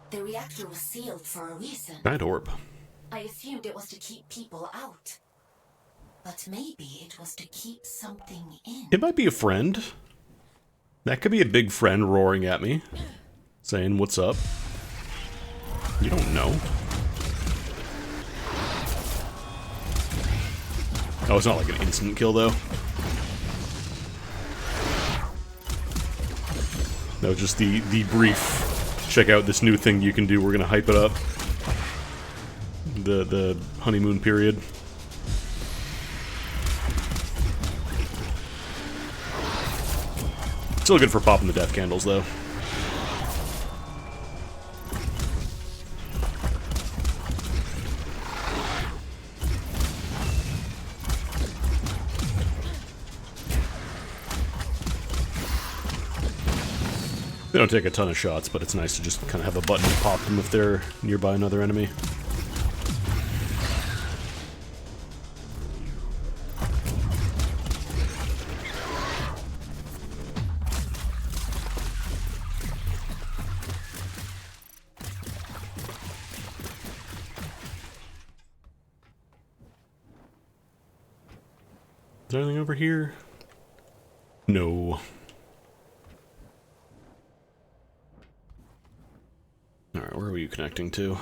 The reactor was sealed for a reason. Giant orb. I assumed it was to keep people out. But maybe it was to keep something in. It might be a friend. That could be a big friend roaring at me, saying, "What's up?" You don't know. Oh, it's not like an instant kill, though. No, just the brief, check out this new thing you can do, we're gonna hype it up. The honeymoon period. Still good for popping the death candles, though. They don't take a ton of shots, but it's nice to just kind of have a button to pop them if they're nearby another enemy. Is there anything over here? No. Alright, where are you connecting to?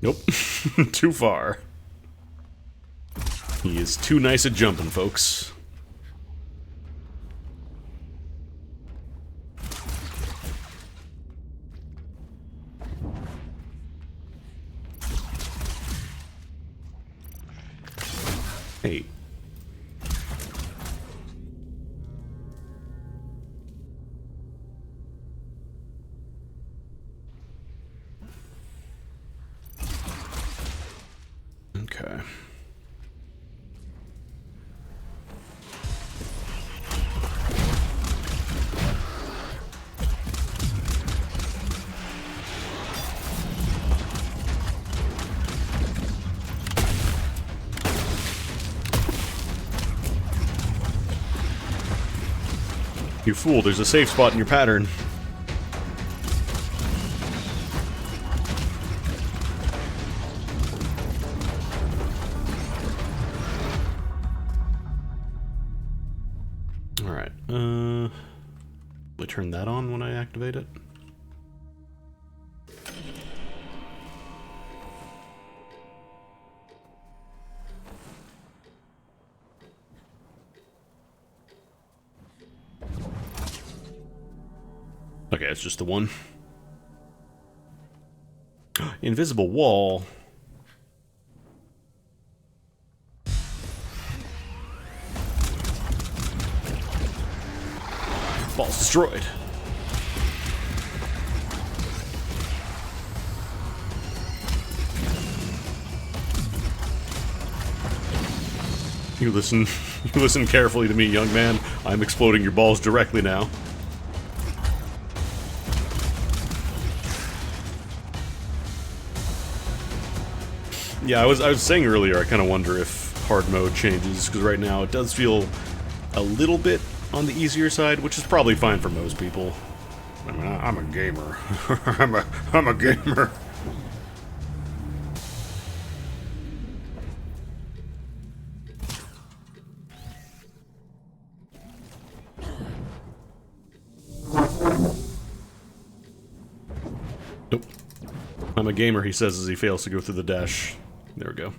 Nope. Too far. He is too nice at jumping, folks. Hey. Okay. You fool, there's a safe spot in your pattern. Alright, will I turn that on when I activate it? Okay, it's just the one. Invisible wall. Ball's destroyed. You listen carefully to me, young man. I'm exploding your balls directly now. Yeah, I was saying earlier, I kind of wonder if hard mode changes, because right now it does feel a little bit on the easier side, which is probably fine for most people. I mean, I'm a gamer. I'm a gamer. Nope. I'm a gamer, he says as he fails to go through the dash. There we go.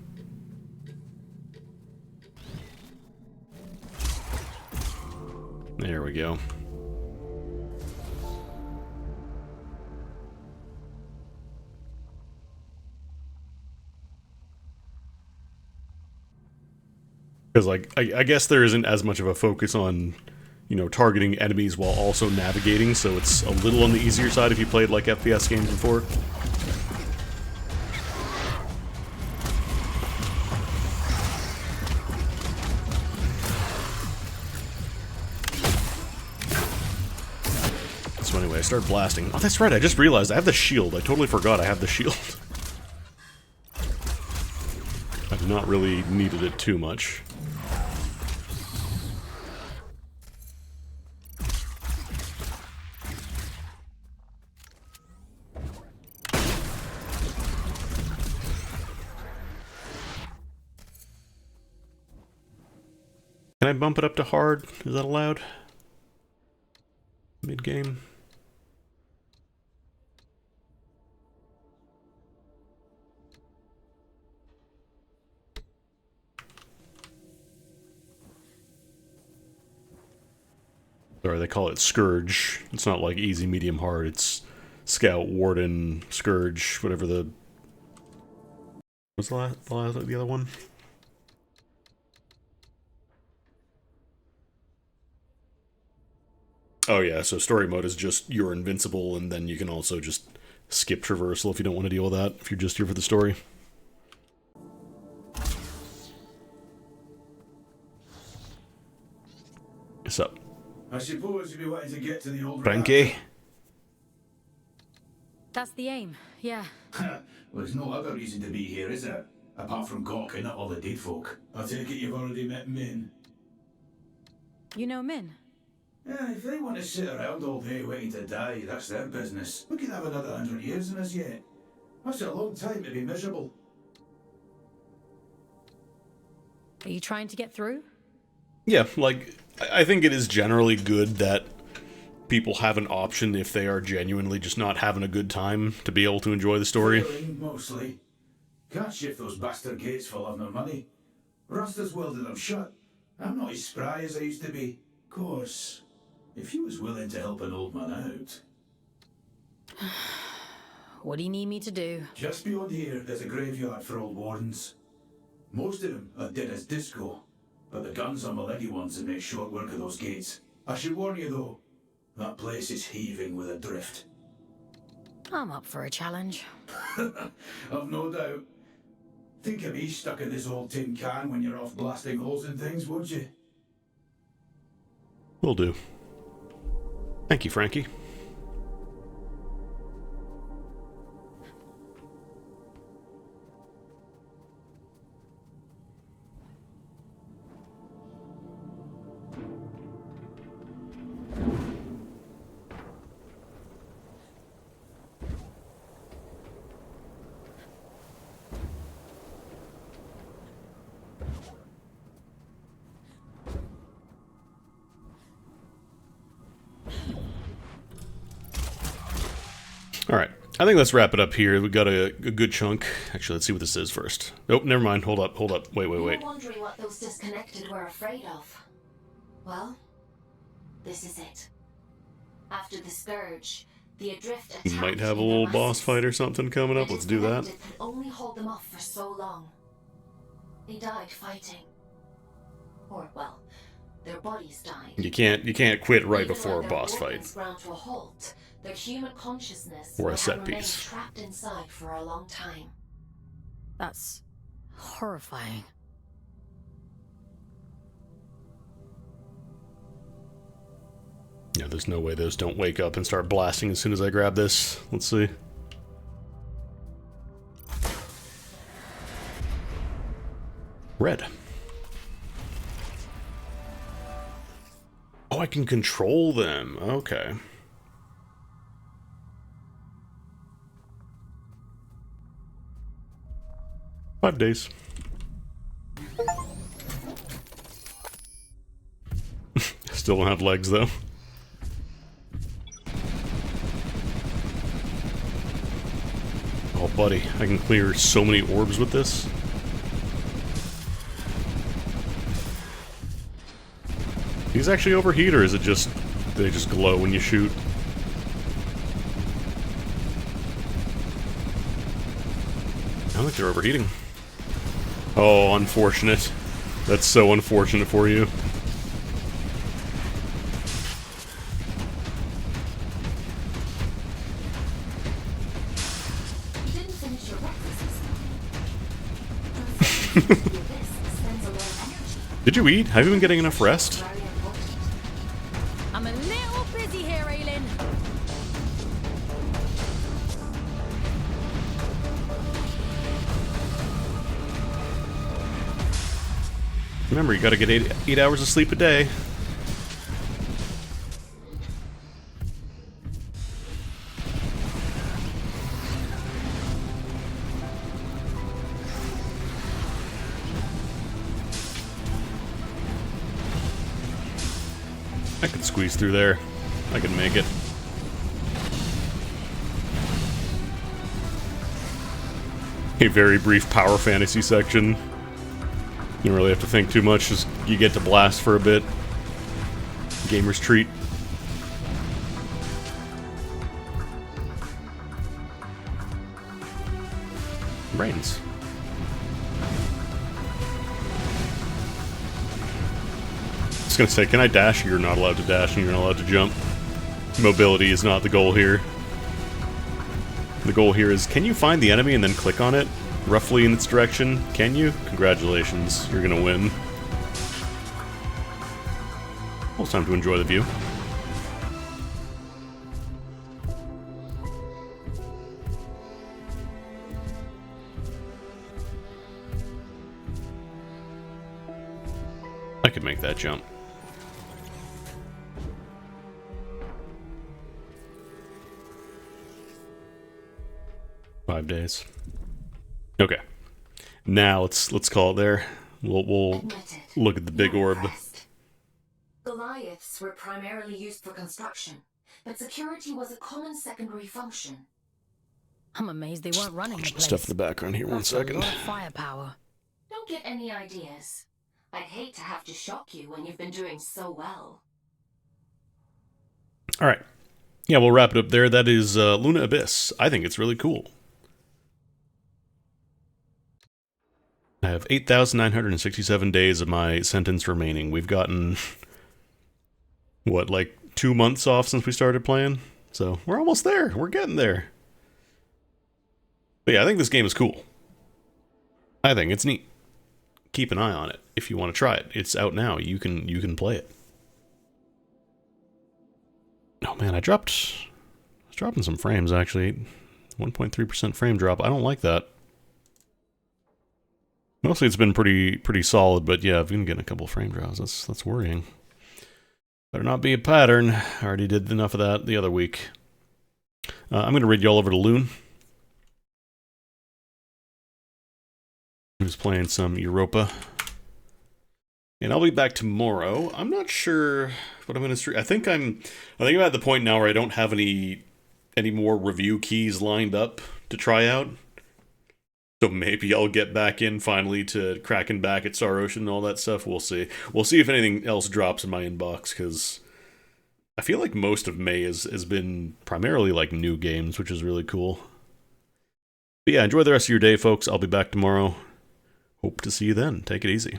There we go. Because, like, I guess there isn't as much of a focus on, you know, targeting enemies while also navigating, so it's a little on the easier side if you played, like, FPS games before. So anyway, I started blasting. Oh, that's right, I just realized I have the shield. I totally forgot I have the shield. I've not really needed it too much. Can I bump it up to hard? Is that allowed? Mid-game? Sorry, they call it Scourge. It's not like easy, medium, hard. It's Scout, Warden, Scourge, whatever the... What's the other one? Oh yeah, so story mode is just you're invincible, and then you can also just skip traversal if you don't want to deal with that, if you're just here for the story. What's up? I suppose you'd be wanting to get to the old Frankie? That's the aim, yeah. Well, there's no other reason to be here, is there? Apart from gawking at all the dead folk. I take it you've already met Min. You know Min? Yeah, if they want to sit around all day waiting to die, that's their business. We could have another 100 years in us yet. That's a long time to be miserable. Are you trying to get through? Yeah, like, I think it is generally good that people have an option if they are genuinely just not having a good time to be able to enjoy the story. Failing, mostly. Can't shift those bastard gates for love nor money. Rasta's welded them shut. I'm not as spry as I used to be. Of course, if you was willing to help an old man out. What do you need me to do? Just beyond here, there's a graveyard for old wardens. Most of them are dead as disco, but the guns are Millennium ones that make short work of those gates. I should warn you though, that place is heaving with a drift. I'm up for a challenge. I've no doubt. Think of me stuck in this old tin can when you're off blasting holes in things, would you? Will do. Thank you, Frankie. Alright, I think let's wrap it up here. We got a good chunk. Actually, let's see what this is first. Nope, never mind. Hold up. Wait. You're wondering what those disconnected were afraid of. Well, this is it. After the Scourge, the Adrift We might have a little boss fight or something coming up. Let's do that. Could only hold them off for so long. They died fighting. Or, well, their bodies died. You can't quit right Even before when a their boss fight. organs ground to a halt, their human consciousness Or a would set have remained piece. trapped inside for a long time. That's horrifying. Yeah, there's no way those don't wake up and start blasting as soon as I grab this. Let's see. Red. Oh, I can control them. Okay. Five days. Still don't have legs, though. Oh, buddy, I can clear so many orbs with this. These actually overheat, or is it just they just glow when you shoot? I don't think they're overheating. Oh, unfortunate. That's so unfortunate for you. You didn't finish your breakfast. Did you eat? Have you been getting enough rest? I'm a little busy here, Aylin. Remember, you gotta get 8 hours of sleep a day. I could squeeze through there. I can make it. A very brief power fantasy section. You don't really have to think too much, just you get to blast for a bit. Gamer's treat. Brains. I was gonna say, can I dash? You're not allowed to dash and you're not allowed to jump. Mobility is not the goal here. The goal here is, can you find the enemy and then click on it? Roughly in its direction? Can you? Congratulations, you're gonna win. Well, it's time to enjoy the view. I could make that jump. Days. Okay. Now let's call it there. We'll look at the big orb. Goliaths were primarily used for construction, but security was a common secondary function. I'm amazed they weren't running the place. Stuff in the background here. One second. A lot of firepower. Don't get any ideas. I'd hate to have to shock you when you've been doing so well. All right. Yeah, we'll wrap it up there. That is Luna Abyss. I think it's really cool. I have 8,967 days of my sentence remaining. We've gotten, what, like 2 months off since we started playing? So we're almost there. We're getting there. But yeah, I think this game is cool. I think it's neat. Keep an eye on it if you want to try it. It's out now. You can play it. Oh man, I was dropping some frames actually. 1.3% frame drop. I don't like that. Mostly it's been pretty solid, but yeah, I've been getting a couple frame drops. That's worrying. Better not be a pattern. I already did enough of that the other week. I'm going to read you all over to Loon, who's playing some Europa. And I'll be back tomorrow. I'm not sure what I'm going to stream. I think I'm at the point now where I don't have any more review keys lined up to try out. So maybe I'll get back in finally to cracking back at Star Ocean and all that stuff. We'll see. We'll see if anything else drops in my inbox, because I feel like most of May has been primarily like new games, which is really cool. But yeah, enjoy the rest of your day, folks. I'll be back tomorrow. Hope to see you then. Take it easy.